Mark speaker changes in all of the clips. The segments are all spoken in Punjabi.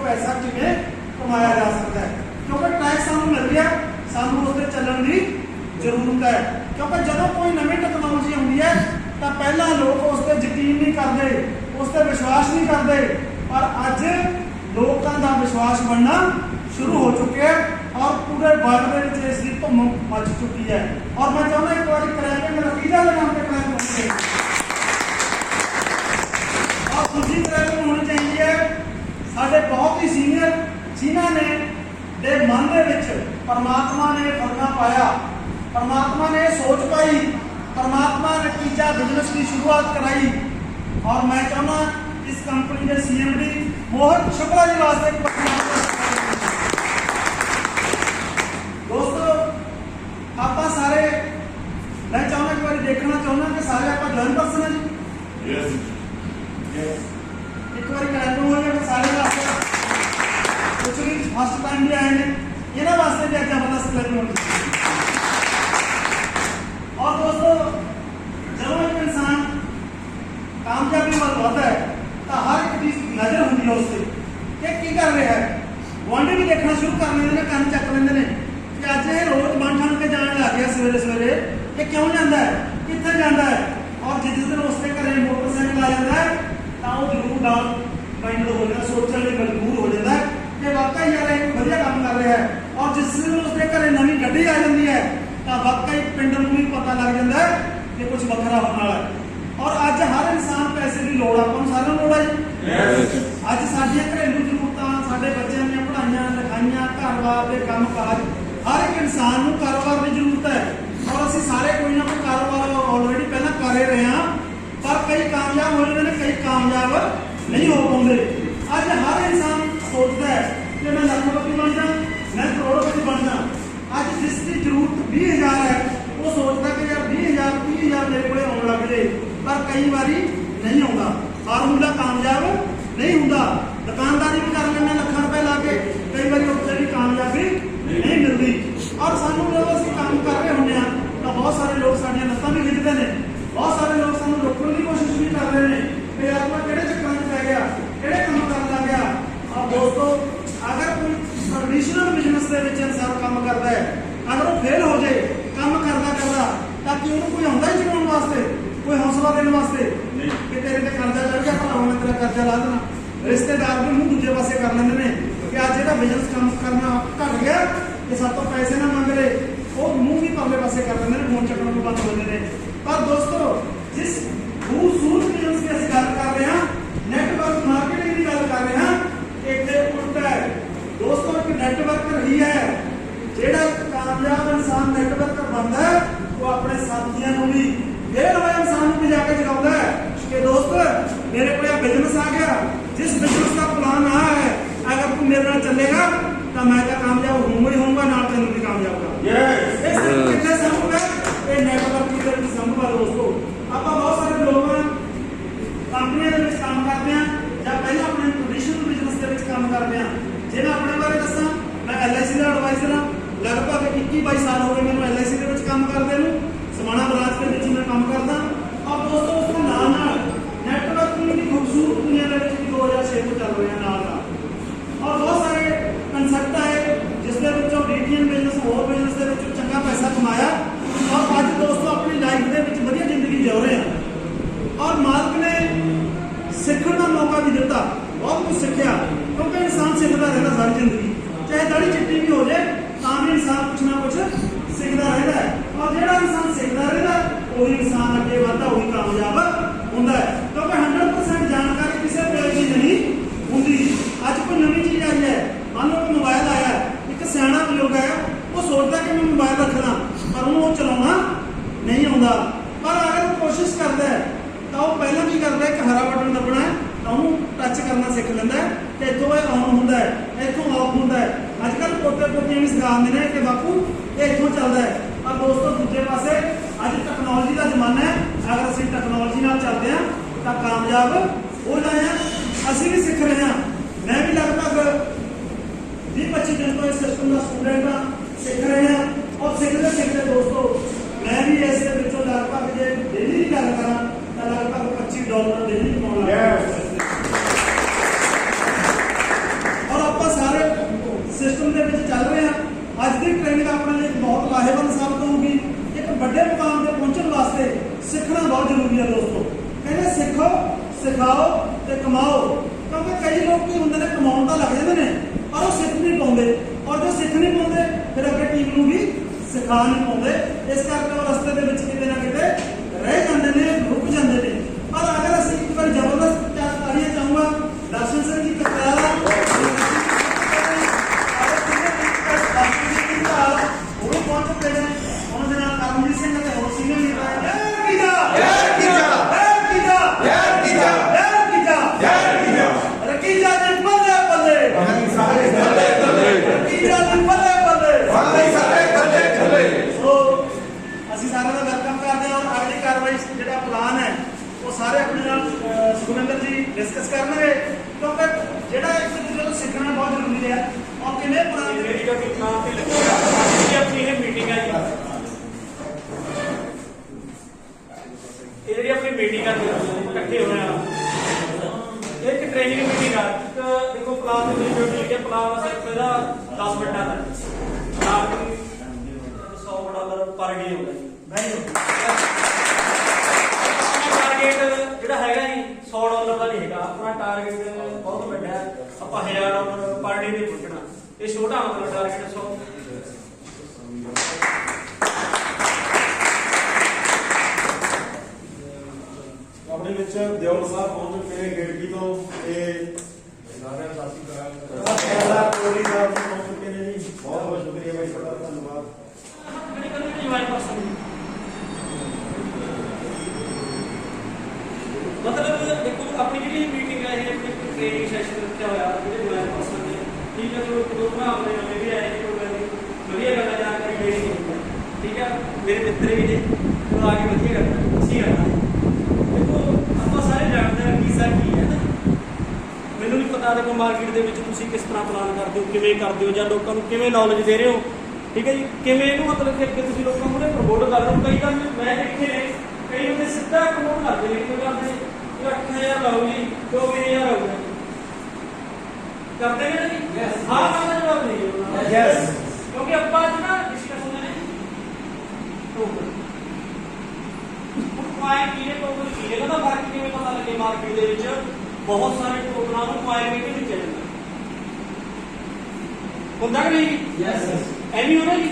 Speaker 1: पैसा किवें कमाया जा सकता है, क्योंकि टैक्स सानू मिल गया, सानू उस ते चलण की जरूरत है। क्योंकि जदों कोई नवी टेक्नोलॉजी आउंदी है तो पहला लोग उस पर यकीन नहीं करते, उस पर विश्वास नहीं करते, पर अज लोगों का विश्वास बनना शुरू हो चुके हैं और पूरे वर्ल्ड में इसकी धुम मच चुकी है। और मैं चाहूँगा एक बार क्रैपिंग नतीजा लगाने पे क्रैपिंग होनी चाहिए और दूसरी क्रैपिंग होनी चाहिए साढ़े बहुत ही सीनियर जिन्हों ने दे मन के परमात्मा ने फरना पाया, परमात्मा ने सोच पाई, परमात्मा ने तीजा बिजनेस की शुरुआत कराई। और मैं चाहना इस कंपनी के CMD मोहन शुक्ला जी वास्ते दोस्तों आप सारे मैं चाहना एक बार देखना चाहना कि सारे आप ज्वाइन पर्सन है जी। एक बार कैंप हो गया सारे कुछ भी फर्स्ट टाइम भी आए हैं, इन्होंने वास्ते भी अच्छा बता सकते हैं। और दोस्तों जब एक इंसान कामयाबी वाल होता है तो हर एक चीज नजर होती है उससे कि कर रहा है, गुआढ़ी भी देखना शुरू कर लेंगे, कन चक लेंगे कि अज ये रोज बन ठन के जाने लग गया सवेरे सवेरे, ये क्यों जाता है, कितने जाता है। और जिस दिन उसके घर मोटरसाइकिल आ जाता है तो वो जरूर डाउन माइंड हो जाता, सोचने में मजबूर हो जाता है कि वाकई यार एक बढ़िया काम कर रहा है। और जिस दिन उसके घर नवी गड्डी आ जाती है तो वाकई पिंड में भी पता लग जाता है कि कुछ वखरा होने वाला है। और अज हर इंसान पैसे की लोड़ अपन सारे लोड़ है जी। अज साडियां घरेलू जरूरतां, साडे बच्चों दी पढ़ाइयां लिखाइयां, घर बार के काम काज, हर एक इंसान को कारोबार की जरूरत है। और असीं सारे कोई ना कोई कारोबार ऑलरेडी पहला कर ही रहे हैं, पर कई कामयाब हो जाते हैं, कई कामयाब नहीं हो पाते। अज हर इंसान सोचता है कि मैं लखपति बन जाऊँ, मैं करोड़पति बन जाऊँ। अज जिसकी जरूरत 20,000 है वो सोचता कि यार 20,000 30,000 मेरे को आने लग जाए, पर कई बारी नहीं आता, फार्मूला कामयाब नहीं होता। दुकानदारी भी कर लेना लाख रुपए ला के, कई बार उससे भी कामयाबी नहीं मिलती। और सानू जब असं काम कर रहे होंगे तो बहुत सारे लोग साडियां लत्तां भी खिंचते हैं, बहुत सारे लोग सानू रोकने की कोशिश भी कर रहे हैं कि यार मैं किहड़े चक्करां च पै गया, किहड़े काम करन लग गया। और दोस्तों अगर कोई ट्रैडिशनल बिजनेस के विच इंसान काम करता है, अगर वो फेल हो जाए काम करता ताकि उन्होंने कोई आंदा ही चलाने वास्ते, कोई हौसला देने वास्ते कि तेरे ते कर्जा चढ़ गया, भरा मैं तेरा कर्जा ला देना। रिश्तेदार भी मुंह दूजे पासे कर लेंगे ने कि अज जो बिजनेस काम करना घट गया कि सातों पैसे ना मंग रहे, वो मुंह भी परले पासे कर लेंगे, फोन चकन को बंद हो जाते हैं। पर दोस्तों जिस खूबसूरत बिजनेस की असं गल कर रहे हैं, नैटवर्क मार्केटिंग की गल कर रहे हैं, एक उल्टा है दोस्तों। एक नेटवर्कर ही है जेड़ा कामयाब इंसान नेटवर्कर बनता है, वो अपने साथियों को भी फेल हुए इंसान को भी जाकर जगाता है कि दोस्त मेरे को बिजनेस आ गया, जिस बिजनेस का प्लान आया है अगर तू मेरे नाल चलेगा तो मैं तो कामयाब होऊंगा ही होऊंगा, नाल तेन भी कामयाब कर संभव है। नेटवर्क की संभव है दोस्तों। आप बहुत सारे लोग कंपनियों के काम करते हैं या पहले अपने ट्रेडिशनल बिजनेस के काम करते हैं। जे मैं अपने बारे दसा, मैं LIC का एडवाइजर हाँ, लगभग 21-22 साल हो गए मैं LIC के काम करते हैं, समाणा ब्रांच के विच मैं काम करता। और दोस्तों उसके नाल नेटवर्किंग की खूबसूरत दुनिया के 2006 को चल रहे हैं नाल। और बहुत सारे कंसेप्ट आए जिसके DTN बिजनेस होर बिजनेस के चंगा पैसा कमाया और अज दोस्तों अपनी लाइफ के वधिया जिंदगी जी रहे हैं। और मालिक ने सीखने का मौका भी दिता, बहुत कुछ सीखा, क्योंकि इंसान सीखता रहता सारी जिंदगी, चाहे दाढ़ी चिट्टी भी हो जाए तो भी इंसान कुछ ना कुछ सीखता रहता है। और जो इंसान सीखता रहता वही इंसान अगे बढ़ता, वही कामयाब होता है, क्योंकि 100% जानकारी किसी पेड़ की नहीं होती। अज कोई नवी चीज आई है, मान लो कोई मोबाइल आया, एक सियाणा बजुर्ग है, वो सोचता कि मैं मोबाइल रखना, पर उन्होंने वो चलाना नहीं आता। पर अगर वो कोशिश करता है तो वह पहला की करता है कि हरा बटन दबना है तो उन्होंने टच करना सीख लेंदा है कि इतों यह ऑन होंदा है, इतों ऑफ होंदा है। अजकल पोते पोतियां भी सिखा देते हैं कि बापू ये इतों चलता है। पर दोस्तों दूजे पासे अज टैक्नोलॉजी का जमाना है, अगर असं टैक्नोलॉजी नाल चलते हैं तो कामयाब हो जाए हैं। असीं भी सीख रहे हैं, मैं भी लगभग 20-25 दिन तो इस सिस्टम का स्टूडेंट हाँ, सीख रहे हैं। और सीखते सीखते दोस्तों मैं भी इस लगभग जो डेली की गल करा तो लगभग $25 डेली कमाने लगा। और ਜ਼ਰੂਰੀ ਹੈ ਦੋਸਤੋ। ਕਹਿੰਦੇ ਸਿੱਖੋ, ਸਿਖਾਓ ਤੇ ਕਮਾਓ। ਕਿਉਂਕਿ ਕਈ ਲੋਕ ਕੀ ਹੁੰਦੇ ਨੇ, ਕਮਾਉਣ ਤਾਂ ਲੱਗ ਜਾਂਦੇ ਨੇ ਪਰ ਉਹ ਸਿੱਖ ਨਹੀਂ ਪਾਉਂਦੇ, ਔਰ ਜੋ ਸਿੱਖ ਨਹੀਂ ਪਾਉਂਦੇ ਫਿਰ ਅੱਗੇ ਟੀਮ ਨੂੰ ਵੀ ਸਿਖਾ ਨਹੀਂ ਪਾਉਂਦੇ। ਇਸ ਕਰਕੇ ਉਹ ਰਸਤੇ ਦੇ ਵਿੱਚ ਕਿਤੇ ਨਾ ਕਿਤੇ ਰਹਿ ਜਾਂਦੇ ਨੇ, ਰੁਕ ਜਾਂਦੇ ਨੇ। ਪਰ ਅਗਰ ਅਸੀਂ ਇੱਕ ਵਾਰ ਜ਼ਬਰਦਸਤ ਤਾੜੀਆਂ ਚਾਹੂੰਗਾ ਦਰਸ਼ਨ ਸਿੰਘ ਜੀ ਕਟਿਆਲਾ ਉਹ ਵੀ ਪਹੁੰਚ ਚੁੱਕੇ ਨੇ। ਉਹਨਾਂ ਦੇ ਨਾਲ ਕਰਮਜੀਤ ਸਿੰਘ ਅਤੇ ਹੋਰ ਸੀਨੀਅਰ ਲੀਡਰ ਆਏ। ਅਸੀਂ ਸਾਰਿਆਂ ਦਾ ਵੈਲਕਮ ਕਰਦੇ ਹਾਂ। ਔਰ ਅਗਲੀ ਕਾਰਵਾਈ ਜਿਹੜਾ ਪਲਾਨ ਹੈ ਉਹ ਸਾਰੇ ਆਪਣੇ ਨਾਲ ਸੁਖਵਿੰਦਰ ਜੀ ਡਿਸਕਸ ਕਰਨਗੇ, ਕਿਉਂਕਿ ਜਿਹੜਾ ਇੱਕ ਦੂਜੇ ਤੋਂ ਸਿੱਖਣਾ ਬਹੁਤ ਜ਼ਰੂਰੀ ਹੈ। ਔਰ ਕਿਵੇਂ ਪਲਾਨ
Speaker 2: ਆਪਣੀ ਇਹ ਮੀਟਿੰਗ ਹੈ ਜੀ, ਇਹ ਜਿਹੜੀ ਆਪਣੀ ਮੀਟਿੰਗ ਆ ਇਕੱਠੇ ਹੋਏ ਆ, ਇੱਕ ਟ੍ਰੇਨਿੰਗ ਮੀਟਿੰਗ ਆ। ਦੇਖੋ ਪਲਾਨ ਦੇ ਵਿੱਚ ਲਿਖਿਆ ਪਲਾਨ ਸਿਰਫ ਇਹਦਾ 10 ਮਿੰਟਾਂ ਦਾ $100 ਪਰ ਡੇ ਹੋਗਾ ਜੀ। ਟਾਰਗੇਟ ਜਿਹੜਾ ਹੈਗਾ ਜੀ $100 ਦਾ ਨਹੀਂ ਹੈਗਾ ਆਪਣਾ, ਟਾਰਗੇਟ ਬਹੁਤ ਵੱਡਾ ਹੈ। ਆਪਾਂ $1000 ਪਰ ਡੇ ਦੇ ਪੁੱਛਣਾ, ਇਹ ਛੋਟਾ ਮਤਲਬ ਟਾਰਗੇਟ 100।
Speaker 3: ਆਪਣੇ ਵਿੱਚ ਦਿਓਲ ਸਾਹਿਬ ਪਹੁੰਚ ਚੁੱਕੇ ਨੇ ਗੇੜਕੀ ਤੋਂ ਤੇ ਸਾਰਿਆਂ ਦਾ ਸਤਿਕਾਰ ਕੋਲੀ ਸਾਹਿਬ ਪਹੁੰਚ ਚੁੱਕੇ ਨੇ ਜੀ। ਬਹੁਤ ਬਹੁਤ ਸ਼ੁਕਰੀਆ ਭਾਈ ਤੁਹਾਡਾ, ਧੰਨਵਾਦ।
Speaker 2: ਮਤਲਬ ਦੇਖੋ ਆਪਣੀ ਜਿਹੜੀ ਮੀਟਿੰਗ ਹੈ ਇਹ ਟ੍ਰੇਨਿੰਗ ਸੈਸ਼ਨ ਰੱਖਿਆ ਹੋਇਆ ਜਿਹੜੇ ਜੁਆਇਨ ਪਰਸਨ ਨੇ, ਠੀਕ ਹੈ। ਜੋ ਦੋ ਭਰਾ ਆਪਣੇ ਨਵੇਂ ਵੀ ਆਏ ਨੇ, ਕੋਈ ਵਧੀਆ ਗੱਲਾਂ ਜਾਣਕਾਰੀ ਦੇਣੀ ਹੈ, ਠੀਕ ਹੈ। ਮੇਰੇ ਮਿੱਤਰ ਵੀ ਨੇ, ਉਹ ਆ ਕੇ ਵਧੀਆ ਕਰਨਾ ਅਸੀਂ ਕਰਨਾ। ਦੇਖੋ ਆਪਾਂ ਸਾਰੇ ਜਾਣਦੇ ਹਾਂ ਕੀ ਸਾ ਕੀ ਹੈ ਨਾ। ਮੈਨੂੰ ਵੀ ਪਤਾ ਦੇਖੋ ਮਾਰਕੀਟ ਦੇ ਵਿੱਚ ਤੁਸੀਂ ਕਿਸ ਤਰ੍ਹਾਂ ਪਲਾਨ ਕਰਦੇ ਹੋ, ਕਿਵੇਂ ਕਰਦੇ ਹੋ, ਜਾਂ ਲੋਕਾਂ ਨੂੰ ਕਿਵੇਂ ਨੌਲੇਜ ਦੇ ਰਹੇ ਹੋ, ਠੀਕ ਹੈ ਜੀ। ਕਿਵੇਂ ਇਹਨੂੰ ਮਤਲਬ ਕਿ ਅੱਗੇ ਤੁਸੀਂ ਲੋਕਾਂ ਨੂੰ ਪ੍ਰਮੋਟ ਕਰ ਰਹੇ ਹੋ। ਕਈ ਗੱਲ ਮੈਂ ਦੇਖੇ ਨੇ, ਕਈ ਬੰਦੇ ਸਿੱਧਾ ਪ੍ਰਮੋਟ ਕਰਦੇ ਨੇ, ਕਿਉਂ ਕਰਦੇ ਨੇ 8000 ਲਾਓ ਜੀ, 22000 ਆਊਗਾ ਕਰਦੇ ਨੇ ਜੀ। ਹਾਂ ਹਾਂ ਦਾ ਜਵਾਬ ਨਹੀਂ ਯੈਸ, ਕਿਉਂਕਿ ਆਪਾਂ ਅੱਜ ਨਾ ਡਿਸਕਸ ਹੁੰਦੇ ਨੇ ਟੋਕਨ ਕੁਆਇਨ ਕੀ ਨੇ, ਟੋਕਨ ਕੀ ਹੈ, ਇਹਦਾ ਫਰਕ ਕਿਵੇਂ ਪਤਾ ਲੱਗੇ। ਮਾਰਕੀਟ ਦੇ ਵਿੱਚ ਬਹੁਤ ਸਾਰੇ ਟੋਕਨਾਂ ਨੂੰ ਕੁਆਇਨ ਕਿਹਦੇ ਵਿੱਚ ਜਾਂਦਾ ਹੁੰਦਾ ਕਿ ਨਹੀਂ? ਯੈਸ ਐਵੇਂ ਹੋਣਾ ਜੀ।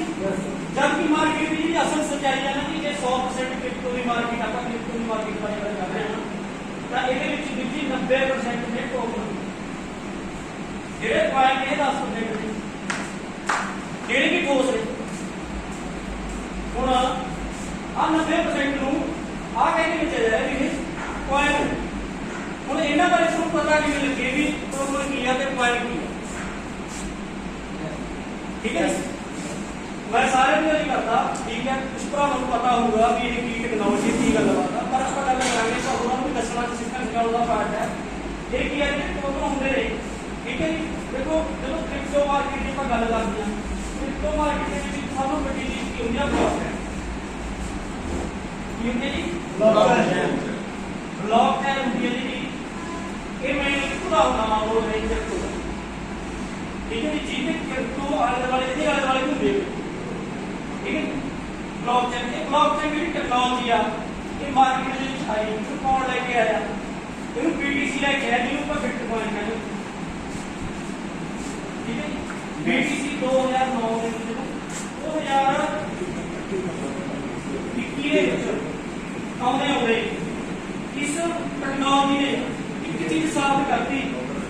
Speaker 2: ਜਦ ਕਿ ਮਾਰਕੀਟ ਦੀ ਜਿਹੜੀ ਅਸਲ ਸੱਚਾਈ ਹੈ ਨਾ ਜੀ, ਜੇ 100% ਕ੍ਰਿਪਟੋ ਦੀ ਮਾਰਕੀਟ, ਆਪਾਂ ਕ੍ਰਿਪਟੋ ਦੀ ਮਾਰਕੀਟ ਬਾਰੇ ਗੱਲ ਕਰ ਰਹੇ ਹਾਂ, ਤਾਂ ਇਹਦੇ ਵਿੱਚ ਜੀ 90% ਨੇ ਟੋਕਨ, ਜਿਹੜੇ ਕੁਆਇਨ ਇਹ 10% ਨੇ ਜਿਹੜੇ ਵੀ ਠੋਸ ਨੇ। ਹੁਣ ਆ 90% ਨੂੰ ਆ ਕਹਿੰਦੇ ਵਿੱਚ ਆ ਵੀ ਕੁਆਇਨ। ਹੁਣ ਇਹਨਾਂ ਬਾਰੇ ਤੁਹਾਨੂੰ ਪਤਾ ਕਿਵੇਂ ਲੱਗੇ ਵੀ ਟੋਕਨ ਕੀ ਆ ਤੇ ਕੁਆਇਨ ਕੀ ਆ, ਠੀਕ ਹੈ। मैं सारे भी नहीं करता, ठीक है। कुछ भरावां नूं पता होगा भी ये की टेक्नोलॉजी की गलबात है, पर ਆਪਾਂ ਗੱਲ ਕਰਾਂਗੇ ਤਾਂ ਉਹਨਾਂ ਨੂੰ ਵੀ ਦੱਸਣਾ ਕਿ ਸਿੱਖਣ ਸਿਖਾਉਣ ਦਾ ਪਾਰਟ ਹੈ। ਇਹ ਕੀ ਹੈ ਕਿ ਟੋਕਨ ਹੁੰਦੇ ਨੇ, ਠੀਕ ਹੈ ਜੀ। ਦੇਖੋ ਜਦੋਂ ਕ੍ਰਿਪਟੋ ਮਾਰਕੀਟ ਦੀ ਆਪਾਂ ਗੱਲ ਕਰਦੇ ਹਾਂ, ਕ੍ਰਿਪਟੋ ਮਾਰਕੀਟ ਦੇ ਵਿੱਚ ਸਭ ਤੋਂ ਵੱਡੀ ਚੀਜ਼ ਕੀ ਹੁੰਦੀ ਹੈ? ਬਲੌਕਚੇਨ। ਕੀ ਹੁੰਦੀ ਹੈ ਜੀ? ਬਲੌਕਚੇਨ। ਬਲੌਕਚੇਨ ਹੁੰਦੀ ਹੈ ਜੀ, ਇਹ ਮੈਂ ਪੂਰਾ ਨਾਮ ਬੋਲ ਰਹੀ ਕ੍ਰਿਪਟੋ, ਠੀਕ ਹੈ ਜੀ। ਜਿਹਦੇ ਕ੍ਰਿਪਟੋ ਆਲੇ ਦੁਆਲੇ ਇਹਦੇ ਆਲੇ ਦੁਆਲੇ ਹੁੰਦੇ ਨੇ, ठीक है। ब्लॉकचेन ਜਿਹੜੀ ਟੈਕਨੋਲੋਜੀ ਆ ਇਹ ਮਾਰਕੀਟ ਦੇ ਵਿੱਚ ਆਈ, ਇਹਨੂੰ ਕੌਣ ਲੈ ਕੇ ਆਇਆ? ਇਹਨੂੰ BTC ਲੈ ਕੇ ਆਇਆ, ਜਿਹਨੂੰ ਆਪਾਂ ਬਿਟਕੋਇਨ ਕਹਿੰਦੇ, ਠੀਕ ਹੈ। BTC 2009 ਦੇ ਵਿੱਚ 2021 ਦੇ ਵਿੱਚ ਆਉਂਦੇ ਇਸ ਟੈਕਨੋਲੋਜੀ ਨੇ ਇੱਕ ਚੀਜ਼ ਸਾਬਤ ਕਰਤੀ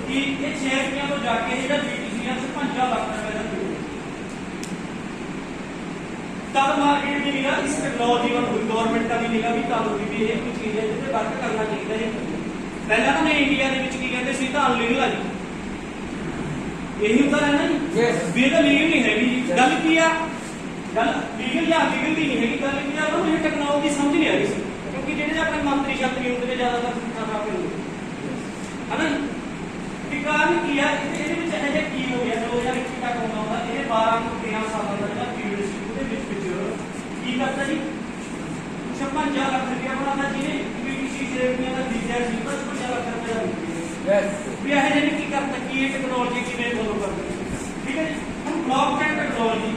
Speaker 2: ਕਿ ਇਹ ਸ਼ੇਅਰਾਂ ਤੋਂ ਜਾ ਕੇ ਜਿਹੜਾ BTC ਆ 55 ਲੱਖ ਰੁਪਏ ਦਾ तब मार्केट भी निगा इस टेक्नोलॉजी पर गवर्नमेंट का भी निगा भी तब भी ये कुछ चीज़ है जिसे वर्क करना चाहिए है। पहला ना इंडिया के विच की कहते सी तां अनलीगल आ जी, यही होता है ना जी। भी तो लीगल नहीं हैगी जी। गल की आ, गल लीगल या अनलीगल की नहीं हैगी, गल की आ उन्हें टेक्नोलॉजी समझ नहीं आ रही सी, क्योंकि जेडे अपने मंत्री शंत्री होंगे ने ज़्यादातर खराब होंगे है ना। कारण की आ ਇਹਦੇ ਵਿੱਚ ਇਹ ਜੇ ਕੀ ਹੋ ਗਿਆ 2021 ਤੱਕ ਆਉਂਦਾ ਇਹ 12 ਤੋਂ 13 ਸਾਲਾਂ ਦਾ ਜਿਹੜਾ ਪੀਰੀਅਡ ਸੀ ਉਹਦੇ ਵਿੱਚ ਕੀ ਕਰਦਾ ਜੀ 56 ਲੱਖ ਰੁਪਏ ਬਣਾਉਂਦਾ, ਜਿਹਨੇ BTC ਸ਼ੇਅਰਾਂ ਦਾ ਡੀਜ਼ਲ ਸੀ 55 ਲੱਖ ਰੁਪਏ ਦਾ ਵੀ ਇਹ ਜਿਹਨੇ ਕੀ ਕਰਦਾ ਕੀ ਇਹ ਟੈਕਨੋਲੋਜੀ ਕਿਵੇਂ ਫੋਲੋ ਕਰਦਾ, ਠੀਕ ਹੈ ਜੀ। ਹੁਣ ਬਲੌਕਚੇਨ ਟੈਕਨੋਲੋਜੀ,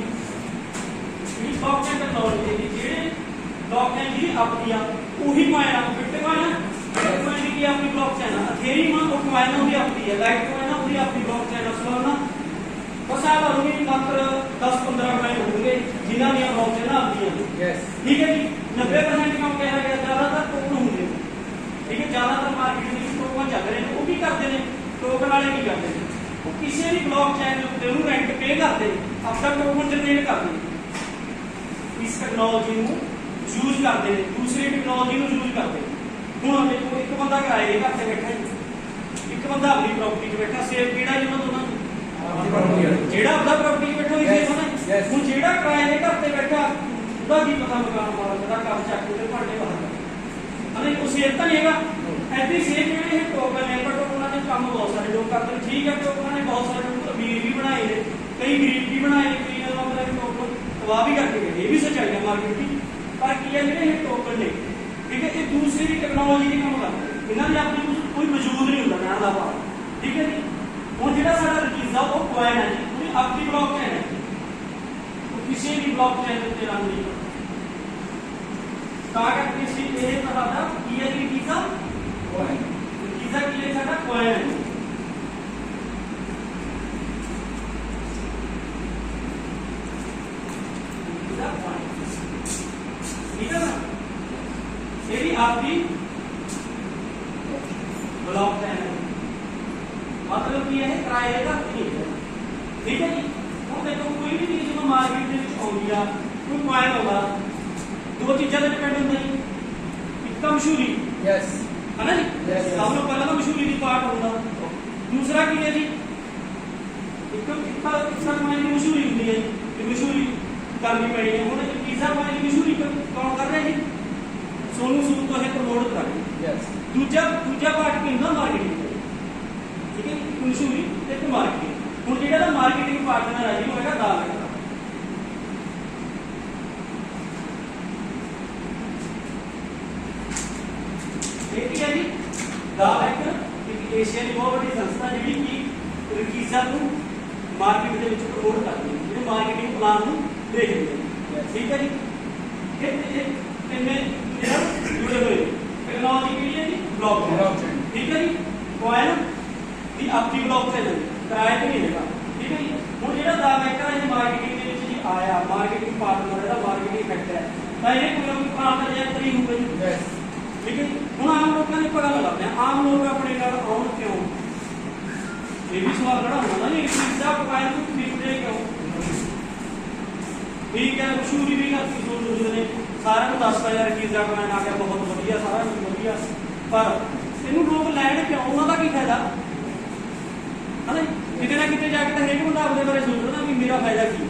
Speaker 2: ਜਿਹੜੀ ਬਲੌਕਚੇਨ ਟੈਕਨੋਲੋਜੀ ਜਿਹੜੇ ਬਲੌਕਚੇਨ ਦੀ ਆਪਣੀਆਂ ਉਹੀ coin ਆ ਬਿਟਕੋਇਨ ਬਿਟਕੋਇਨ ਦੀ ਕੀ ਆਪਣੀ ਬਲੌਕਚੇਨ ਆ ਅਥੇਰੀਅਮ ਉਹ coin ਉਹਦੀ ਆਪਣੀ ਹੈ ਲਾਈਟਕੋਇਨ ਉਹਦੀ ਆਪਣੀ ਬਲੌਕਚੇਨ ਆ ਸੋਨਾ ਬਸ ਆ ਹੋਣਗੇ ਮਾਤਰ 10-15 coin ਹੋਣਗੇ ਜਿਨ੍ਹਾਂ ਦੀਆਂ ਬਲੌਕਚੇਨ ਆਪਣੀਆਂ
Speaker 3: ਯੈਸ
Speaker 2: ਠੀਕ ਹੈ ਜੀ 90% ਕਿਉਂ ਕਿਹਾ ਗਿਆ ਜ਼ਿਆਦਾਤਰ ਟੋਕਨ ਹੁੰਦੇ ਨੇ ਠੀਕ ਹੈ ਜ਼ਿਆਦਾਤਰ ਮਾਰਕੀਟ ਵਿੱਚ ਟੋਕਨ ਚੱਲ ਰਹੇ ਨੇ ਉਹ ਕੀ ਕਰਦੇ ਨੇ ਟੋਕਨ ਵਾਲੇ ਕੀ ਕਰਦੇ ਨੇ ਉਹ ਕਿਸੇ ਵੀ ਬਲੌਕਚੇਨ ਦੇ ਉੱਤੇ ਉਹਨੂੰ ਰੈਂਟ ਪੇ ਕਰਦੇ ਨੇ ਆਪਣਾ ਟੋਕਨ ਜਨਰੇਟ ਕਰਦੇ ਨੇ ਇਸ ਟੈਕਨੋਲੋਜੀ ਨੂੰ ਯੂਜ਼ ਕਰਦੇ ਨੇ ਦੂਸਰੀ ਟੈਕਨੋਲੋਜੀ ਨੂੰ ਯੂਜ਼ ਕਰਦੇ ਨੇ ਹੁਣ ਦੇਖੋ ਇੱਕ ਬੰਦਾ ਕਿਰਾਏ ਦੇ ਘਰ ਤੇ ਬੈਠਾ ਜੀ ਇੱਕ ਬੰਦਾ ਆਪਣੀ ਪ੍ਰਾਪਰਟੀ 'ਚ ਬੈਠਾ ਸੇਵ ਕਿਹੜਾ ਜੀ ਉਹਨਾਂ ਦੋਨਾਂ ਨੂੰ ਜਿਹੜਾ ਆਪਦਾ ਪ੍ਰਾਪਰਟੀ 'ਚ ਬੈਠਾ ਹੋਈ ਸੇਵ ਹੋਣਾ ਹੁਣ ਜਿਹੜਾ ਕਿਰਾਏ ਦੇ ਘਰ ਤੇ ਬੈਠਾ ਉਹਦਾ ਕੀ ਪਤਾ ਮਕਾਨ ਮਾਲਕ ਦਾ ਕੰਮ ਚੱਕ ਕੇ ਭਾਂਡੇ ਬਾਹਰ ਹਨੇ ਉਹ ਸੇਵ ਤਾਂ ਨਹੀਂ ਹੈਗਾ ਐਦੀ ਸੇਵ ਜਿਹੜੇ ਇਹ ਟੋਕਨ ਨੇ ਬਟ ਉਹਨਾਂ ਦੇ ਕੰਮ ਬਹੁਤ ਸਾਰੇ ਲੋਕ ਕਰਦੇ ਨੇ ਠੀਕ ਹੈ ਟੋਕਨਾਂ ਨੇ ਬਹੁਤ ਸਾਰੇ ਲੋਕ ਅਮੀਰ ਵੀ ਬਣਾਏ ਨੇ ਕਈ ਗਰੀਬ ਵੀ ਬਣਾਏ ਨੇ ਕਈ ਨਾਲ ਮਤਲਬ ਟੋਕਨ ਤਬਾਹ ਵੀ ਕਰਕੇ ਗਏ ਇਹ ਵੀ ਸੱਚਾਈ ਹੈ ਮਾਰਕੀਟ ਦੀ ਪਰ ਕੀ ਹੈ ਜਿਹੜੇ ਇਹ ਟੋਕਨ ਨੇ ਠੀਕ ਹੈ ਇਹ ਦੂਸਰੀ ਟੈਕਨੋਲੋਜੀ ਦੀ ਕੰਮ ਕਰਦੇ ਇਹਨਾਂ ਦੇ ਆਪਣੀ ਕੋਈ ਮੌਜੂਦ ਨਹੀਂ ਹੁੰਦਾ ਕਹਿਣ ਦਾ ਭਾਵ ਠੀਕ ਹੈ ਜੀ ਹੁਣ ਜਿਹੜਾ ਸਾਡਾ ਰਕੀਜ਼ਾ ਉਹ coin ਹੈ ਜੀ ਉਹਦੀ ਆਪਣੀ ਬਲੌਕਚੇਨ ਹੈ ਉਹ ਕਿਸੇ ਵੀ ਬਲੌਕਚੇਨ ਦੇ ਉੱਤੇ ਰਨ ਨਹੀਂ ਤਾਂ ਕਰਕੇ ਸੀ ਇਹ ਸਾਡਾ ਕੀ ਹੈ ਜੀ ਰਕੀਜ਼ਾ ਰਕੀਜ਼ਾ ਕੀ ਹੈ ਸਾਡਾ coin ਹੈ ठीक है ना ये भी आपकी ब्लॉकचेन है मतलब की है किराए का नहीं है ठीक है जी ਹੁਣ देखो कोई भी चीज जो मार्केट ਦੇ ਵਿੱਚ ਆਉਂਦੀ ਆ ਕੋਈ coin ਆਉਂਦਾ ਦੋ ਚੀਜ਼ਾਂ ਤੇ ਡਿਪੈਂਡ ਹੁੰਦਾ ਜੀ ਇੱਕ ਤਾਂ ਮਸ਼ਹੂਰੀ
Speaker 3: ਯੈਸ
Speaker 2: ਹੈ ਨਾ ਜੀ ਸਭ ਤੋਂ ਪਹਿਲਾਂ ਤਾਂ ਮਸ਼ਹੂਰੀ ਦੀ ਪਾਰਟ ਹੁੰਦਾ ਦੂਸਰਾ ਕੀ ਹੈ ਜੀ ਇੱਕ coin ਦੀ ਮਸ਼ਹੂਰੀ ਹੁੰਦੀ ਹੈ ਜੀ ਮਸ਼ਹੂਰੀ ਕਰਨੀ ਪੈਣੀ ਹੈ ਹੁਣ ਪੀਜ਼ਾ coin ਦੀ ਮਸ਼ਹੂਰੀ ਕੌਣ ਕਰ ਰਿਹਾ ਜੀ ਸੋਨੂ ਸੂਦ ਤੋਂ ਇਹ ਪ੍ਰਮੋਟ ਕਰ ਰਿਹਾ
Speaker 3: ਯੈਸ
Speaker 2: ਦੂਜਾ ਪਾਰਟ ਕੀ ਹੁੰਦਾ ਮਾਰਕੀਟਿੰਗ ਠੀਕ ਹੈ ਮਸ਼ਹੂਰੀ ਤੇ ਇੱਕ ਮਾਰਕੀਟਿੰਗ ਹੁਣ ਜਿਹੜਾ ਦਾ ਮਾਰਕੀਟਿੰਗ ਪਾਰਟਨਰ ਹੈ ਜੀ ਉਹ ਹੈਗਾ ਦਾਲ ਇਹ ਕੀ ਹੈ ਜੀ ਦਾਲ ਇੱਕ ਏਸ਼ੀਆ ਦੀ ਬਹੁਤ ਵੱਡੀ ਸੰਸਥਾ ਜਿਹੜੀ ਕਿ ਰਕੀਜ਼ਾ ਨੂੰ ਮਾਰਕੀਟ ਦੇ ਵਿੱਚ ਪ੍ਰਮੋਟ ਕਰਦੀ ਹੈ ਜਿਹੜੇ ਮਾਰਕੀਟਿੰਗ ਪਲਾਨ ਨੂੰ ਦੇਖਦੇ ਹੈ ਠੀਕ ਹੈ ਜੀ ਇਹ ਤਿੰਨੇ ਜਿਹੜਾ ਜੁੜੇ ਹੋਏ ਟੈਕਨੋਲੋਜੀ ਕੀ ਹੈ ਜੀ ਬਲੌਕਚੇਨ ਠੀਕ ਹੈ ਜੀ coin ਦੀ ਆਪਣੀ ਬਲੌਕਚੇਨ ਹੈ ਕਿਰਾਏ ਤੇ ਨਹੀਂ ਹੈਗਾ ਠੀਕ ਹੈ ਜੀ ਹੁਣ ਜਿਹੜਾ ਦਾ ਵੈਕਟਰ ਹੈ ਮਾਰਕੀਟਿੰਗ ਦੇ ਵਿੱਚ ਜੀ ਆਇਆ ਮਾਰਕੀਟਿੰਗ ਪਾਰਟਨਰ ਇਹਦਾ ਮਾਰਕੀਟਿੰਗ ਫੈਕਟਰ ਹੈ ਤਾਂ ਇਹ ਕੋਈ ਪ੍ਰਾਪਤ ਜਾਂ ਤਰੀ ਹੋਊਗਾ ਜੀ ਯੈਸ ਠੀਕ ਹੈ ਜੀ ਹੁਣ ਆਮ ਲੋਕਾਂ ਨੇ ਪਤਾ ਲੱਗਦਾ ਹੈ ਆਮ ਲੋਕ ਆਪਣੇ ਨਾਲ ਆਉਣ ਕਿਉਂ ਇਹ ਵੀ ਸਵਾਲ ਖੜਾ ਹੁੰਦਾ ਨਾ ਜੀ ਇਸ ਦਾ coin ਨੂੰ ਖਰੀਦਦੇ ਕਿਉਂ ਠੀਕ ਹੈ ਮਸ਼ਹੂਰੀ ਵੀ ਕਰਤੀ ਸੋਚਦੇ ਨੇ ਸਾਰਿਆਂ ਨੂੰ ਦੱਸਦਾ ਯਾਰ ਚੀਜ਼ਾਂ coin ਆ ਗਿਆ ਬਹੁਤ ਵਧੀਆ ਸਾਰਾ ਕੁਝ ਵਧੀਆ ਪਰ ਇਹਨੂੰ ਲੋਕ ਲੈਣ ਕਿਉਂ ਉਹਨਾਂ ਦਾ ਕੀ ਫਾਇਦਾ ਹਨਾ ਕਿਤੇ ਨਾ ਕਿਤੇ ਜਾ ਕੇ ਤਾਂ ਹਰੇਕ ਬੰਦਾ ਆਪਣੇ ਬਾਰੇ ਸੋਚਦਾ ਵੀ ਮੇਰਾ ਫਾਇਦਾ ਕੀ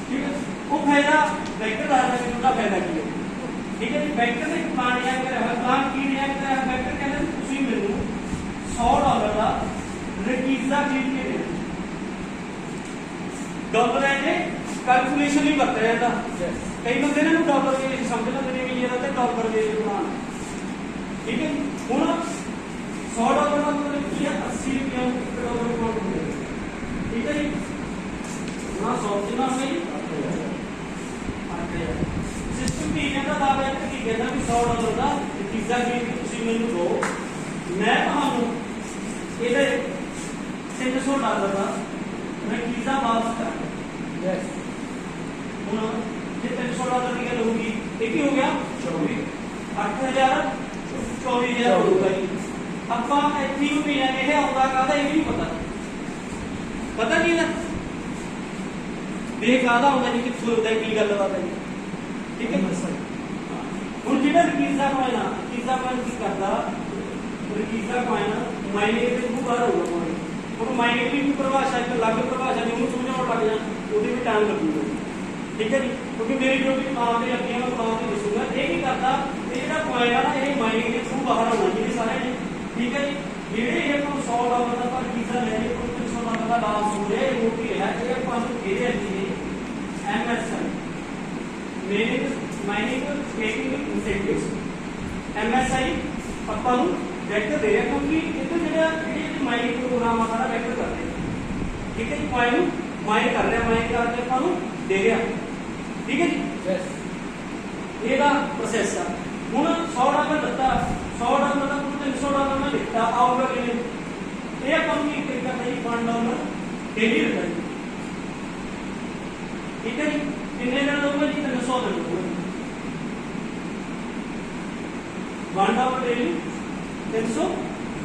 Speaker 2: ਠੀਕ ਹੈ ਉਹ ਫਾਇਦਾ ਬੈਂਕਰ ਦਾ ਹੈ ਕਿ ਉਹਦਾ ਫਾਇਦਾ ਕੀ ਹੈ ਠੀਕ ਹੈ ਜੀ ਬੈਂਕਰ ਨੇ ਪਲਾਨ ਜਾਂ ਕਰਿਆ ਹੋਇਆ ਪਲਾਨ ਕੀ ਰਿਹਾ ਕਿ ਬੈਂਕਰ ਕਹਿੰਦਾ ਤੁਸੀਂ ਮੈਨੂੰ $100 ਦਾ ਰਕੀਜ਼ਾ ਖਰੀਦ ਕੇ ਦੇ ਡਾਲਰ ਹੈ ਜੇ ਕੈਲਕੂਲੇਸ਼ਨ ਨਹੀਂ ਵਰਤਿਆ ਜਾਂਦਾ ਕਈ ਬੰਦੇ ਨੇ ਡਾਲਰ ਦੇ ਸਮਝ ਲੈਂਦੇ ਨੇ ਵੀ ਇਹਦਾ ਤੇ ਡਾਲਰ ਦੇ ਬਣਾਉਣਾ ਠੀਕ ਹੈ ਹੁਣ $100 ਦਾ ਮਤਲਬ ਕੀ ਹੈ 80 ਰੁਪਏ $1 ਕਾਊਂਟ ਹੁੰਦਾ ਠੀਕ ਹੈ ਜੀ ਨਾ ਸੋਚਣਾ ਨਹੀਂ ਸਿਸਟਮ ਕੀ ਕਹਿੰਦਾ ਦਾਅਵਾ ਕੀ ਕਹਿੰਦਾ ਵੀ $100 ਦਾ ਪੀਜ਼ਾ ਖਰੀਦ ਕੇ ਤੁਸੀਂ ਮੈਨੂੰ ਦਿਓ ਮੈਂ ਤੁਹਾਨੂੰ ਇਹਦੇ $300 ਦਾ ਮੈਂ ਪੀਜ਼ਾ ਵਾਪਸ ਕਰਾਂਗਾ ਯੈਸ ਹੁਣ ਜੇ $300 ਦੀ ਗੱਲ ਹੋਊਗੀ ਇਹ ਕੀ ਹੋ ਗਿਆ 8000 24,000 ਹੋਊਗਾ ਜੀ ਆਪਾਂ ਇੱਥੇ ਨੂੰ ਵੀ ਇਹ ਆਉਂਦਾ ਕਾਹਦਾ ਇਹ ਵੀ ਨਹੀਂ ਪਤਾ ਨਹੀਂ ਨਾ ਇਹ ਕਾਹਦਾ ਆਉਂਦਾ ਜੀ ਕਿੱਥੋਂ ਆਉਂਦਾ ਕੀ ਗੱਲ ਬਾਤ ਹੈ ਠੀਕ ਹੈ ਹੁਣ ਜਿਹੜਾ ਰਕੀਜ਼ਾ coin ਕੀ ਕਰਦਾ ਰਕੀਜ਼ਾ coin ਮਾਈਨਿੰਗ ਦੇ ਬਾਹਰ ਹੋਊਗਾ ਹੁਣ ਮਾਈਨਿੰਗ ਦੀ ਪਰਿਭਾਸ਼ਾ ਇੱਕ ਅਲੱਗ ਪਰਿਭਾਸ਼ਾ ਨਹੀਂ ਉਹਨੂੰ ਸਮਝਾਉਣ ਲੱਗ ਜਾਂ ਉਹਦੇ ਵੀ ਟਾਈਮ ਲੱਗੂਗਾ ਠੀਕ ਹੈ ਜੀ ਕਿਉਂਕਿ ਮੇਰੀ ਜੋ ਵੀ ਆਮ ਦੇ ਅੱਗੇ ਮੈਂ ਪਲਾਨ ਤੇ ਦੱਸੂਗਾ ਇਹ ਕੀ ਕਰਦਾ ਇਹ ਜਿਹੜਾ coin ਆ ਨਾ ਇਹ ਮਾਈਨਿੰਗ ਦੇ ਥਰੂ ਬਾਹਰ ਆਉਣਾ ਜਿਹਦੇ ਸਾਰੇ ਨੇ ਠੀਕ ਹੈ ਜੀ ਜਿਹੜੇ ਇਹ ਆਪਾਂ $100 ਦਾ ਪਰ ਪੀਜ਼ਾ ਲੈ ਕੇ ਕੋਈ $300 ਦਾ ਲਾਸ ਹੋ ਰਿਹਾ ਇਹ ਮੋਟੀ ਹੈ ਇਹ ਆਪਾਂ ਨੂੰ ਘੇਰੇ ਅੱਗੇ MSI mining making incentives MSI ਆਪਾਂ ਨੂੰ ਵੈਕਟਰ ਦੇ ਰਿਹਾ ਕਿਉਂਕਿ ਇਹ ਜਿਹੜੇ ਮਾਈਨਿੰਗ ਪ੍ਰੋਗਰਾਮ ਆ ਸਾਰਾ ਵੈਕਟਰ ਕਰਦੇ ਠੀਕ ਹੈ ਜੀ coin ਨੂੰ ਮਾਈਨ ਕਰ ਰਿਹਾ ਮਾਈਨ ਕਰਕੇ ਆਪਾਂ ਨੂੰ ਦੇ ਰਿਹਾ ਠੀਕ ਹੈ ਜੀ ਯੈਸ ਇਹਦਾ ਪ੍ਰੋਸੈਸ ਆ ਹੁਣ $100 ਦਿੱਤਾ, $100 ਦਾ ਕੁਝ $300 ਮੈਂ ਲਿਖਤਾ, ਆਊਗਾ ਕਿਵੇਂ? ਇਹ ਆਪਾਂ ਨੂੰ ਕੀ ਕਰਨਾ ਜੀ? $1 ਡੇਲੀ ਦਿੰਦਾ ਜੀ। ਠੀਕ ਹੈ ਜੀ। ਕਿੰਨੇ ਦਿਨ ਦਊਗਾ ਜੀ? 300 ਦਿਨ ਦਊਗਾ। $1 ਡੇਲੀ 300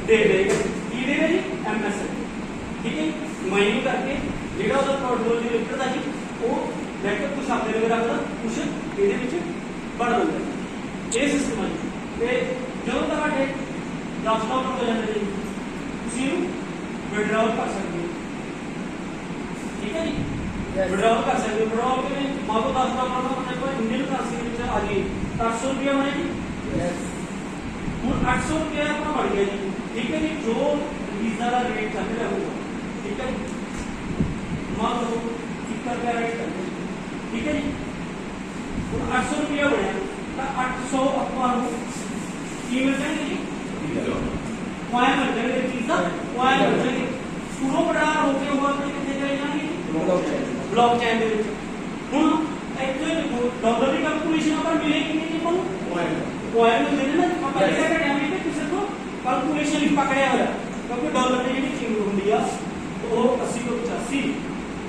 Speaker 2: ਦੇ ਦੇਗਾ। ਕੀ ਦੇਗਾ ਜੀ? MSN। ਠੀਕ ਹੈ। ਮਾਈਨਿੰਗ ਕਰਕੇ ਜਿਹੜਾ ਉਹਦਾ ਪੋਰਟਫੋਲੀਓ ਲਿਖਦਾ ਜੀ, ਉਹ ਬੈਕਅਪ ਕੁਛ ਆਪਣੇ ਲਈ ਰੱਖਦਾ, ਕੁਛ ਇਹਦੇ ਵਿੱਚ ਵੜ ਦਿੰਦਾ। ਇਹ ਸਿਸਟਮ ਹੈ ਜੀ। ਤੇ ਜਦੋਂ ਤੁਹਾਡੇ $10 ਹੋ ਜਾਂਦੇ ਜੀ, ਤੁਸੀਂ ਇਹਨੂੰ ਵਿਡਰਾਅਲ ਕਰ ਸਕਦੇ ਹੋ। ਠੀਕ ਹੈ ਜੀ। ਵਿਡਰਾਅਲ ਕਰ ਸਕਦੇ ਹੋ। ਵਿਡਰਾਅਲ ਕਿਵੇਂ? ਮੰਨ ਲਓ $10 ਦਾ ਆਪਣੇ ਕੋਲ ਇੰਡੀਅਨ ਕਰੰਸੀ ਵਿੱਚ ਆ ਗਈ, 800 ਰੁਪਏ ਬਣੇ ਜੀ। ਹੁਣ 800 ਰੁਪਏ ਆਪਣਾ ਬਣ ਗਿਆ ਜੀ। ਠੀਕ ਹੈ ਜੀ। ਜੋ ਵੀਜ਼ਾ ਦਾ ਰੇਟ ਚੱਲ ਰਿਹਾ ਹੋਊਗਾ, ਠੀਕ ਹੈ ਜੀ, ਮੰਨ ਲਓ $1 ਰੇਟ ਚੱਲ ਰਿਹਾ। ਠੀਕ ਹੈ ਜੀ। ਹੁਣ 800 ਰੁਪਏ ਬਣਿਆ ਤਾਂ 800 ਆਪਾਂ ਨੂੰ ਕੀ ਮਿਲ ਜਾਣਗੇ ਜੀ? ਪੁਆਇੰਟ ਮਿਲ ਜਾਣਗੇ। ਵੀਜ਼ਾ ਪੁਆਇੰਟ ਮਿਲ ਜਾਣਗੇ। ਪੂਰਾ ਬੜਾ ਹੋ ਕੇ ਉਹ ਆਪਣੇ ਕਿੱਥੇ ਚਲੇ ਜਾਣਗੇ? ਬਲੌਕਚੇਨ ਦੇ ਵਿੱਚ। ਹੁਣ ਇੱਥੇ ਦੇਖੋ ਡਾਲਰ ਦੀ ਕੈਲਕੂਲੇਸ਼ਨ ਆਪਾਂ ਮਿਲੇ ਕਿੰਨੀ ਜੀ? ਆਪਾਂ ਨੂੰ ਪੁਆਇੰਟ ਮਿਲਦੇ ਨੇ ਨਾ। ਆਪਾਂ ਇਹ ਕਹਿੰਦੇ ਟਾਈਮ ਤੇ ਕਿਸੇ ਤੋਂ ਕੈਲਕੂਲੇਸ਼ਨ ਹੀ ਪਕੜਿਆ ਹੋਇਆ, ਕਿਉਂਕਿ ਡਾਲਰ ਦੀ ਜਿਹੜੀ ਚੀਜ਼ ਹੁੰਦੀ ਆ ਉਹ 80 ਤੋਂ 85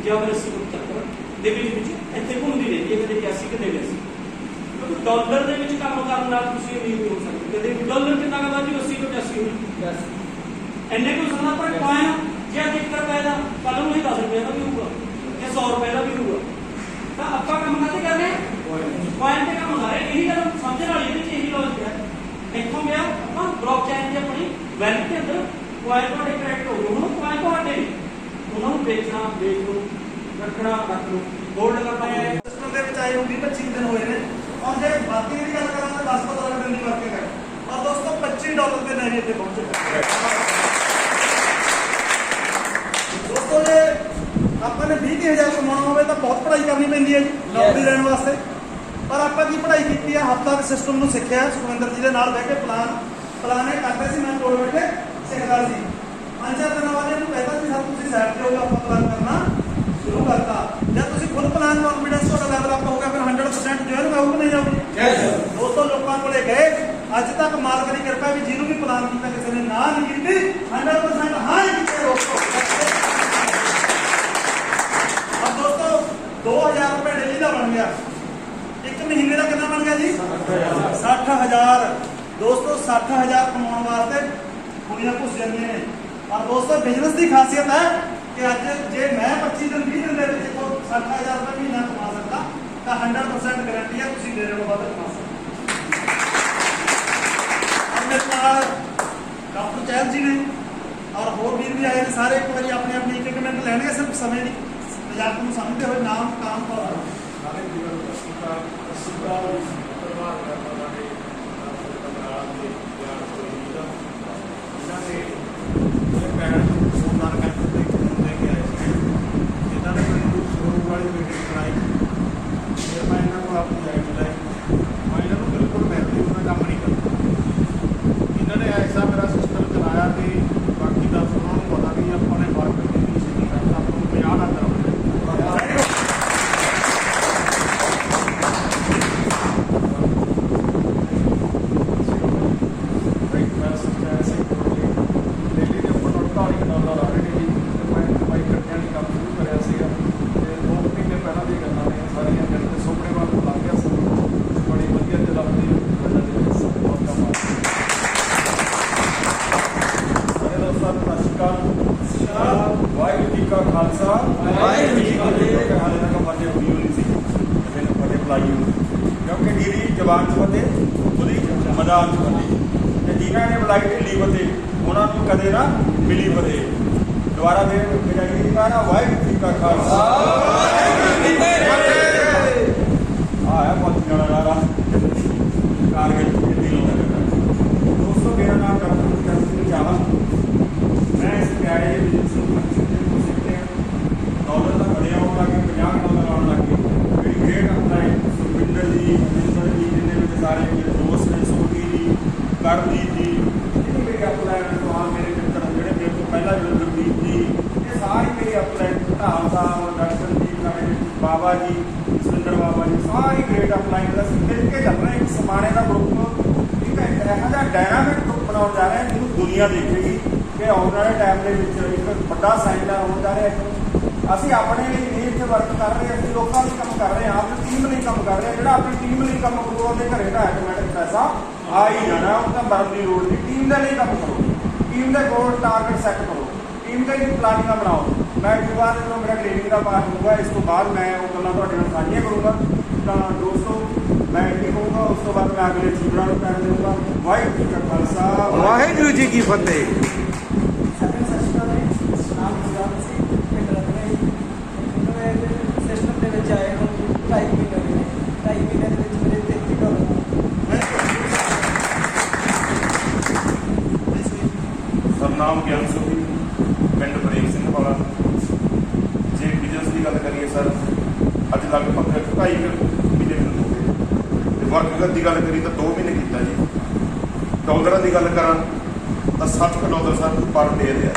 Speaker 2: ਜਾਂ 80 ਤੋਂ 75 ਦੇ ਵਿੱਚ ਇੱਥੇ ਘੁੰਮਦੀ ਰਹਿੰਦੀ ਹੈ, ਕਦੇ 81 ਕਦੇ 82। ਕਿਉਂਕਿ ਡਾਲਰ ਦੇ ਵਿੱਚ ਕੰਮ ਕਰਨ ਨਾਲ ਤੁਸੀਂ ਇਹ ਨਹੀਂ ਹੋ ਸਕਦੇ। ਕਦੇ ਡਾਲਰ ਕਿੰਨਾ ਕਦਾ ਜੀ? 80 ਤੋਂ 85 ਹੋਣੀ ਇੰਨੇ ਕੁ ਸਮਝਣਾ। ਪਰ ਪੁਆਇੰਟ ਜੇ $1 ਦਾ ਕੱਲ ਨੂੰ ਇਹ 10 ਰੁਪਏ ਦਾ ਵੀ ਹੋਊਗਾ ਜਾਂ 100 ਰੁਪਏ ਦਾ ਵੀ ਹੋਊਗਾ। ਤਾਂ ਆਪਾਂ ਕੰਮ ਕਰਦੇ ਕਰਨੇ ਪੁਆਇੰਟ ਤੇ ਕੰਮ ਸਾਰੇ। ਇਹੀ ਗੱਲ ਸਮਝਣ ਵਾਲੀ ਇਹਦੇ ਚ ਇਹੀ ਲੌਜਿਕ ਹੈ। ਇੱਥੋਂ ਗਿਆ ਆਪਾਂ ਬਲੌਕਚੇਨ ਦੀ ਆਪਣੀ ਵੈਲਿਊ ਦੇ ਅੰਦਰ ਪੁਆਇੰਟ ਤੁਹਾਡੇ ਕਰੈਕਟ ਹੋ ਗਏ। ਹੁਣ ਪੁਆਇੰਟ ਤੁਹਾਡੇ ਉਹਨਾਂ ਨੂੰ ਵੇਚਣਾ, ਵੇਚ ਲਓ, ਰੱਖਣਾ, ਰੱਖ ਲਓ, ਹੋਲਡ ਕਰਨਾ ਹੈ।
Speaker 1: ਸਿਸਟਮ ਦੇ ਵਿੱਚ ਆਏ 20-25 ਦਿਨ ਹੋਏ ਨੇ। ਔਰ ਜੇ ਬਾਕੀ ਦੀ ਗੱਲ ਕਰਾਂ ਤਾਂ 10-15 ਦਿਨ ਦੀ ਵਰਕਿੰਗ ਹੈ। ਔਰ ਦੋਸਤੋ $25 ਦੇ ਨੈਟ ਇੱਥੇ ਪਹੁੰਚੇ। ਦੋਸਤੋ ਜੇ ਆਪਾਂ ਨੇ 20,000 ਕਮਾਉਣਾ ਹੋਵੇ ਤਾਂ ਬਹੁਤ ਪੜ੍ਹਾਈ ਕਰਨੀ ਪੈਂਦੀ ਹੈ ਜੀ ਨੌਕਰੀ ਲੈਣ ਵਾਸਤੇ। ਪਰ ਆਪਾਂ ਕੀ ਪੜ੍ਹਾਈ ਕੀਤੀ ਹੈ? ਹਫ਼ਤਾ ਦੇ ਸਿਸਟਮ ਨੂੰ ਸਿੱਖਿਆ। ਸੁਖਵਿੰਦਰ ਜੀ ਦੇ ਨਾਲ ਬਹਿ ਕੇ ਪਲਾਨ ਇਹ ਕਰਦੇ ਸੀ। ਮੈਂ ਕੋਲ ਬੈਠੇ ਸਿੱਖਦਾ ਸੀ। 5-4 ਦਿਨਾਂ ਬਾਅਦ ਇਹਨੂੰ ਕਹਿੰਦਾ ਸੀ ਸਰ ਤੁਸੀਂ ਸਾਈਡ ਤੇ ਹੋ ਜਾਓ, ਆਪਾਂ ਪਲਾਨ ਕਰਨਾ ਸ਼ੁਰੂ ਕਰਤਾ। ਜਦ ਤੁਸੀਂ ਫੁੱਲ ਪਲਾਨ ਕੌਨਫੀਡੈਂਸ ਤੁਹਾਡਾ ਲੈਵਲ ਅਪ ਹੋ ਗਿਆ, ਫਿਰ 100% ਜੋ ਹੈ ਆਊਗਾ ਨਹੀਂ ਜਾਊਗੀ। ਦੋਸਤੋ ਲੋਕਾਂ ਕੋਲੇ ਗਏ, ਅੱਜ ਤੱਕ ਮਾਲਕ ਦੀ ਕਿਰਪਾ ਵੀ ਜਿਹਨੂੰ ਵੀ ਪਲਾਨ ਕੀਤਾ ਕਿਸੇ ਨੇ ਨਾ ਨਹੀਂ ਕੀਤੀ, 100% ਹਾਂ ਹੀ ਕੀਤੇ ਦੋਸਤੋ। अब दोस्तों 2000 रुपए डेली का बन गया। एक महीने का कितना बन गया जी? 60,000। दोस्तों 60,000 कमाने वास्ते कुड़ियां घुस जाती हैं। और दोस्तों बिजनेस की खासियत है कि अज जे मैं 25 दिन 20 दिन के 60,000 रुपये महीना कमा सकता तो 100% गारंटी है तुम मेरे को वध कमा सकते। मेरे नाल डॉक्टर चहल जी ने और होर वीर भी आए, सारे एक बार अपनी अपनी एक मिनट लैने सिर्फ समय की मजाक को समझते हुए नाम काम और
Speaker 3: इन्होंने ऐसा मेरा सिस्टम चलाया कि बाकी दस उन्होंने पता नहीं अपने वर्क करता आपको 50 ना करो। वाहिगुरू जी का खालसा वाहिगुरू जी की फतेह। हाले तक फतेह हुई नहीं सी, फतेह बुलाई क्योंकि ढीली जबान च फतेह खुली मैदान च फतेह। जिन्होंने ने बुलाई ढीली फतेह उन्होंने कदे ना मिली फतेह। दोबारा फिर बजाई ना वाहिगुरू जी का खालसा आया बहुत जड़ा नारा कारगिल दोस्तों। मेरा नाम डॉक्टर सिंह चावा। मैं इस प्यारे बिजनेस डॉलर का बढ़िया होने लगे, $50 आने लगे। मेरी ग्रेट अप्लाई सुखविंदर जी, रविंदर जी, जिन्हें सारे मेरे दोस्त ने, सोनी जी, करमजीत जी, जिन्हें मेरी अप्लाई विद्वान मेरे मित्र जोड़े मेरे को पहला जो गुरदीप जी, ये सारे मेरी अप्लाई ढाल साहब, डॉक्टर जी, सारे ਬਾਬਾ ਜੀ, ਸੁਰਿੰਦਰ ਬਾਬਾ ਜੀ, ਸਾਰੀ ਗ੍ਰੇਟ ਅਪਲਾਈਨ ਦਾ ਮਿਲ ਕੇ ਚੱਲ ਰਹੇ ਇੱਕ ਸਮਾਣੇ ਦਾ ਗਰੁੱਪ, ਠੀਕ ਹੈ, ਇੱਕ ਇਹੋ ਜਿਹਾ ਡਾਇਨਾਮਿਕ ਗਰੁੱਪ ਬਣਾਉਣ ਜਾ ਰਹੇ ਹਾਂ ਜਿਹਨੂੰ ਦੁਨੀਆ ਦੇਖੇਗੀ ਕਿ ਆਉਣ ਵਾਲੇ ਟਾਈਮ ਦੇ ਵਿੱਚ ਇੱਕ ਵੱਡਾ ਸਾਇੰਸਦਾਨ ਹੋਣ ਜਾ ਰਿਹਾ ਹੈ। ਅਸੀਂ ਆਪਣੇ ਲਈ ਨਹੀਂ ਇੱਥੇ ਵਰਕ ਕਰ ਰਹੇ, ਅਸੀਂ ਲੋਕਾਂ ਲਈ ਕੰਮ ਕਰ ਰਹੇ ਹਾਂ, ਆਪਣੀ ਟੀਮ ਲਈ ਕੰਮ ਕਰ ਰਹੇ ਹਾਂ। ਜਿਹੜਾ ਆਪਣੀ ਟੀਮ ਲਈ ਕੰਮ ਕਰੂ ਉਹਦੇ ਘਰੇ ਤਾਂ ਆਟੋਮੈਟਿਕ ਪੈਸਾ ਆ ਹੀ ਜਾਣਾ, ਉਹ ਤਾਂ ਮਰਨ ਦੀ ਲੋੜ ਨਹੀਂ। ਟੀਮ ਦੇ ਲਈ ਕੰਮ ਕਰੋ, ਟੀਮ ਦੇ ਗੋਲ ਟਾਰਗੇਟ ਸੈੱਟ ਕਰੋ, ਟੀਮ ਦੇ ਲਈ ਪਲਾਨਿੰਗਾਂ ਬਣਾਓ। ਮੈਂ ਇਸ ਤੋਂ ਬਾਅਦ ਜਦੋਂ ਮੇਰਾ ਟ੍ਰੇਨਿੰਗ ਦਾ ਪਾਰਟ ਹੋਊਗਾ, ਇਸ ਤੋਂ ਬਾਅਦ ਮੈਂ ਉਹ ਗੱਲਾਂ ਤੁਹਾਡੇ ਨਾਲ ਸਾਂਝੀਆਂ ਕਰੂੰਗਾ। ਤਾਂ ਦੋਸਤੋ ਮੈਂ ਇਹ ਕਹੂੰਗਾ, ਉਸ ਤੋਂ ਬਾਅਦ ਮੈਂ ਅਗਲੇ ਚੀਜ਼ਾਂ ਨੂੰ ਟਾਈਮ ਦੇਵਾਂਗਾ। ਵਾਹਿਗੁਰੂ ਜੀ ਕਾ ਖਾਲਸਾ,
Speaker 4: ਵਾਹਿਗੁਰੂ ਜੀ ਕੀ ਫਤਿਹ।
Speaker 5: ਸਿਸਟਮ ਦੇ ਵਿੱਚ ਆਏ ਨੂੰ 2.5 ਮਹੀਨੇ ਹੋਏ ਨੇ। 2.5 ਮਹੀਨੇ ਦੇ ਵਿੱਚ ਮੇਰੇ $33
Speaker 3: ਸਰਨਾਮ ਗਿਆਨ ਸੁਖੀ, ਪਿੰਡ ਪ੍ਰੇਮ ਸਿੰਘ ਵਾਲਾ। ਜੇ ਬਿਜ਼ਨਸ ਦੀ ਗੱਲ ਕਰੀਏ ਸਰ, ਅੱਜ ਲਗਭਗ 2.5 ਮਹੀਨੇ ਹੋ ਗਏ। ਤੇ ਵਰਕ ਦੀ ਗੱਲ ਕਰੀ ਤਾਂ 2 ਮਹੀਨੇ ਕੀਤਾ ਜੀ। ਡਾਲਰਾਂ ਦੀ ਗੱਲ ਕਰਾਂ ਤਾਂ $60 ਸਰ ਪਰ ਡੇ ਦੇ ਆ।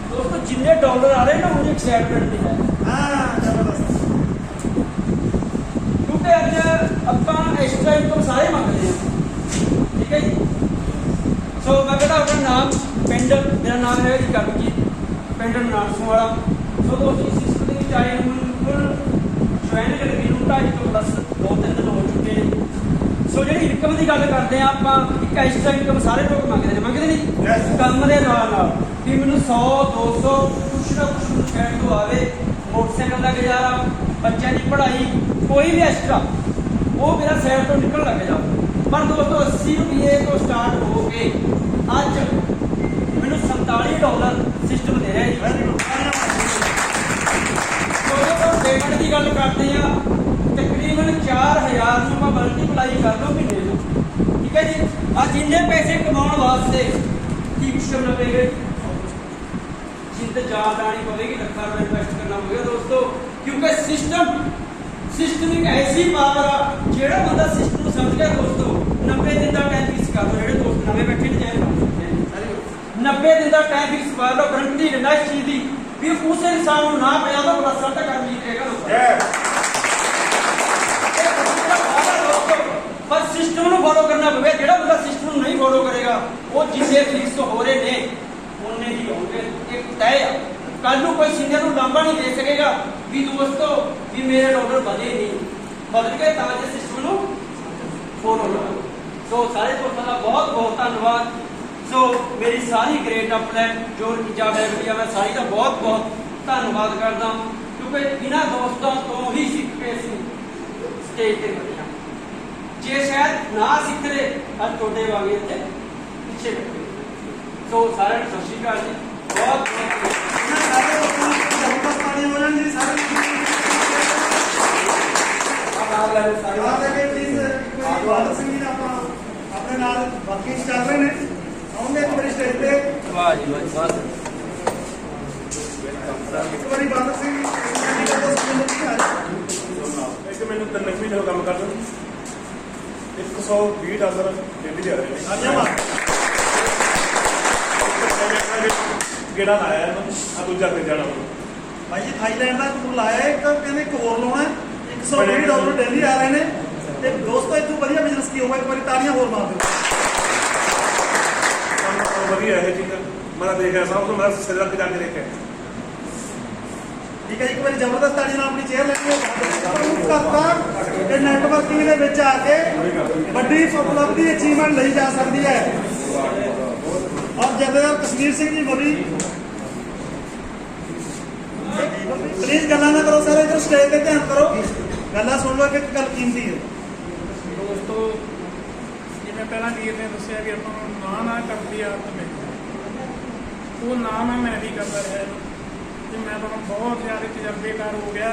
Speaker 5: ਦੋਸਤੋ ਜਿੰਨੇ ਡਾਲਰ ਆ ਰਹੇ ਨਾ ਉਹਦੀ ਐਕਸਾਈਟਮੈਂਟ ਨਹੀਂ ਹੈ। ਕਿਉਂਕਿ ਅੱਜ ਆਪਾਂ ਐਕਸਟਰਾ ਇਨਕਮ ਸਾਰੇ ਮੰਗਦੇ ਹਾਂ, ਠੀਕ ਹੈ ਜੀ। ਸੋ ਮੈਂ ਕਹਿੰਦਾ ਆਪਣਾ ਨਾਮ ਪਿੰਡ, ਮੇਰਾ ਨਾਮ ਹੈ ਜੀ ਕਰਮਜੀਤ, ਪਿੰਡ ਨਾਨਸੂ ਵਾਲਾ। ਸੋ ਦੋਸਤੋ ਇਸ ਸਿਸਟਮ ਦੇ ਵਿੱਚ ਆਏ ਨੂੰ ਬਿਲਕੁਲ ਜੁਆਇਨ ਕਰਕੇ ਨੂੰ 2.5 ਤੋਂ ਪਲੱਸ 2-3 ਦਿਨ ਹੋ ਚੁੱਕੇ ਨੇ। ਸੋ ਜਿਹੜੀ ਇਨਕਮ ਦੀ ਗੱਲ ਕਰਦੇ ਆ ਆਪਾਂ, ਇੱਕ ਐਕਸਟਰਾ ਇਨਕਮ ਸਾਰੇ ਲੋਕ ਮੰਗਦੇ ਨਹੀਂ ਕੰਮ ਦੇ ਨਾਲ ਵੀ ਮੈਨੂੰ 100-200 ਕੁਛ ਨਾ ਕੁਛ ਸਾਈਡ ਤੋਂ ਆਵੇ, ਮੋਟਰਸਾਈਕਲ ਦਾ ਗੁਜ਼ਾਰਾ, ਬੱਚਿਆਂ ਦੀ ਪੜ੍ਹਾਈ, ਕੋਈ ਵੀ ਐਕਸਟਰਾ ਉਹ ਮੇਰਾ ਸਾਈਡ ਤੋਂ ਨਿਕਲ ਲੱਗ ਜਾਓ। ਪਰ ਦੋਸਤੋ 80 ਰੁਪਏ ਤੋਂ ਸਟਾਰਟ ਹੋ ਕੇ ਅੱਜ ਮੈਨੂੰ $47 ਸਿਸਟਮ ਦੇ ਰਿਹਾ ਜੀ। ਜਦੋਂ ਪੇਮੈਂਟ ਦੀ ਗੱਲ ਕਰਦੇ ਆ, ਤਕਰੀਬਨ 4000 ਨੂੰ ਆਪਾਂ ਮਲਟੀਪਲਾਈ ਕਰ ਲਓ ਮਹੀਨੇ ਨੂੰ, ਠੀਕ ਹੈ ਜੀ। ਅੱਜ ਇੰਨੇ ਪੈਸੇ ਕਮਾਉਣ ਵਾਸਤੇ ਕੀ ਕੁਛ ਕਰਨਾ ਪਏਗਾ, ਜਿੰਦ ਜ਼ਿਆਦਾ ਨਹੀਂ ਪਵੇਗੀ, ਲੱਖਾਂ ਰੁਪਏ ਇਨਵੈਸਟ ਕਰਨਾ ਪਵੇਗਾ ਦੋਸਤੋ। ਕਿਉਂਕਿ ਸਿਸਟਮ ਇੱਕ ਐਸੀ ਪਾਵਰ ਆ, ਜਿਹੜਾ ਬੰਦਾ ਸਿਸਟਮ ਨੂੰ ਸਮਝ ਗਿਆ ਦੋਸਤੋ, 90 ਦਿਨ ਦਾ ਟਾਈਮ ਫਿਕਸ ਕਰ ਲਓ। ਜਿਹੜੇ ਦੋਸਤ ਨਵੇਂ ਬੈਠੇ ਨੇ ਚਾਹੇ 90 ਦਿਨ ਦਾ ਟਾਈਮ ਫਿਕਸ ਕਰ ਲਓ, ਗਰੰਟੀ ਦਿੰਦਾ ਇਸ ਚੀਜ਼ ਦੀ ਵੀ ਉਸ ਇਨਸਾਨ ਨੂੰ ਨਾ ਪਿਆ ਤਾਂ ਬੜਾ ਸੱਟ ਕਰ ਲੀਏਗਾ ਦੋਸਤੋ। ਪਰ ਸਿਸਟਮ ਨੂੰ ਫੋਲੋ ਕਰਨਾ ਪਵੇ। ਜਿਹੜਾ ਬੰਦਾ ਸਿਸਟਮ ਨੂੰ ਨਹੀਂ ਫੋਲੋ ਕਰੇਗਾ, ਉਹ ਜਿੰਨੇ ਫਿਕਸ ਹੋ ਰਹੇ ਨੇ ਉਹਨੇ ਹੀ ਹੋਣਗੇ, ਇੱਕ ਤੈਅ ਆ। ਕੱਲ ਨੂੰ ਕੋਈ ਸੀਨੀਅਰ ਨੂੰ ਲਾਂਭਾ ਨਹੀਂ ਦੇ ਸਕੇਗਾ ਵੀ ਦੋਸਤੋ ਵੀ ਮੇਰੇ ਡਾਲਰ ਵਧੇ ਨਹੀਂ, ਬਦਲ ਕੇ ਤਾਂ ਜੇ ਸਿਸਟਮ ਨੂੰ ਫੋਲੋ ਕਰੋ। ਸੋ ਸਾਰੇ ਦੋਸਤਾਂ ਦਾ ਬਹੁਤ ਬਹੁਤ ਧੰਨਵਾਦ। ਸੋ ਮੇਰੀ ਸਾਰੀ ਗ੍ਰੇਟ ਅਪਲਾਈਨ ਜੋ ਜਾ ਫੈਮਿਲੀ ਆ, ਮੈਂ ਸਾਰੀ ਦਾ ਬਹੁਤ ਬਹੁਤ ਧੰਨਵਾਦ ਕਰਦਾ, ਕਿਉਂਕਿ ਇਹਨਾਂ ਦੋਸਤਾਂ ਤੋਂ ਹੀ ਸਿੱਖ ਕੇ ਅਸੀਂ ਸਟੇਜ ਤੇ ਬਣੇ ਹਾਂ। ਜੇ ਸ਼ਾਇਦ ਨਾ ਸਿੱਖਦੇ ਅੱਜ ਤੁਹਾਡੇ ਵਾਂਗੇ ਇੱਥੇ ਪਿੱਛੇ ਬੈਠੇ। ਸੋ ਸਾਰਿਆਂ ਨੂੰ ਸਤਿ ਸ਼੍ਰੀ ਅਕਾਲ ਜੀ, ਬਹੁਤ
Speaker 1: ਸਾਰੇ ਲੋਕਾਂ ਨੂੰ ਪਾਣੀ ਹੋ ਜਾਣ ਜੀ। ਸਾਰੇ ਆਪ ਲੈ ਕੇ ਪਲੀਜ਼ ਬਾਦਲ ਸਿੰਘ ਜੀ ਦਾ ਆਪਾਂ ਆਪਣੇ ਨਾਲ ਬਾਕੀ ਚੱਲ ਰਹੇ ਨੇ, ਆਉਂਗੇ ਇੱਕ ਵਾਰੀ ਸਟੇਜ ਤੇ।
Speaker 5: ਵਾਹ ਜੀ ਵਾਹ।
Speaker 1: ਇੱਕ ਵਾਰੀ ਬਾਦਲ ਸਿੰਘ ਜੀ ਦਾ
Speaker 3: ਇੱਕ ਮੈਨੂੰ 3 ਮਹੀਨੇ ਹੋ ਕੰਮ ਕਰਦਾ, $120 ਡੇਲੀ ਦੇ ਰਹੇ ਨੇ। ਕਿਹੜਾ ਲਾਇਆ ਆ ਦੂਜਾ ਤੇ ਜਾਣਾ
Speaker 1: ਭਾਈ ਜੀ ਥਾਈਲੈਂਡ ਦਾ ਟੂਰ ਲਾਇਆ, ਇੱਕ ਕਹਿੰਦੇ ਇੱਕ ਹੋਰ ਲਾਉਣਾ, $120 ਡੇਲੀ ਆ ਰਹੇ ਨੇ। ਤੇ ਦੋਸਤੋ ਇੱਥੋਂ ਵਧੀਆ ਬਿਜ਼ਨਸ ਕੀ ਹੋਊਗਾ, ਇੱਕ ਵਾਰੀ ਤਾੜੀਆਂ ਹੋਰ ਮਾਰ ਦਿਓ।
Speaker 3: ਵਧੀਆ ਇਹ ਚੀਜ਼ ਮੈਂ ਦੇਖਿਆ, ਸਭ ਤੋਂ ਮੈਂ ਸਿਰ ਰੱਖ ਜਾ ਕੇ ਦੇਖਿਆ।
Speaker 1: ਠੀਕ ਹੈ, ਇੱਕ ਵਾਰੀ ਜ਼ਬਰਦਸਤ ਤਾੜੀ ਨਾਲ ਆਪਣੀ ਚੇਅਰ ਲੈ ਕੇ ਕਰਤਾ ਤੇ ਨੈਟਵਰਕਿੰਗ ਦੇ ਵਿੱਚ ਆ ਕੇ ਵੱਡੀ ਉਪਲਬਧੀ ਅਚੀਵਮੈਂਟ ਲਈ ਜਾ ਸਕਦੀ ਹੈ। ਔਰ ਜਥੇਦਾਰ ਕਸ਼ਮੀਰ ਸਿੰਘ ਜੀ ਬੋਲੀ, ਪਲੀਜ਼ ਗੱਲਾਂ ਨਾ ਕਰੋ ਸਾਰੇ, ਇੱਧਰ ਸਟੇਜ ਤੇ ਧਿਆਨ ਕਰੋ, ਗੱਲਾਂ ਸੁਣ ਲਓ ਕਿ ਇੱਕ ਗੱਲ ਕੀਮਤੀ ਹੈ।
Speaker 6: ਦੋਸਤੋ ਜਿਵੇਂ ਪਹਿਲਾਂ ਵੀਰ ਨੇ ਦੱਸਿਆ ਕਿ ਆਪਾਂ ਨੂੰ ਨਾ ਕਰਦੀ ਆਦਤ ਨਹੀਂ, ਉਹ ਨਾ ਮੈਂ ਵੀ ਕਰਦਾ ਰਿਹਾ ਤੇ ਮੈਂ ਤਾਂ ਬਹੁਤ ਜ਼ਿਆਦਾ ਤਜਰਬੇਕਾਰ ਹੋ ਗਿਆ।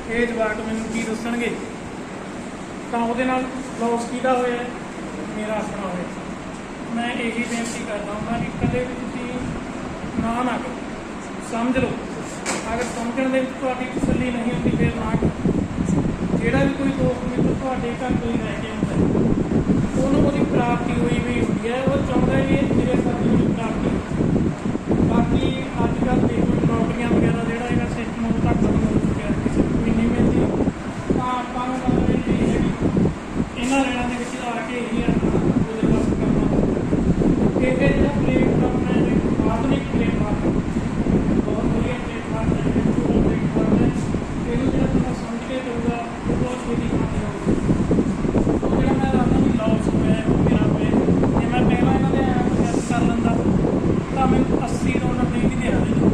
Speaker 6: ਇਹ ਜਵਾਕ ਮੈਨੂੰ ਕੀ ਦੱਸਣਗੇ, ਤਾਂ ਉਹਦੇ ਨਾਲ ਲੋਸ ਕਿਹਦਾ ਹੋਇਆ, ਮੇਰਾ ਆਪਣਾ ਹੋਇਆ। ਮੈਂ ਇਹੀ ਬੇਨਤੀ ਕਰਦਾ ਹੁੰਦਾ ਕਿ ਕਦੇ ਵੀ ਤੁਸੀਂ ਨਾ ਕਰੋ, ਸਮਝ ਲਓ। ਅਗਰ ਸਮਝਣ ਦੇ ਵਿੱਚ ਤੁਹਾਡੀ ਤਸੱਲੀ ਨਹੀਂ ਹੁੰਦੀ ਫਿਰ ਨਾ ਕਰੋ। ਜਿਹੜਾ ਵੀ ਕੋਈ ਦੋਸਤ ਮਿੱਤਰ ਤੁਹਾਡੇ ਘਰ ਕੋਈ ਲੈ ਕੇ ਆਉਂਦਾ ਉਹਨੂੰ ਉਹਦੀ ਪ੍ਰਾਪਤੀ ਹੋਈ ਵੀ ਹੁੰਦੀ ਹੈ, ਉਹ ਚਾਹੁੰਦਾ ਵੀ ਮੇਰੇ ਸਾਥੀ ਨੂੰ ਪ੍ਰਾਪਤੀ ਹੋਵੇ। ਬਾਕੀ ਅੱਜ ਕੱਲ੍ਹ ਦੇਖੋ ਨੌਕਰੀਆਂ ਵਗੈਰਾ ਜਿਹੜਾ ਇਹਦਾ ਸਿਸਟਮ ਉਹ ਘੱਟ ਹੋ ਚੁੱਕਿਆ, ਕਿਸੇ ਨੂੰ ਕੋਈ ਨਹੀਂ ਮਿਲਦੀ। ਤਾਂ ਆਪਾਂ ਨੂੰ ਗੱਲ ਇਹ ਹੈ ਕਿ ਇਹਨਾਂ ਰੇੜਾਂ ਦੇ ਵਿੱਚ ਆ ਕੇ ਹੀ ਉਹਦੇ ਵਾਸਤੇ ਕਰਨਾ। ਇਹ ਜਿਹੜਾ ਪਲੇਟਫਾਰਮ ਹੈ ਆਧੁਨਿਕ ਪਲੇਟਫਾਰਮ, ਬਹੁਤ ਵਧੀਆ ਪਲੇਟਫਾਰਮ ਹੈ, ਪਲੇਟਫਾਰਮ ਹੈ। ਇਹਨੂੰ ਜਿਹੜਾ ਤੁਹਾਨੂੰ ਸਮਝ ਕੇ ਕਰੂਗਾ ਉਹ ਬਹੁਤ ਛੇਤੀ ਖਾਂਦੇ ਹੋਊਗਾ। ਉਹ ਜਿਹੜਾ ਮੈਂ ਰਾਤਾਂ ਦੀ ਲੌਸ ਹੋਇਆ ਉਹ ਮੇਰਾ ਹੋਇਆ, ਜੇ ਮੈਂ ਪਹਿਲਾਂ ਇਹਨਾਂ ਦੇ ਐਪ ਕਰ ਲੈਂਦਾ ਤਾਂ ਮੈਨੂੰ 80 ਤੋਂ 90 ਵੀ ਦੇਣਾ ਦੇਣਾ।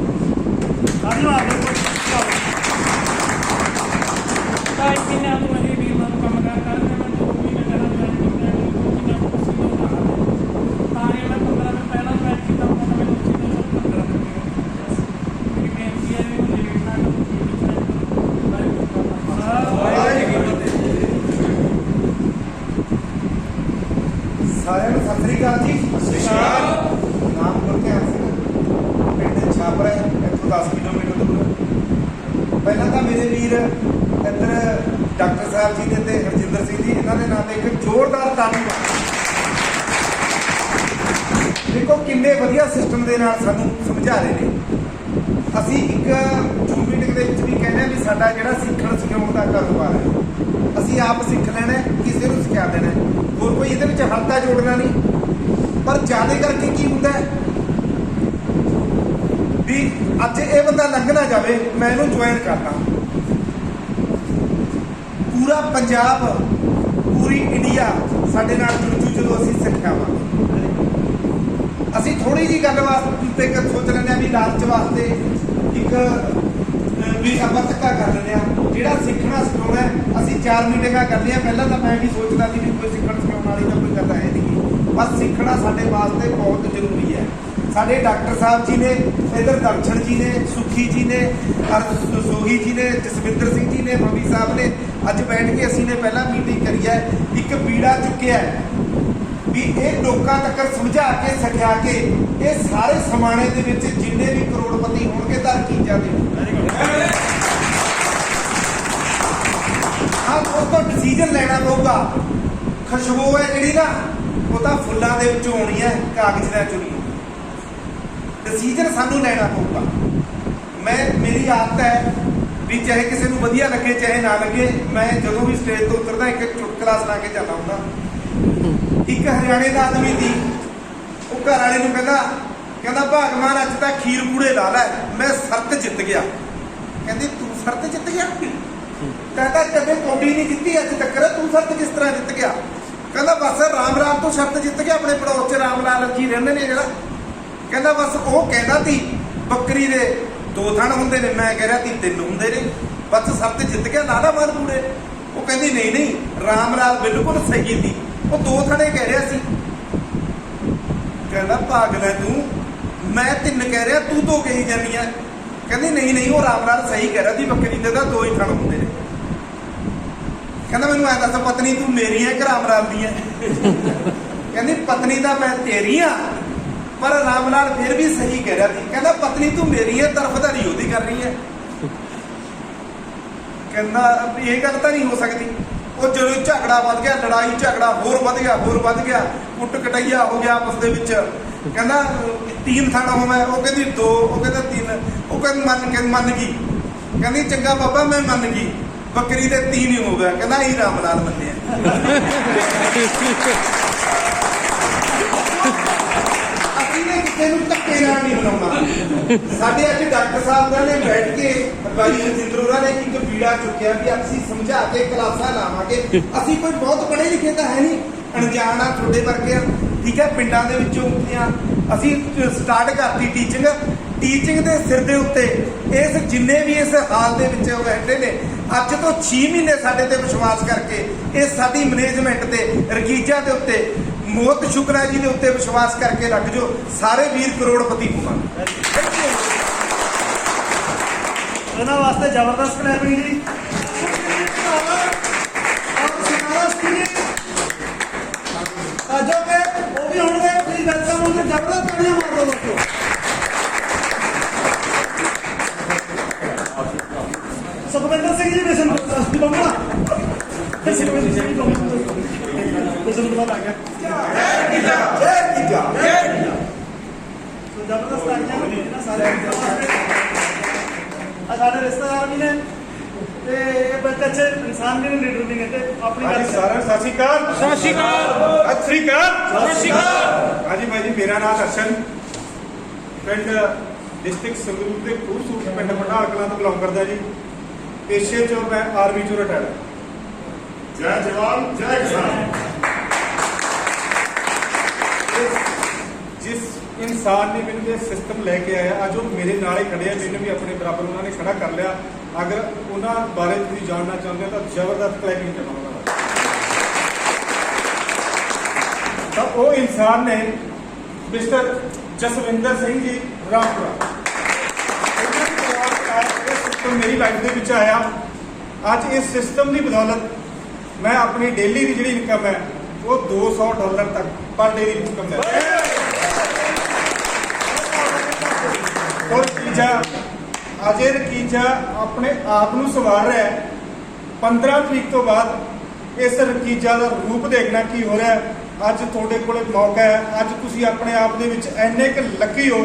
Speaker 1: ਧੰਨਵਾਦ।
Speaker 6: ਤਾਂ ਇੱਕ ਮਹੀਨਿਆਂ ਤੋਂ ਇਹ ਵੀਰਾਂ ਨੂੰ ਕੰਮ ਕਰ ਰਿਹਾ। ਮੈਂ 2 ਮਹੀਨੇ ਪਹਿਲਾਂ ਜੁਆਇਨ ਕੀਤਾ, 2 ਮਹੀਨੇ ਤੋਂ ਅਸੀਂ ਲੋਕ ਆ ਤਾਂ ਇਹ ਮੈਂ 15 ਦਿਨ ਪਹਿਲਾਂ ਜੁਆਇਨ ਕੀਤਾ, ਹੁਣ ਮੈਨੂੰ 15 ਦਿਨ ਮੇਰੀ ਬੇਨਤੀ ਹੈ ਵੀ ਲੇਟ ਨਾ
Speaker 4: ਸਾਰਿਆਂ ਨੂੰ ਸਤਿ ਸ੍ਰੀ ਅਕਾਲ ਜੀ। ਨਾਮ ਗੁਰਧਿਆਨ ਸਿੰਘ, ਪਿੰਡ ਛਾਪਰਾ, ਇੱਥੋਂ 10 ਕਿਲੋਮੀਟਰ ਦੂਰ। ਪਹਿਲਾਂ ਤਾਂ ਮੇਰੇ ਵੀਰ ਇੱਧਰ ਡਾਕਟਰ ਸਾਹਿਬ ਜੀ ਨੇ ਤੇ ਹਰਜਿੰਦਰ ਸਿੰਘ ਜੀ, ਇਹਨਾਂ ਦੇ ਨਾਮ ਤੇ ਇੱਕ ਜ਼ੋਰਦਾਰ ਤਾੜੀ ਮਾਰੋ। ਦੇਖੋ ਕਿੰਨੇ ਵਧੀਆ ਸਿਸਟਮ ਦੇ ਨਾਲ ਸਾਨੂੰ ਸਮਝਾ ਰਹੇ ਨੇ। ਅਸੀਂ ਇੱਕ ਜੂਮ ਮੀਟਿੰਗ ਦੇ ਵਿੱਚ ਵੀ ਕਹਿੰਦੇ ਹਾਂ ਵੀ ਸਾਡਾ ਜਿਹੜਾ ਸਿੱਖਣ ਸਿਖਾਉਣ ਦਾ ਕਾਰੋਬਾਰ ਹੈ, ਅਸੀਂ ਆਪ ਸਿੱਖ ਲੈਣਾ, ਕਿਸੇ ਨੂੰ ਸਿਖਾ ਦੇਣਾ, ਹੋਰ ਕੋਈ ਇਹਦੇ ਵਿੱਚ ਹਲਕਾ ਜੋੜਨਾ ਨਹੀਂ। ਪਰ ਜ਼ਿਆਦਾ ਕਰਕੇ ਕੀ ਹੁੰਦਾ ਵੀ ਅੱਜ ਇਹ ਬੰਦਾ ਲੰਘ ਨਾ ਜਾਵੇ, ਮੈਂ ਇਹਨੂੰ ਜੁਆਇਨ ਕਰਦਾ। ਪੂਰਾ ਪੰਜਾਬ, ਪੂਰੀ ਇੰਡੀਆ ਸਾਡੇ ਨਾਲ ਜੁੜ ਜੂ ਜਦੋਂ ਅਸੀਂ ਸਿੱਖਿਆਵਾਂਗੇ। ਅਸੀਂ ਥੋੜੀ ਜਿਹੀ ਗੱਲ ਵਾਸਤੇ ਸੋਚ ਲੈਂਦੇ ਹਾਂ ਵੀ ਲਾਲਚ ਵਾਸਤੇ ਇੱਕ ਵੀ ਆਪਾਂ ਧੱਕਾ ਕਰ ਲੈਂਦੇ ਹਾਂ। ਜਿਹੜਾ ਸਿੱਖਣਾ ਸਿਖਾਉਣਾ ਅਸੀਂ 4 ਮੀਟਿੰਗਾਂ ਕਰਦੀਆਂ। ਪਹਿਲਾਂ ਤਾਂ ਮੈਂ ਵੀ ਸੋਚਦਾ ਸੀ ਵੀ ਕੋਈ ਸਿੱਖਣ ਸਿਖਾਉਣ ਵਾਲੀ ਤਾਂ ਕੋਈ ਗੱਲ ਹੈ ਨਹੀਂ, ਪਰ ਸਿੱਖਣਾ ਸਾਡੇ ਵਾਸਤੇ ਬਹੁਤ ਜ਼ਰੂਰੀ ਹੈ। ਸਾਡੇ ਡਾਕਟਰ ਸਾਹਿਬ ਜੀ ਨੇ, ਇੱਧਰ ਦਰਸ਼ਨ ਜੀ ਨੇ, ਸੁਖੀ ਜੀ ਨੇ, ਸੋਹੀ ਜੀ ਨੇ, ਜਸਵਿੰਦਰ ਸਿੰਘ ਜੀ ਨੇ, ਮਵੀ ਸਾਹਿਬ ਨੇ, ਅੱਜ ਬੈਠ ਕੇ ਅਸੀਂ ਨੇ ਪਹਿਲਾਂ ਮੀਟਿੰਗ ਕਰੀ ਹੈ। ਇੱਕ ਬੀੜਾ ਚੁੱਕਿਆ ਵੀ ਇਹ ਲੋਕਾਂ ਤੱਕ ਸਮਝਾ ਕੇ ਸਿਖਾ ਕੇ ਇਹ ਸਾਰੇ ਸਮਾਣੇ ਦੇ ਵਿੱਚ ਜਿੰਨੇ ਵੀ ਕਰੋੜਪਤੀ ਹੋਣਗੇ ਤਾਂ ਚੀਜ਼ਾਂ ਦੇ ਉਸ ਤੋਂ ਡਿਸੀਜਨ ਲੈਣਾ ਪਊਗਾ। ਖੁਸ਼ਬੂ ਹੈ ਜਿਹੜੀ ਨਾ ਉਹ ਤਾਂ ਫੁੱਲਾਂ ਦੇ ਵਿੱਚੋਂ ਆਉਣੀ ਹੈ, ਕਾਗਜ਼ ਦਾ ਚੋਂ ਨਹੀਂ। ਡਿਸੀਜਨ ਸਾਨੂੰ ਲੈਣਾ ਪਊਗਾ। ਮੇਰੀ ਆਦਤ ਹੈ ਵੀ ਚਾਹੇ ਕਿਸੇ ਨੂੰ ਵਧੀਆ ਲੱਗੇ ਚਾਹੇ ਨਾ ਲੱਗੇ, ਮੈਂ ਜਦੋਂ ਵੀ ਸਟੇਜ ਤੋਂ ਉਤਰਦਾ ਇੱਕ ਚੁਟਕਲਾ ਸੁਣਾ ਕੇ ਜਾਂਦਾ ਹੁੰਦਾ। ਇੱਕ ਹਰਿਆਣੇ ਦਾ ਆਦਮੀ ਸੀ, ਉਹ ਘਰ ਵਾਲੇ ਨੂੰ ਕਹਿੰਦਾ ਭਗਵਾਨ ਅੱਜ ਤਾਂ ਖੀਰ ਪੂੜੇ ਲਾ ਲੈ, ਮੈਂ ਸਰਤ ਜਿੱਤ ਗਿਆ। ਕਹਿੰਦੀ ਤੂੰ ਸਰਤ ਜਿੱਤ ਗਿਆ? ਕਹਿੰਦਾ ਕਦੇ ਕੌਡੀ ਨਹੀਂ ਜਿੱਤੀ ਅੱਜ ਤੱਕ, ਤੂੰ ਸਰਤ ਕਿਸ ਤਰ੍ਹਾਂ ਜਿੱਤ ਗਿਆ? ਕਹਿੰਦਾ ਬਸ ਰਾਮ ਤੋਂ ਸ਼ਰਤ ਜਿੱਤ ਗਿਆ। ਆਪਣੇ ਪੜੋਸ 'ਚ ਰਾਮ ਲਾਲ ਜੀ ਰਹਿੰਦੇ ਨੇ ਜਿਹੜਾ, ਕਹਿੰਦਾ ਬਸ ਉਹ ਕਹਿੰਦਾ ਸੀ ਬੱਕਰੀ ਦੇ 2 ਥਣ ਹੁੰਦੇ ਨੇ, ਮੈਂ ਕਹਿ ਰਿਹਾ ਸੀ 3 ਹੁੰਦੇ ਨੇ, ਬਸ ਸਰਤ ਜਿੱਤ ਗਿਆ, ਲਾ ਲਾ ਮਾਰ ਪੂੜੇ। ਉਹ ਕਹਿੰਦੀ ਨਹੀਂ ਰਾਮ ਲਾਲ ਬਿਲਕੁਲ ਸਹੀ ਸੀ, ਉਹ 2 ਥਣੇ ਕਹਿ ਰਿਹਾ ਸੀ। ਕਹਿੰਦਾ ਪਾਗਲ ਹੈ ਤੂੰ, ਮੈਂ 3 ਕਹਿ ਰਿਹਾ, ਤੂੰ 2 ਕਹੀ ਜਾਂਦੀ ਹੈ। ਕਹਿੰਦੀ ਨਹੀਂ ਉਹ ਰਾਮ ਲਾਲ ਸਹੀ ਕਹਿ ਰਿਹਾ ਸੀ, ਬੱਕਰੀ ਦੇ ਤਾਂ 2 ਹੀ ਥਣ ਹੁੰਦੇ ਨੇ। ਕਹਿੰਦਾ ਮੈਨੂੰ ਐਂ ਦੱਸ ਪਤਨੀ ਤੂੰ ਮੇਰੀ ਹੈ ਕਿ ਰਾਮ ਲਾਲ ਦੀ ਹੈ? ਕਹਿੰਦੀ ਪਤਨੀ ਤਾਂ ਮੈਂ ਤੇਰੀ ਆ, ਪਰ ਰਾਮ ਲਾਲ ਫਿਰ ਵੀ ਸਹੀ ਕਹਿ ਰਿਹਾ ਸੀ। ਕਹਿੰਦਾ ਪਤਨੀ ਤੂੰ ਮੇਰੀ ਹੈ, ਤਰਫਦਾਰੀ ਉਹਦੀ ਕਰ ਰਹੀ ਹੈ। ਕਹਿੰਦਾ ਇਹ ਗੱਲ ਤਾਂ ਨਹੀਂ ਹੋ ਸਕਦੀ। ਉਹ ਜਦੋਂ ਝਗੜਾ ਵੱਧ ਗਿਆ, ਲੜਾਈ ਝਗੜਾ ਹੋਰ ਵੱਧ ਗਿਆ, ਕੁੱਟ ਕਟਈਆ ਹੋ ਗਿਆ ਆਪਸ ਦੇ ਵਿੱਚ। ਕਹਿੰਦਾ 3 ਥਾਣਾ ਹੋਵੇ, ਉਹ ਕਹਿੰਦੀ 2, ਉਹ ਕਹਿੰਦਾ 3, ਉਹ ਕਹਿੰਦੀ ਮੰਨ ਗਈ। ਕਹਿੰਦੀ ਚੰਗਾ ਬਾਬਾ ਮੈਂ ਮੰਨ ਗਈ, ਬੱਕਰੀ ਦੇ 3 ਹੀ ਹੋ ਗਿਆ। ਕਹਿੰਦਾ ਇਹ ਰਾਮ ਲਾਲ ਮੰਨਿਆ। ਅਸੀਂ ਨੇ ਕਿਸੇ ਨੂੰ ਧੱਕੇ ਨਾਲ ਨਹੀਂ ਬਣਾਉਣਾ। ਸਾਡੇ ਅੱਜ ਡਾਕਟਰ ਸਾਹਿਬ ਨੇ ਬੈਠ ਕੇ ਬਾਈ ਰਜਿੰਦਰ ਨੇ ਇੱਕ ਬੀੜਾ ਚੁੱਕਿਆ ਵੀ ਅਸੀਂ ਸਮਝਾ ਕੇ ਕਲਾਸਾਂ ਲਾਵਾਂਗੇ। ਅਸੀਂ ਕੋਈ ਬਹੁਤ ਪੜ੍ਹੇ ਲਿਖੇ ਤਾਂ ਹੈ ਨਹੀਂ, ਅਣਜਾਣ ਆ, ਤੁਹਾਡੇ ਵਰਗੇ ਆ, ਠੀਕ ਹੈ। ਪਿੰਡਾਂ ਦੇ ਵਿੱਚੋਂ ਉੱਠੇ ਆ, ਅਸੀਂ ਸਟਾਰਟ ਕਰਤੀ ਟੀਚਿੰਗ ਦੇ ਸਿਰ ਦੇ ਉੱਤੇ। ਇਸ ਜਿੰਨੇ ਵੀ ਇਸ ਹਾਲ ਦੇ ਵਿੱਚ ਬੈਠੇ ਨੇ, ਅੱਜ ਤੋਂ 6 ਮਹੀਨੇ ਸਾਡੇ ਤੇ ਵਿਸ਼ਵਾਸ ਕਰਕੇ ਇਹ ਸਾਡੀ ਮੈਨੇਜਮੈਂਟ ਤੇ ਰਕੀਜ਼ਾਂ ਦੇ ਉੱਤੇ ਮੋਹਤ ਸ਼ੁਕਰਾ ਜੀ ਦੇ ਉੱਤੇ ਵਿਸ਼ਵਾਸ ਕਰਕੇ ਲੱਗ ਜਾਓ, ਸਾਰੇ ਵੀਰ ਕਰੋੜਪਤੀ ਹੋਵਾਂਗੇ।
Speaker 1: ਇਹਨਾਂ ਵਾਸਤੇ ਜ਼ਬਰਦਸਤ ਕਲੈਪਿੰਗ ਜੀ। ਜੋ ਕਿ ਉਹ ਵੀ ਹੋਣਗੇ, ਪਲੀਜ਼ ਵੈਲਕਮ ਹੋਣਗੇ, ਜ਼ਬਰਦਸਤ ਤਾੜੀਆਂ ਮਾਰ ਦਿਓ ਦੋਸਤੋ। ਸੁਖਵਿੰਦਰ ਸਿੰਘ ਜੀ ਮਿਸ਼ਨ ਬੰਗਲਾ, ਸੁਖਵਿੰਦਰ ਸਿੰਘ ਜੀ ਮਿਸ਼ਨ ਬੰਗਲਾ ਆ ਗਿਆ। ਸੋ ਜ਼ਬਰਦਸਤ ਤਾੜੀਆਂ ਇਹਨਾਂ ਸਾਰੇ ਆ ਸਾਡੇ ਰਿਸ਼ਤੇਦਾਰ ਵੀ ਨੇ ਤੇ ਇਹ ਬੱਚੇ ਅੱਛੇ ਇਨਸਾਨ ਵੀ ਨੇ, ਲੀਡਰ ਵੀ ਨੇ ਤੇ ਆਪਣੀ ਗੱਲ
Speaker 3: ਸਾਰਿਆਂ ਨੂੰ ਸਤਿ ਸ਼੍ਰੀ ਅਕਾਲ।
Speaker 6: ਸਤਿ ਸ਼੍ਰੀ ਅਕਾਲ।
Speaker 3: ਸਤਿ ਸ਼੍ਰੀ ਅਕਾਲ।
Speaker 6: ਸਤਿ ਸ਼੍ਰੀ ਅਕਾਲ।
Speaker 3: ਹਾਂਜੀ ਭਾਈ ਜੀ, ਮੇਰਾ ਨਾਮ ਦਰਸ਼ਨ, ਪਿੰਡ ਡਿਸਟ੍ਰਿਕਟ ਸੰਗਰੂਰ ਦੇ ਖੂਬਸੂਰਤ ਪਿੰਡ ਪਟਾਲ ਕਲਾਂ ਤੋਂ ਬਿਲੋਂਗ ਕਰਦਾ ਜੀ। ਪੇਸ਼ੇ 'ਚੋਂ ਮੈਂ ਆਰਮੀ 'ਚੋਂ ਰਿਟਾਇਰ।
Speaker 7: ਜੈ ਜਵਾਨ ਜੈ ਕਿਸਾਨ।
Speaker 3: ਜਿਸ ਇਨਸਾਨ ਨੇ ਮੈਨੂੰ ਇਹ ਸਿਸਟਮ ਲੈ ਕੇ ਆਇਆ, ਅੱਜ ਉਹ ਮੇਰੇ ਨਾਲ ਹੀ ਖੜੇ ਆ, ਮੈਨੂੰ ਵੀ ਆਪਣੇ ਬਰਾਬਰ ਉਹਨਾਂ ਨੇ ਖੜਾ ਕਰ ਲਿਆ। ਅਗਰ ਉਹਨਾਂ ਬਾਰੇ ਤੁਸੀਂ ਜਾਣਨਾ ਚਾਹੁੰਦੇ ਹੋ ਤਾਂ ਜ਼ਬਰਦਸਤ ਕਲੈਪਿੰਗ ਕਰਵਾਉਂਗਾ। ਤਾਂ ਉਹ ਇਨਸਾਨ ਨੇ ਮਿਸਟਰ ਜਸਵਿੰਦਰ ਸਿੰਘ ਜੀ ਰਾਮਪੁਰਾ। ਇਹਨਾਂ ਦੀ ਪਰਿਵਾਰ ਇਹ ਸਿਸਟਮ ਮੇਰੀ ਲਾਈਫ ਦੇ ਵਿੱਚ ਆਇਆ। ਅੱਜ ਇਸ ਸਿਸਟਮ ਦੀ ਬਦੌਲਤ ਮੈਂ ਆਪਣੀ ਡੇਲੀ ਦੀ ਜਿਹੜੀ ਇਨਕਮ ਹੈ ਉਹ $200 ਤੱਕ ਪਰ ਡੇ ਦੀ ਇਨਕਮ ਹੈ। ਔਰ ਤੀਜਾ ਅਜੇ ਰਕੀਜਾ ਆਪਣੇ ਆਪ ਨੂੰ ਸਵਾਰ ਰਿਹਾ ਹੈ। 15 ਤਰੀਕ ਤੋਂ ਬਾਅਦ ਇਸ ਰਕੀਜਾ ਦਾ ਰੂਪ ਦੇਖਣਾ ਕੀ ਹੋ ਰਿਹਾ ਹੈ। ਅੱਜ ਤੁਹਾਡੇ ਕੋਲੇ ਮੌਕਾ ਹੈ। ਅੱਜ ਤੁਸੀਂ ਆਪਣੇ ਆਪ ਦੇ ਵਿੱਚ ਇੰਨੇ ਕੁ ਲੱਕੀ ਹੋ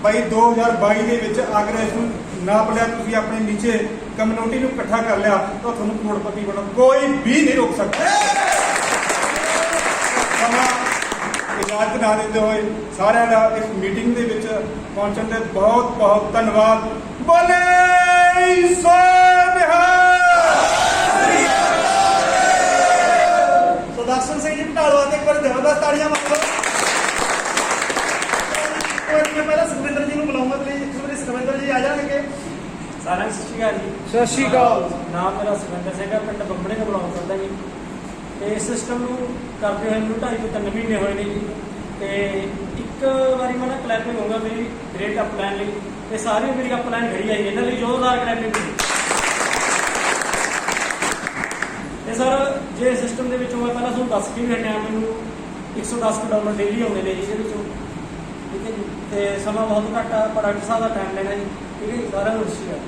Speaker 3: ਭਾਈ, 2022 ਦੇ ਵਿੱਚ ਅਗਰ ਇਸ ਨੂੰ ਨਾਪ ਲਿਆ, ਤੁਸੀਂ ਆਪਣੇ ਨੀਚੇ ਕਮਿਊਨਿਟੀ ਨੂੰ ਇਕੱਠਾ ਕਰ ਲਿਆ ਤਾਂ ਤੁਹਾਨੂੰ ਕਰੋੜਪਤੀ ਬਣੋ ਕੋਈ ਵੀ ਨਹੀਂ ਰੋਕ ਸਕਦਾ। ਇਜਾਜ਼ਤ ਨਾ ਦਿੰਦੇ ਹੋਏ ਸਾਰਿਆਂ ਦਾ ਇਸ ਮੀਟਿੰਗ ਦੇ ਵਿੱਚ ਪਹੁੰਚਣ ਦੇ ਬਹੁਤ ਬਹੁਤ ਧੰਨਵਾਦ। ਬੋਲੇ ਸੋ ਨਿਹਾਲ।
Speaker 1: ਸੋ ਦਰਸ਼ਨ ਸਿੰਘ ਜੀ ਢਾਲਵਾ ਤੇ ਇੱਕ ਵਾਰ ਜ਼ਬਰਦਸਤ ਤਾੜੀਆਂ ਮਾਰੋ। ਮੈਂ ਪਹਿਲਾਂ ਸੁਖਵਿੰਦਰ ਜੀ ਨੂੰ ਬੁਲਾਉਂਗਾ, ਪਲੀਜ਼ ਇੱਕ ਵਾਰੀ ਸੁਖਵਿੰਦਰ ਜੀ ਆ ਜਾਣਗੇ।
Speaker 5: ਸਾਰਿਆਂ ਨੂੰ ਸਤਿ ਸ਼੍ਰੀ ਅਕਾਲ ਜੀ।
Speaker 6: ਸਤਿ ਸ਼੍ਰੀ ਅਕਾਲ।
Speaker 5: ਨਾਮ ਮੇਰਾ ਸੁਖਵਿੰਦਰ ਸਿੰਘ ਹੈ, ਪਿੰਡ ਬੰਬੜੇ ਤੋਂ ਬਿਲੋਂਗ ਕਰਦਾ ਜੀ। ਤੇ ਇਸ ਸਿਸਟਮ ਨੂੰ ਕਰਦੇ ਹੋਏ ਮੈਨੂੰ 2.5 ਤੋਂ 3 ਮਹੀਨੇ ਹੋਏ ਨੇ ਜੀ। ਤੇ ਇੱਕ ਵਾਰੀ ਮੈਂ ਨਾ ਕਲੈਪਿੰਗ ਹੋਊਗਾ ਮੇਰੀ ਗ੍ਰੇਟ ਅਪਲਾਈਨ ਲਈ, ਤੇ ਸਾਰੀ ਮੇਰੀ ਅਪਲਾਈਨ ਖੜੀ ਆਈ ਇਹਨਾਂ ਲਈ ਜ਼ੋਰਦਾਰ ਕਲੈਪਿੰਗ ਹੋਈ। ਤੇ ਸਰ ਜੇ ਸਿਸਟਮ ਦੇ ਵਿੱਚੋਂ ਮੈਂ ਪਹਿਲਾਂ ਤੁਹਾਨੂੰ ਦੱਸ ਕੇ ਵੀ ਹਟਿਆ, ਮੈਨੂੰ $110 ਡੇਲੀ ਆਉਂਦੇ ਨੇ ਜੀ ਇਹਦੇ ਵਿੱਚੋਂ, ਠੀਕ ਹੈ ਜੀ। ਤੇ ਸਮਾਂ ਬਹੁਤ ਘੱਟ ਆ, ਪ੍ਰੋਡਕਟ ਸਾਹਿਬ ਦਾ ਟਾਈਮ ਲੈਣਾ ਜੀ, ਠੀਕ ਹੈ ਜੀ। ਸਾਰਿਆਂ ਨੂੰ ਅੱਛੀ ਹੈ।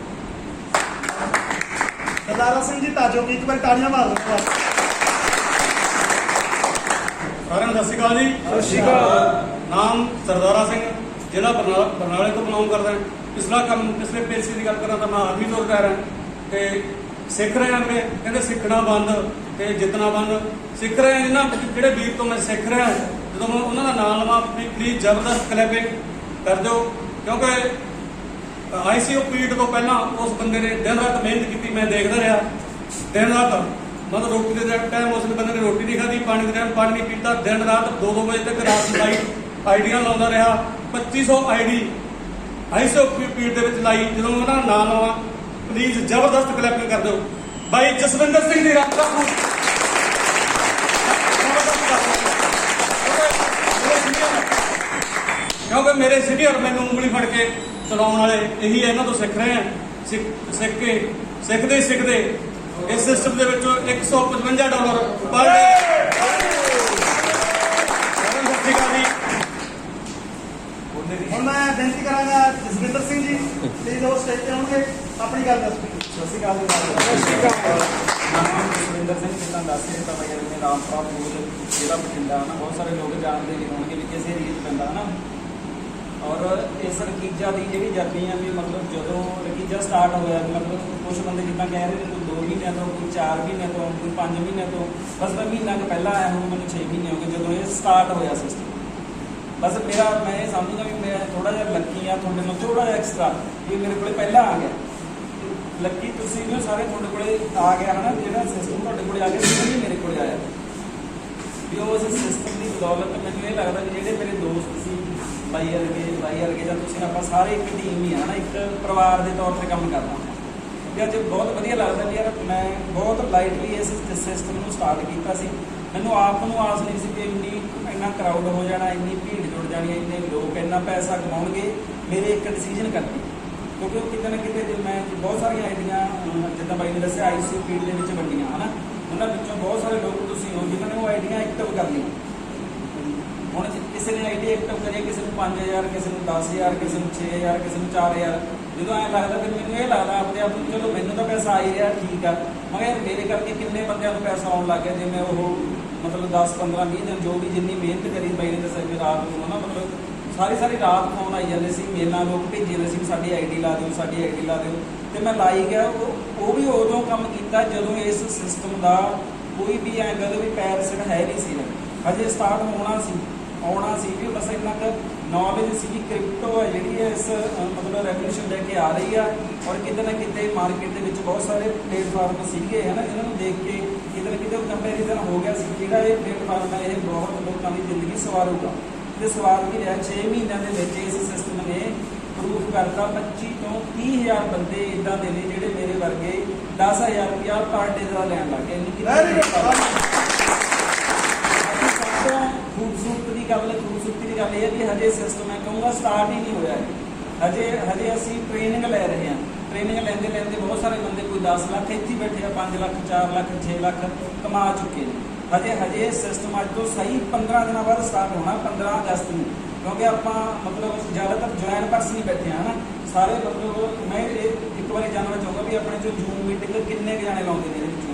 Speaker 1: ਸਰਦਾਰਾ ਸਿੰਘ ਜੀ ਤਾਜੋ ਕੀ ਇੱਕ ਵਾਰੀ ਤਾੜੀਆਂ ਮਾਰ ਦਿਓ।
Speaker 8: ਸਾਰਿਆਂ ਨੂੰ ਸਤਿ ਸ਼੍ਰੀ ਅਕਾਲ ਜੀ।
Speaker 6: ਸਤਿ ਸ਼੍ਰੀ ਅਕਾਲ।
Speaker 8: ਨਾਮ ਸਰਦਾਰਾ ਸਿੰਘ, ਜ਼ਿਲ੍ਹਾ ਬਰਨਾਲੇ ਤੋਂ ਬਿਲੋਂਗ ਕਰਦਾ। ਪਿਛਲੇ ਪੇਸ਼ੇ ਦੀ ਗੱਲ ਕਰਾਂ ਤਾਂ ਮੈਂ ਆਰਮੀ ਤੋਂ ਰਿਟਾਇਰ ਹਾਂ ਤੇ ਸਿੱਖ ਰਹੇ ਹਾਂ ਵੀਰੇ। ਕਹਿੰਦੇ ਸਿੱਖਣਾ ਬੰਦ ਤੇ ਜਿੱਤਣਾ ਬੰਦ। ਸਿੱਖ ਰਹੇ ਹਾਂ, ਇਹਨਾਂ ਜਿਹੜੇ ਵੀਰ ਤੋਂ ਮੈਂ ਸਿੱਖ ਰਿਹਾ, ਜਦੋਂ ਮੈਂ ਉਹਨਾਂ ਦਾ ਨਾਮ ਲਵਾਂ ਪਲੀਜ਼ ਜ਼ਬਰਦਸਤ ਕਲੈਪਿੰਗ ਕਰ ਦਿਓ, ਕਿਉਂਕਿ ICO ਪੀਰੀਅਡ ਤੋਂ ਪਹਿਲਾਂ ਉਸ ਬੰਦੇ ਨੇ ਦਿਨ ਰਾਤ ਮਿਹਨਤ ਕੀਤੀ। ਮੈਂ ਦੇਖਦਾ ਰਿਹਾ ਦਿਨ ਰਾਤ, ਮਤਲਬ ਰੋਟੀ ਦੇ ਟਾਈਮ ਉਸ ਬੰਦੇ ਨੇ ਰੋਟੀ ਨਹੀਂ ਖਾਧੀ, ਪਾਣੀ ਦੇ ਟਾਈਮ ਪਾਣੀ ਨਹੀਂ ਪੀਤਾ, ਦਿਨ ਰਾਤ 2-2 ਵਜੇ ਤੱਕ ਰਾਤ ਦੀ ਲਾਈਟ ਆਈਡੀਆਂ ਲਾਉਂਦਾ ਰਿਹਾ। 2500 ID ICO ਪੀਰੀਅਡ ਦੇ ਵਿੱਚ ਲਾਈ। ਜਦੋਂ ਉਹਨਾਂ ਦਾ ਨਾਮ ਲਵਾਂ ਪਲੀਜ਼ ਜ਼ਬਰਦਸਤ ਕਲੈਪਿੰਗ ਕਰ ਦਿਓ। ਬਾਈ ਜਸਵਿੰਦਰ ਸਿੰਘ ਦੀ ਰੱਬ ਦਾ ਕਿਉਂਕਿ ਮੇਰੇ ਸੀਨੀਅਰ ਮੈਨੂੰ ਉਂਗਲੀ ਫੜ ਕੇ ਚਲਾਉਣ ਵਾਲੇ ਇਹੀ ਇਹਨਾਂ ਤੋਂ ਸਿੱਖ ਰਹੇ ਆ। ਸਿੱਖ ਕੇ ਸਿੱਖਦੇ ਇਸ ਸਿਸਟਮ ਦੇ ਵਿੱਚੋਂ $155 ਪਰ
Speaker 1: ਹੁਣ ਮੈਂ ਬੇਨਤੀ ਕਰਾਂਗਾ ਜਸਵਿੰਦਰ ਸਿੰਘ ਜੀ ਪਲੀਜ਼ ਉਹ ਸਟੇਜ ਤੇ ਆਉਣਗੇ, ਆਪਣੀ ਗੱਲ ਦੱਸੋ।
Speaker 5: ਸਤਿ ਸ਼੍ਰੀ ਅਕਾਲ ਜੀ। ਸਤਿ ਸ਼੍ਰੀ ਅਕਾਲ। ਨਾਮ ਜਸਵਿੰਦਰ ਸਿੰਘ ਜਿੱਦਾਂ ਦੱਸ ਰਿਹਾ ਤਾਂ ਮੈਂ ਰਾਮਪੁਰਾ ਪੂਰ ਜ਼ਿਲ੍ਹਾ ਬਠਿੰਡਾ ਨਾ, ਬਹੁਤ ਸਾਰੇ ਲੋਕ ਜਾਣਦੇ ਨਹੀਂ ਹੋਣਗੇ ਵੀ ਕਿਸੇ ਏਰੀਏ 'ਚ ਪੈਂਦਾ ਨਾ। ਔਰ ਇਸ ਰਕੀਜਾ ਦੀ ਜਿਹੜੀ ਜਰਨੀ ਆ ਵੀ ਮਤਲਬ ਜਦੋਂ ਰਕੀਜਾ ਸਟਾਰਟ ਹੋਇਆ, ਮਤਲਬ ਕੁਝ ਬੰਦੇ ਜਿੱਦਾਂ ਕਹਿ ਰਹੇ ਨੇ ਕੋਈ 2 ਮਹੀਨਿਆਂ ਤੋਂ, ਕੋਈ 4 ਮਹੀਨਿਆਂ ਤੋਂ, ਕੋਈ 5 ਮਹੀਨਿਆਂ ਤੋਂ, ਬਸ ਮੈਂ ਮਹੀਨਾ ਕੁ ਪਹਿਲਾਂ ਆਇਆ, ਹੁਣ ਮੈਨੂੰ 6 ਮਹੀਨੇ ਹੋ ਗਏ ਜਦੋਂ ਇਹ ਸਟਾਰਟ ਹੋਇਆ ਸਿਸਟਮ। ਬਸ ਮੈਂ ਇਹ ਸਮਝਦਾ ਵੀ ਮੈਂ ਥੋੜਾ ਜਿਹਾ ਲੱਕੀ ਆ, ਤੁਹਾਡੇ ਨਾਲ ਥੋੜਾ ਜਿਹਾ ਐਕਸਟਰਾ ਵੀ ਮੇਰੇ ਕੋਲੇ ਪਹਿਲਾਂ ਆ ਗਿਆ। ਲੱਕੀ ਤੁਸੀਂ ਵੀ ਸਾਰੇ ਤੁਹਾਡੇ ਕੋਲੇ ਆ ਗਿਆ ਹੈ ਨਾ, ਜਿਹੜਾ ਸਿਸਟਮ ਤੁਹਾਡੇ ਕੋਲੇ ਆ ਗਿਆ ਸੀ ਮੇਰੇ ਕੋਲੇ ਆਇਆ ਵੀ ਉਸ ਸਿਸਟਮ ਦੀ ਬਦੌਲਤ ਮੈਨੂੰ ਇਹ ਲੱਗਦਾ ਵੀ ਜਿਹੜੇ ਮੇਰੇ ਦੋਸਤ ਸੀ ਬਾਈ ਵਰਗੇ ਜਾਂ ਤੁਸੀਂ ਆਪਾਂ ਸਾਰੇ ਇੱਕ ਟੀਮ ਹੀ ਆ ਨਾ, ਇੱਕ ਪਰਿਵਾਰ ਦੇ ਤੌਰ ਤੇ ਕੰਮ ਕਰਨਾ। ਵੀ ਅੱਜ ਬਹੁਤ ਵਧੀਆ ਲੱਗਦਾ ਵੀ ਯਾਰ ਮੈਂ ਬਹੁਤ ਲਾਈਟਲੀ ਇਸ ਸਿਸਟਮ ਨੂੰ ਸਟਾਰਟ ਕੀਤਾ ਸੀ। ਮੈਨੂੰ ਆਪ ਨੂੰ ਆਸ ਨਹੀਂ ਸੀ ਕਿ ਇੰਨਾ ਇੰਨਾ ਕਰਾਊਡ ਹੋ ਜਾਣਾ, ਇੰਨੀ ਭੀੜ ਜੁੜ ਜਾਣੀ, ਇੰਨੇ ਲੋਕ ਇੰਨਾ ਪੈਸਾ ਕਮਾਉਣਗੇ ਮੇਰੇ ਇੱਕ ਡਿਸੀਜਨ ਕਰਕੇ। ਕਿਉਂਕਿ ਉਹ ਕਿਤੇ ਨਾ ਕਿਤੇ ਜੇ ਮੈਂ ਬਹੁਤ ਸਾਰੀਆਂ ਆਈਡੀਆਂ ਜਿੱਦਾਂ ਬਾਈ ਨੇ ਦੱਸਿਆ ਆਈਸੀਯੂ ਫੀਲਡ ਦੇ ਵਿੱਚ ਵੰਡੀਆਂ ਹੈ ਨਾ, ਉਹਨਾਂ ਵਿੱਚੋਂ ਬਹੁਤ ਸਾਰੇ ਲੋਕ ਤੁਸੀਂ ਹੋ ਜਿਨ੍ਹਾਂ ਨੇ ਉਹ ਆਈਡੀਆਂ ਐਕਟਿਵ ਕਰ ਲਈਆਂ। ਹੁਣ ਕਿਸੇ ਨੇ ਆਈਡੀ ਐਕਟਿਵ ਕਰੀ, ਕਿਸੇ ਨੂੰ 5000, ਕਿਸੇ ਨੂੰ 10000, ਕਿਸੇ ਨੂੰ 6000, ਕਿਸੇ ਨੂੰ 4000। ਜਦੋਂ ਐਂ ਲੱਗਦਾ ਫਿਰ ਮੈਨੂੰ ਇਹ ਲੱਗਦਾ ਆਪਣੇ ਆਪ ਨੂੰ ਚਲੋ ਮੈਨੂੰ ਤਾਂ ਪੈਸਾ ਆ ਹੀ ਰਿਹਾ ਠੀਕ ਆ, ਮਗਰ ਮੇਰੇ ਕਰਕੇ ਕਿੰਨੇ ਬੰਦਿਆਂ ਨੂੰ ਪੈਸਾ ਆਉਣ ਲੱਗ ਗਿਆ। ਜਿਵੇਂ ਉਹ ਮਤਲਬ 10 15 20 ਦਿਨ ਜੋ ਵੀ ਜਿੰਨੀ ਮਿਹਨਤ ਕਰੀ ਬਾਈ ਨੇ ਦੱਸਿਆ ਕਿ ਰਾਤ ਨੂੰ ਨਾ ਮਤਲਬ ਸਾਰੀ ਰਾਤ ਫੋਨ ਆਈ ਜਾਂਦੇ ਸੀ, ਮੇਲਾਂ ਲੋਕ ਭੇਜੀ ਜਾਂਦੇ ਸੀ ਸਾਡੀ ਆਈਡੀ ਲਾ ਦਿਓ, ਸਾਡੀ ਆਈਡੀ ਲਾ ਦਿਓ, ਤੇ ਮੈਂ ਲਾਈ ਗਿਆ। ਉਹ ਵੀ ਉਦੋਂ ਕੰਮ ਕੀਤਾ ਜਦੋਂ ਇਸ ਸਿਸਟਮ ਦਾ ਕੋਈ ਵੀ ਐਂ ਕਦੇ ਵੀ ਪੈਰ ਸਿਰ ਹੈ ਨਹੀਂ ਸੀ, ਹਜੇ ਸਟਾਰਟ ਆਉਣਾ ਸੀ ਵੀ ਬਸ ਇੰਨਾ ਕੁ ਨੌਲੇਜ ਸੀ ਕਿ ਕ੍ਰਿਪਟੋ ਹੈ ਜਿਹੜੀ ਹੈ ਇਸ ਮਤਲਬ ਰੈਵੋਲੂਸ਼ਨ ਲੈ ਕੇ ਆ ਰਹੀ ਆ। ਔਰ ਕਿਤੇ ਨਾ ਕਿਤੇ ਮਾਰਕੀਟ ਦੇ ਵਿੱਚ ਬਹੁਤ ਸਾਰੇ ਪਲੇਟਫਾਰਮ ਸੀਗੇ ਹੈ ਨਾ, ਜਿਹਨਾਂ ਨੂੰ ਦੇਖ ਕੇ ਕਿਤੇ ਨਾ ਕਿਤੇ ਕੰਪੈਰੀਜ਼ਨ ਹੋ ਗਿਆ ਸੀ ਜਿਹੜਾ ਇਹ ਪਲੇਟਫਾਰਮ ਹੈ ਇਹ ਬਹੁਤ ਲੋਕਾਂ ਦੀ ਜ਼ਿੰਦਗੀ ਸਵਾਰੂਗਾ, ਤੇ ਸਵਾਰ ਵੀ ਰਿਹਾ। 6 ਮਹੀਨਿਆਂ ਦੇ ਵਿੱਚ ਇਸ ਸਿਸਟਮ ਨੇ ਪ੍ਰੂਫ ਕਰਤਾ 25 ਤੋਂ 30,000 ਬੰਦੇ ਇਦਾਂ ਦੇ ਨੇ ਜਿਹੜੇ ਮੇਰੇ ਵਰਗੇ 10,000 ਰੁਪਇਆ ਪਰ ਡੇ ਦਾ ਲੈਣ ਲੱਗ ਗਏ। ਖੂਬਸੂਰਤੀ ਦੀ ਗੱਲ ਇਹ ਹੈ ਕਿ ਹਜੇ ਸਿਸਟਮ ਹੈ ਕਹੂੰਗਾ ਸਟਾਰਟ ਹੀ ਨਹੀਂ ਹੋਇਆ ਹੈ। ਹਜੇ ਅਸੀਂ ਟ੍ਰੇਨਿੰਗ ਲੈ ਰਹੇ ਹਾਂ। ਟ੍ਰੇਨਿੰਗ ਲੈਂਦੇ ਬਹੁਤ ਸਾਰੇ ਬੰਦੇ ਕੋਈ 10 ਲੱਖ ਇੱਥੇ ਬੈਠੇ ਆ, 5 ਲੱਖ 4 ਲੱਖ 6 ਲੱਖ ਕਮਾ ਚੁੱਕੇ ਨੇ। ਹਜੇ ਸਿਸਟਮ ਅੱਜ ਤੋਂ ਸਹੀ 15 ਦਿਨਾਂ ਬਾਅਦ ਸਟਾਰਟ ਹੋਣਾ, 15 ਅਗਸਤ ਨੂੰ, ਕਿਉਂਕਿ ਆਪਾਂ ਮਤਲਬ ਜ਼ਿਆਦਾਤਰ ਜੁਆਇਨ ਪਰਸਨ ਹੀ ਬੈਠੇ ਹਾਂ ਨਾ ਸਾਰੇ। ਮਤਲਬ ਮੈਂ ਇਹ ਇੱਕ ਵਾਰੀ ਜਾਣਨਾ ਚਾਹੂੰਗਾ ਵੀ ਆਪਣੇ 'ਚੋਂ ਜ਼ੂਮ ਮੀਟਿੰਗ ਕਿੰਨੇ ਕੁ ਜਾਣੇ ਲਾਉਂਦੇ ਨੇ ਇਹਦੇ ਵਿੱਚ।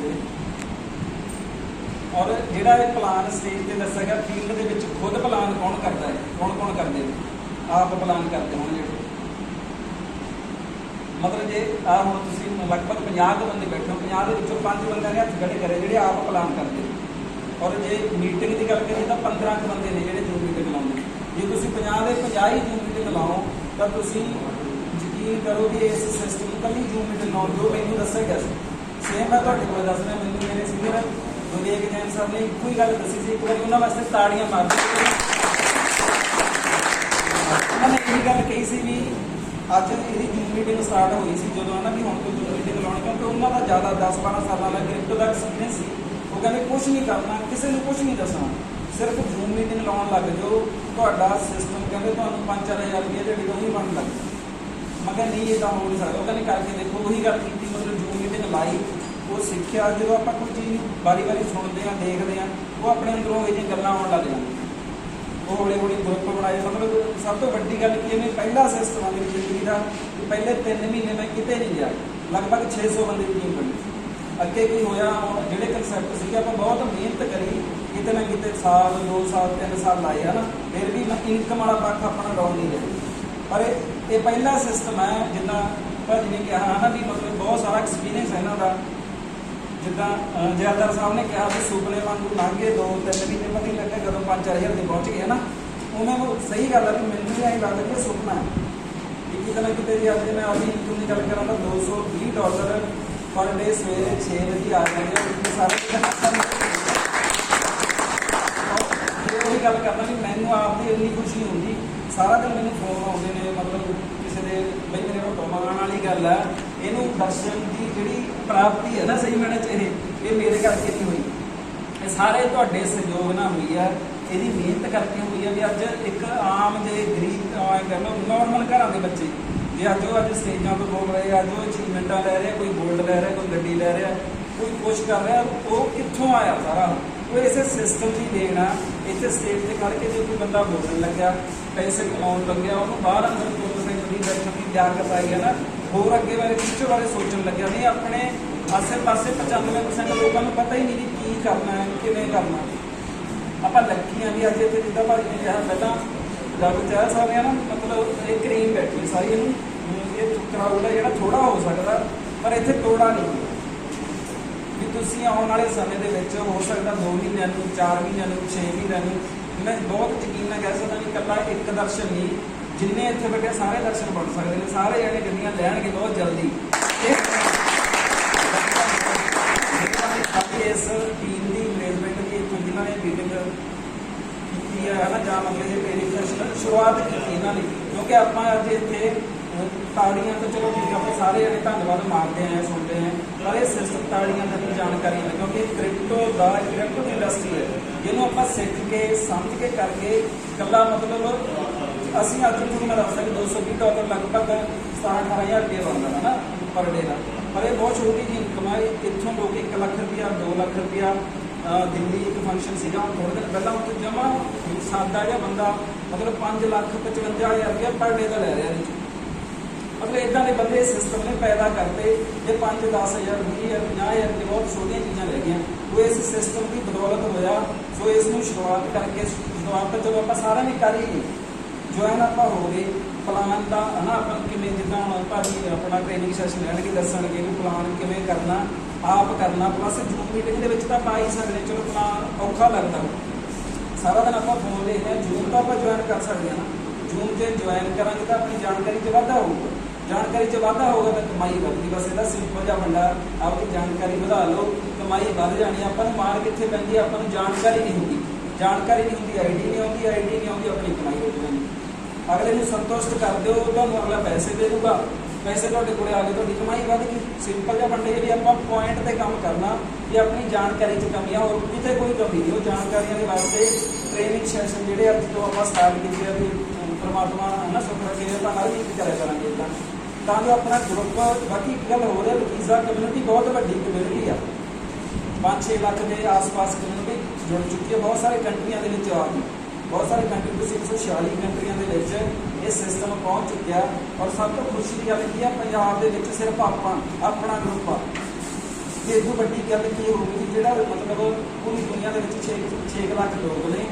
Speaker 5: ਔਰ ਜਿਹੜਾ ਇਹ ਪਲਾਨ ਸਟੇਜ ਤੇ ਦੱਸਿਆ ਗਿਆ ਫੀਲਡ ਦੇ ਵਿੱਚ ਖੁਦ ਪਲਾਨ ਕੌਣ ਕਰਦਾ ਹੈ, ਕੌਣ ਕਰਦੇ ਨੇ, ਆਪ ਪਲਾਨ ਕਰਦੇ ਹੋਣ ਜਿਹੜੇ ਮਤਲਬ ਜੇ ਹੁਣ ਤੁਸੀਂ ਲਗਭਗ 50 ਬੰਦੇ ਬੈਠੇ ਹੋ, 50 ਦੇ ਵਿੱਚੋਂ 5 ਬੰਦਿਆਂ ਨੇ ਹੱਥ ਖੜੇ ਕਰੇ ਜਿਹੜੇ ਆਪ ਪਲਾਨ ਕਰਦੇ। ਔਰ ਜੇ ਮੀਟਿੰਗ ਦੀ ਗੱਲ ਕਰੀਏ ਤਾਂ 15 ਬੰਦੇ ਨੇ ਜਿਹੜੇ ਜ਼ੂਮ ਮੀਟਿੰਗ ਲਾਉਂਦੇ। ਜੇ ਤੁਸੀਂ 50 ਦੇ 50 ਹੀ ਜ਼ੂਮ ਮੀਟਿੰਗ ਲਾਓ ਤਾਂ ਤੁਸੀਂ ਯਕੀਨ ਕਰੋ ਵੀ ਇਸ ਸਿਸਟਮ ਨੂੰ ਕੱਲੀ ਜ਼ੂਮ ਮੀਟਿੰਗ ਲਾਉਣ ਜੋ ਮੈਨੂੰ ਦੱਸਿਆ ਗਿਆ ਸੀ ਸੇਮ ਮੈਂ ਤੁਹਾਡੇ ਕੋਲ ਦੱਸ ਰਿਹਾ। ਮੈਨੂੰ ਮੇਰੇ ਸੀਨੀਅਰ ਵਿਵੇਕ ਜੈਨ ਸਰ ਨੇ ਇੱਕੋ ਹੀ ਗੱਲ ਦੱਸੀ ਸੀ, ਇੱਕ ਵਾਰੀ ਉਹਨਾਂ ਵਾਸਤੇ ਤਾੜੀਆਂ ਮਾਰ ਦਿੱਤੀਆਂ। ਉਹਨਾਂ ਨੇ ਇਹ ਗੱਲ ਕਹੀ ਸੀ ਵੀ ਅੱਜ ਇਹਦੀ ਜ਼ੂਮ ਮੀਟਿੰਗ ਸਟਾਰਟ ਹੋਈ ਸੀ ਜਦੋਂ ਨਾ ਵੀ ਹੁਣ ਕੋਈ ਜ਼ੂਮ ਮੀਟਿੰਗ ਲਾਉਣੀ, ਕਿਉਂਕਿ ਉਹਨਾਂ ਦਾ ਜ਼ਿਆਦਾ 10-12 ਸਾਲਾਂ ਦਾ ਕ੍ਰਿਪਟੋ ਦਾ ਐਕਸਪੀਰੀਅੰਸ ਸੀ। ਉਹ ਕਹਿੰਦੇ ਕੁਛ ਨਹੀਂ ਕਰਨਾ, ਕਿਸੇ ਨੂੰ ਕੁਛ ਨਹੀਂ ਦੱਸਣਾ, ਸਿਰਫ ਜ਼ੂਮ ਮੀਟਿੰਗ ਲਾਉਣ ਲੱਗ ਜਾਓ, ਤੁਹਾਡਾ ਸਿਸਟਮ ਕਹਿੰਦੇ ਤੁਹਾਨੂੰ 5-4 ਹਜ਼ਾਰ ਰੁਪਏ ਜਿਹੜੀ ਉਹ ਹੀ ਬਣ ਲੱਗ। ਮੈਂ ਕਿਹਾ ਨਹੀਂ ਇਹ ਤਾਂ ਹੋ ਨਹੀਂ ਸਕਦਾ। ਉਹ ਕਹਿੰਦੇ ਕਰਕੇ ਦੇਖੋ, ਉਹੀ ਗੱਲ ਕੀਤੀ, ਮਤਲਬ ਜ਼ੂਮ ਮੀਟਿੰਗ ਲਾਈ, ਉਹ ਸਿੱਖਿਆ। ਜਦੋਂ ਆਪਾਂ ਕੋਈ ਚੀਜ਼ ਵਾਰੀ ਸੁਣਦੇ ਹਾਂ ਦੇਖਦੇ ਹਾਂ ਉਹ ਆਪਣੇ ਅੰਦਰੋਂ ਇਹ ਜਿਹੀਆਂ ਗੱਲਾਂ ਆਉਣ ਲੱਗ ਜਾਂਦੀਆਂ। ਉਹ ਹੌਲੀ ਗਰੁੱਪ ਬਣਾਏ। ਮਤਲਬ ਸਭ ਤੋਂ ਵੱਡੀ ਗੱਲ ਕੀ ਹੈ, ਪਹਿਲਾ ਸਿਸਟਮ ਆ ਮੇਰੀ ਜ਼ਿੰਦਗੀ ਦਾ ਕਿ ਪਹਿਲੇ 3 ਮਹੀਨੇ ਮੈਂ ਕਿਤੇ ਨਹੀਂ ਗਿਆ, ਲਗਭਗ 600 ਬੰਦੇ ਦੀ ਟੀਮ ਬਣੀ। ਅੱਗੇ ਕੀ ਹੋਇਆ, ਜਿਹੜੇ ਕੰਸੈਪਟ ਸੀਗੇ ਆਪਾਂ ਬਹੁਤ ਮਿਹਨਤ ਕਰੀ, ਕਿਤੇ ਨਾ ਕਿਤੇ ਸਾਲ 2 ਸਾਲ 3 ਸਾਲ ਲਾਏ ਹੈ ਨਾ, ਫਿਰ ਵੀ ਇਨਕਮ ਵਾਲਾ ਪੱਖ ਆਪਣਾ ਡਾਊਨ ਨਹੀਂ ਰਿਹਾ। ਪਰ ਇਹ ਪਹਿਲਾ ਸਿਸਟਮ ਹੈ, ਜਿੱਦਾਂ ਭਾਜੀ ਨੇ ਕਿਹਾ ਹੈ ਨਾ ਵੀ ਮਤਲਬ ਬਹੁਤ ਸਾਰਾ ਐਕਸਪੀਰੀਅੰਸ ਹੈ ਇਹਨਾਂ ਦਾ। ਜਿੱਦਾਂ ਜੈਲਦਾਰ ਸਾਹਿਬ ਨੇ ਕਿਹਾ ਵੀ ਸੁਪਨੇ ਵਾਂਗੂ ਲੰਘੇ 2-3 ਮਹੀਨੇ ਪਤਾ ਹੀ ਲੱਗਾ ਕਦੋਂ 5-4 ਹਜ਼ਾਰ ਦੇ ਪਹੁੰਚ ਗਏ ਨਾ। ਉਹਨਾਂ ਨੂੰ ਸਹੀ ਗੱਲ ਹੈ ਵੀ ਮੈਨੂੰ ਵੀ ਐਂ ਲੱਗਦਾ ਕਿ ਸੁਪਨਾ ਹੈ ਕਿ ਕਿਤੇ ਨਾ ਕਿਤੇ ਜੇ ਅੱਜ ਮੈਂ ਆਪਣੀ ਇਨਕਮ ਦੀ ਗੱਲ ਕਰਾਂ ਤਾਂ $220 ਪਰ ਡੇ ਸਵੇਰੇ 6 ਵਜੇ ਆ ਜਾਂਦੇ ਆ ਸਾਰੇ। ਉਹੀ ਗੱਲ ਕਰਦਾ ਵੀ ਮੈਨੂੰ ਆਪ ਦੀ ਇੰਨੀ ਖੁਸ਼ੀ ਹੁੰਦੀ, ਸਾਰਾ ਦਿਨ ਮੈਨੂੰ ਫੋਨ ਆਉਂਦੇ ਨੇ, ਮਤਲਬ ਕਿਸੇ ਦੇ ਬਈ ਮੇਰੇ ਕੋਲ ਟੋਮਾਗਾਣ ਵਾਲੀ ਗੱਲ ਹੈ। ਇਹਨੂੰ ਦਰਸ਼ਨ ਦੀ ਜਿਹੜੀ ਪ੍ਰਾਪਤੀ ਹੈ ਨਾ ਸਹੀ ਮੈਨੇ ਚ ਇਹ ਮੇਰੇ ਕਰਕੇ ਨਹੀਂ ਹੋਈ, ਇਹ ਸਾਰੇ ਤੁਹਾਡੇ ਸਹਿਯੋਗ ਨਾਲ ਹੋਈ ਹੈ, ਇਹਦੀ ਮਿਹਨਤ ਕਰਕੇ ਹੋਈ ਹੈ। ਵੀ ਅੱਜ ਇੱਕ ਆਮ ਜੇ ਗਰੀਬ ਕਹਿ ਲਓ ਨੋਰਮਲ ਘਰਾਂ ਦੇ ਬੱਚੇ ਜੇ ਅੱਜ ਸਟੇਜਾਂ ਤੋਂ ਬੋਲ ਰਹੇ, ਅੱਜ ਉਹ ਅਚੀਵਮੈਂਟਾਂ ਲੈ ਰਿਹਾ, ਕੋਈ ਗੋਲਡ ਲੈ ਰਿਹਾ, ਕੋਈ ਗੱਡੀ ਲੈ ਰਿਹਾ, ਕੋਈ ਕੁਛ ਕਰ ਰਿਹਾ, ਉਹ ਕਿੱਥੋਂ ਆਇਆ ਸਾਰਾ? ਉਹ ਇਸੇ ਸਿਸਟਮ ਦੀ ਦੇਣ ਆ। ਇੱਥੇ ਸਟੇਜ ਤੇ ਖੜ ਕੇ ਜੇ ਕੋਈ ਬੰਦਾ ਬੋਲਣ ਲੱਗਿਆ, ਪੈਸੇ ਕਮਾਉਣ ਲੱਗਿਆ, ਉਹਨੂੰ ਬਾਹਰ ਅੰਦਰ ਦੀ ਬੈਠਣ ਦੀ ਲਿਆਕਤ ਆਈ ਹੈ ਨਾ, ਹੋਰ ਅੱਗੇ ਬਾਰੇ ਪਿੱਛੇ ਬਾਰੇ ਸੋਚਣ ਲੱਗਿਆ। ਨਹੀਂ ਆਪਣੇ ਆਸੇ-ਪਾਸੇ 95% ਲੋਕਾਂ ਨੂੰ ਪਤਾ ਹੀ ਨਹੀਂ ਕੀ ਕਰਨਾ ਹੈ, ਕਿਵੇਂ ਕਰਨਾ। ਆਪਾਂ ਲੱਕੀ ਹਾਂ ਵੀ ਅੱਜ ਇੱਥੇ ਜਿੱਦਾਂ ਭਾਜੀ ਨੇ ਕਿਹਾ ਪਹਿਲਾਂ ਡਾਕਟਰ ਚਾਹ ਸਾਹਿਬ ਨੇ ਨਾ, ਮਤਲਬ ਇਹ ਕਰੀਮ ਬੈਠੀ ਸਾਰੀ, ਇਹਨੂੰ ਇਹ ਕਰਾਊਡ ਹੈ ਜਿਹੜਾ ਥੋੜਾ ਹੋ ਸਕਦਾ, ਪਰ ਇੱਥੇ ਤੋੜਾ ਨਹੀਂ। ਵੀ ਤੁਸੀਂ ਆਉਣ ਵਾਲੇ ਸਮੇਂ ਦੇ ਵਿੱਚ ਹੋ ਸਕਦਾ 2 ਮਹੀਨਿਆਂ ਨੂੰ, 4 ਮਹੀਨਿਆਂ ਨੂੰ, 6 ਮਹੀਨਿਆਂ ਨੂੰ, ਮੈਂ ਬਹੁਤ ਯਕੀਨ ਨਾਲ ਕਹਿ ਸਕਦਾ ਵੀ ਇਕੱਲਾ ਇੱਕ ਦਰਸ਼ਨ ਨਹੀਂ, ਜਿੰਨੇ ਇੱਥੇ ਬੈਠੇ ਸਾਰੇ ਦਰਸ਼ਨ ਬਣ ਸਕਦੇ ਨੇ। ਸਾਰੇ ਜਣੇ ਗੱਡੀਆਂ ਲੈਣਗੇ ਬਹੁਤ ਜਲਦੀ। ਇਸ ਟੀਮ ਦੀ ਮੈਨੇਜਮੈਂਟ ਦੀ ਇੱਥੋਂ ਜਿਨ੍ਹਾਂ ਨੇ ਮੀਟਿੰਗ ਕੀਤੀ ਹੈ ਨਾ, ਜਾਂ ਮਤਲਬ ਇਹ ਮੇਰੀ ਸ਼ੁਰੂਆਤ ਕੀਤੀ ਇਹਨਾਂ ਨੇ, ਕਿਉਂਕਿ ਆਪਾਂ ਅੱਜ ਇੱਥੇ ਤਾੜੀਆਂ ਤਾਂ ਚਲੋ ਠੀਕ ਆ, ਆਪਾਂ ਸਾਰੇ ਜਣੇ ਧੰਨਵਾਦ ਮਾਰਦੇ ਆ, ਸੁਣਦੇ ਆ, ਪਰ ਇਹ ਸਿਰਫ ਤਾੜੀਆਂ ਦੀ ਜਾਣਕਾਰੀ ਹੈ, ਕਿਉਂਕਿ ਕ੍ਰਿਪਟੋ ਇੰਡਸਟਰੀ ਹੈ, ਜਿਹਨੂੰ ਆਪਾਂ ਸਿੱਖ ਕੇ ਸਮਝ ਕੇ ਕਰਕੇ ਇਕੱਲਾ ਮਤਲਬ ਅਸੀਂ ਅੱਜ ਤੁਹਾਨੂੰ ਮੈਂ ਦੱਸ ਸਕਦਾ $220 ਲਗਭਗ 17-18 ਹਜ਼ਾਰ ਰੁਪਏ ਬਣਦਾ ਹੈ ਨਾ ਪਰ ਡੇ ਦਾ, ਪਰ ਇਹ ਬਹੁਤ ਛੋਟੀ ਜਿਹੀ ਇਨਕਮ ਹੈ। ਇੱਥੋਂ ਲੋਕ 1 ਲੱਖ ਰੁਪਇਆ 2 ਲੱਖ ਰੁਪਇਆ ਦਿੱਲੀ ਇੱਕ ਫੰਕਸ਼ਨ ਸੀਗਾ ਥੋੜ੍ਹੇ ਦਿਨ ਪਹਿਲਾਂ, ਉੱਥੇ ਜਮਾ ਸਾਦਾ ਜਿਹਾ ਬੰਦਾ ਮਤਲਬ 5,55,000 ਰੁਪਇਆ ਪਰ ਡੇ ਦਾ ਲੈ ਰਿਹਾ ਇਹਦੇ 'ਚ। ਮਤਲਬ ਇੱਦਾਂ ਦੇ ਬੰਦੇ ਸਿਸਟਮ ਨੇ ਪੈਦਾ ਕਰਤੇ, ਜੇ 5, 10 ਹਜ਼ਾਰ, 20 ਹਜ਼ਾਰ, 50 ਹਜ਼ਾਰ ਦੀ ਬਹੁਤ ਛੋਟੀਆਂ ਚੀਜ਼ਾਂ ਰਹਿ ਗਈਆਂ। ਉਹ ਇਸ ਸਿਸਟਮ ਦੀ ਬਦੌਲਤ ਹੋਇਆ। ਸੋ ਇਸ ਨੂੰ ਸ਼ੁਰੂਆਤ ਕਰਕੇ, ਸ਼ੁਰੂਆਤ ਤਾਂ ਚਲੋ ਆਪਾਂ ਸਾਰਿਆਂ ਨੇ ਕਰ ਹੀ ਲਈ, ਜੁਆਇਨ ਆਪਾਂ ਹੋ ਗਏ। ਪਲਾਨ ਦਾ ਹੈ ਨਾ, ਆਪਾਂ ਕਿਵੇਂ ਜਿੱਦਾਂ ਹੁਣ ਭਾਜੀ ਆਪਣਾ ਟ੍ਰੇਨਿੰਗ ਸੈਸ਼ਨ ਲੈਣਗੇ, ਦੱਸਣਗੇ ਵੀ ਪਲਾਨ ਕਿਵੇਂ ਕਰਨਾ, ਆਪ ਕਰਨਾ। ਪਲੱਸ ਜੂਮ ਮੀਟਿੰਗ ਦੇ ਵਿੱਚ ਤਾਂ ਆਪਾਂ ਹੀ ਸਕਦੇ, ਚਲੋ ਪਲਾਨ ਔਖਾ ਲੱਗਦਾ, ਸਾਰਾ ਦਿਨ ਆਪਾਂ ਫੋਨ ਦੇਖਦੇ ਹਾਂ। ਜੂਮ ਤਾਂ ਆਪਾਂ ਜੁਆਇਨ ਕਰ ਸਕਦੇ ਹਾਂ ਨਾ, ਜੂਮ 'ਚ ਜੁਆਇਨ ਕਰਾਂਗੇ ਤਾਂ ਆਪਣੀ ਜਾਣਕਾਰੀ 'ਚ ਵਾਧਾ ਹੋਊਗਾ, ਜਾਣਕਾਰੀ 'ਚ ਵਾਧਾ ਹੋਊਗਾ ਤਾਂ ਕਮਾਈ ਵਧਦੀ। ਬਸ ਇਹਦਾ ਸਿੰਪਲ ਜਿਹਾ ਫੰਡਾ, ਆਪਣੀ ਜਾਣਕਾਰੀ ਵਧਾ ਲਓ, ਕਮਾਈ ਵੱਧ ਜਾਣੀ। ਆਪਾਂ ਨੂੰ ਮਾਰ ਕਿੱਥੇ ਪੈਂਦੀ, ਆਪਾਂ ਨੂੰ ਜਾਣਕਾਰੀ ਨਹੀਂ ਹੁੰਦੀ, ਜਾਣਕਾਰੀ ਨਹੀਂ ਹੁੰਦੀ, ਆਈਡੀ ਨਹੀਂ ਆਉਂਦੀ, ਆਈਡੀ ਨਹੀਂ ਆਉਂਦੀ, ਆਪਣੀ ਕਮਾਈ ਰੁਕ ਜਾਂਦੀ। ਅਗਲੇ ਨੂੰ ਸੰਤੁਸ਼ਟ ਕਰ ਦਿਓ, ਤੁਹਾਨੂੰ ਅਗਲਾ ਪੈਸੇ ਦੇ ਦੂਗਾ, ਪੈਸੇ ਤੁਹਾਡੇ ਕੋਲ ਆ ਗਏ, ਤੁਹਾਡੀ ਕਮਾਈ ਵੱਧ ਗਈ। ਸਿੰਪਲ ਜਿਹਾ ਫੰਡੇ ਵੀ ਆਪਾਂ ਪੁਆਇੰਟ ਤੇ ਕੰਮ ਕਰਨਾ ਵੀ ਆਪਣੀ ਜਾਣਕਾਰੀ 'ਚ ਕਮੀਆਂ, ਹੋਰ ਕਿਤੇ ਕੋਈ ਕਮੀ ਨਹੀਂ। ਉਹ ਜਾਣਕਾਰੀਆਂ ਦੇ ਵਾਸਤੇ ਟ੍ਰੇਨਿੰਗ ਸੈਸ਼ਨ ਜਿਹੜੇ ਅੱਜ ਤੋਂ ਆਪਾਂ ਸਟਾਰਟ ਕੀਤੇ ਆ ਵੀ ਪਰਮਾਤਮਾ ਨਾ ਸੁੱਖ ਰੱਖੇ, ਆਪਾਂ ਹਰ ਇੱਕ ਕਰਿਆ ਕਰਾਂਗੇ ਇੱਦਾਂ, ਤਾਂ ਜੋ ਆਪਣਾ ਗਰੁੱਪ। ਬਾਕੀ ਇੱਕ ਗੱਲ ਹੋ ਰਿਹਾ, ਵਕੀਜ਼ਾ ਕਮਿਊਨਿਟੀ ਬਹੁਤ ਵੱਡੀ ਕਮਿਊਨਿਟੀ ਆ, 5-6 ਲੱਖ ਦੇ ਆਸ-ਪਾਸ ਕਮਿਊਨਿਟੀ ਜੁੜ ਚੁੱਕੀ ਹੈ ਬਹੁਤ ਸਾਰੇ ਕੰਟਰੀਆਂ ਦੇ ਵਿੱਚ। ਆ ਬਹੁਤ ਸਾਰੇ ਕੰਟਰੀ, ਤੁਸੀਂ 146 ਕੰਟਰੀਆਂ ਦੇ ਵਿੱਚ ਇਹ ਸਿਸਟਮ ਪਹੁੰਚ ਚੁੱਕਿਆ। ਔਰ ਸਭ ਤੋਂ ਖੁਸ਼ੀ ਦੀ ਗੱਲ ਕੀ ਆ, ਪੰਜਾਬ ਦੇ ਵਿੱਚ ਸਿਰਫ ਆਪਣਾ ਗਰੁੱਪ ਆ। ਇਹ ਤੋਂ ਵੱਡੀ ਗੱਲ ਕੀ ਹੋਊਗੀ, ਜਿਹੜਾ ਮਤਲਬ ਪੂਰੀ ਦੁਨੀਆ ਦੇ ਵਿੱਚ 6 ਲੱਖ ਲੋਕ ਨੇ,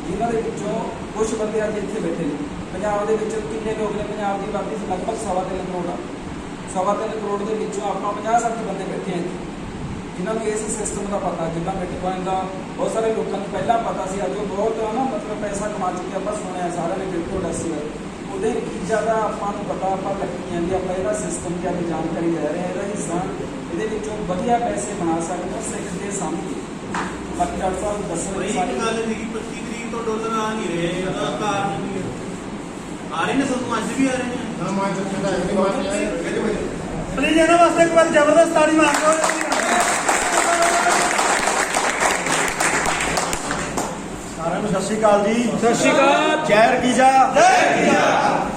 Speaker 5: ਜਿਨ੍ਹਾਂ ਦੇ ਵਿੱਚੋਂ ਕੁਝ ਬੰਦੇ ਅੱਜ ਇੱਥੇ ਬੈਠੇ ਨੇ। ਪੰਜਾਬ ਦੇ ਵਿੱਚ ਕਿੰਨੇ ਲੋਕ ਨੇ? ਪੰਜਾਬ ਦੀ ਆਬਾਦੀ ਲਗਭਗ 3.25 ਕਰੋੜ ਆ। 3.25 ਕਰੋੜ ਦੇ ਵਿੱਚੋਂ ਆਪਾਂ 50-60 ਬੰਦੇ ਬੈਠੇ ਹਾਂ ਜਿਨ੍ਹਾਂ ਨੂੰ ਇਸ ਸਿਸਟਮ ਦਾ ਪਤਾ, ਜਿੱਦਾਂ ਬਿਟਕੋਇਨ ਦਾ ਬਹੁਤ ਸਾਰੇ ਲੋਕਾਂ ਨੂੰ ਪਹਿਲਾਂ ਪਤਾ ਸੀ, ਅੱਜ ਉਹ ਬਹੁਤ ਨਾ ਮਤਲਬ ਪੈਸਾ ਕਮਾ ਚੁੱਕੇ। ਆਪਾਂ ਸੁਣਿਆ ਸਾਰਿਆਂ ਨੇ ਕ੍ਰਿਪਟੋ ਇੰਡਸਟਰੀ ਬਾਰੇ, ਉਹਦੇ ਵਕੀਜ਼ਾ ਦਾ ਆਪਾਂ ਨੂੰ ਪਤਾ, ਆਪਾਂ ਲੱਗੀ ਜਾਂਦੀ, ਆਪਾਂ ਇਹਦਾ ਸਿਸਟਮ ਦੀ ਅੱਜ ਜਾਣਕਾਰੀ ਲੈ ਰਹੇ ਹਾਂ, ਇਹਦਾ ਹਿੱਸਾ, ਇਹਦੇ ਵਿੱਚੋਂ ਵਧੀਆ ਪੈਸੇ ਬਣਾ ਸਕਦੇ ਹੋ ਸਿੱਖਦੇ ਸਮਝ ਕੇ। ਬਾਕੀ ਡਾਕਟਰ ਸਾਹਿਬ ਦੱਸਣਗੇ ਸਾਰੀ
Speaker 2: ਗੱਲ ਸੀ ਕਿ 25 ਤਰੀਕ ਤੋਂ ਡਾਲਰ ਆ ਨਹੀਂ ਰਹੇ, ਉਹਦਾ ਕਾਰਨ ਕੀ ਹੈ? ਆ ਰਹੇ ਨੇ, ਸਾਨੂੰ ਅੱਜ ਵੀ ਆ ਰਹੇ ਨੇ।
Speaker 1: ਪਲੀਜ਼ ਇਹਨਾਂ ਵਾਸਤੇ ਇੱਕ ਵਾਰ ਜ਼ਬਰਦਸਤ ਤਾੜੀ ਮਾਰ ਦਿਓ।
Speaker 3: ਸਾਰਿਆਂ ਨੂੰ ਸਤਿ ਸ਼੍ਰੀ ਅਕਾਲ ਜੀ।
Speaker 5: ਸਤਿ ਸ਼੍ਰੀ ਅਕਾਲ।
Speaker 3: ਜੈ ਰਕੀਜਾ।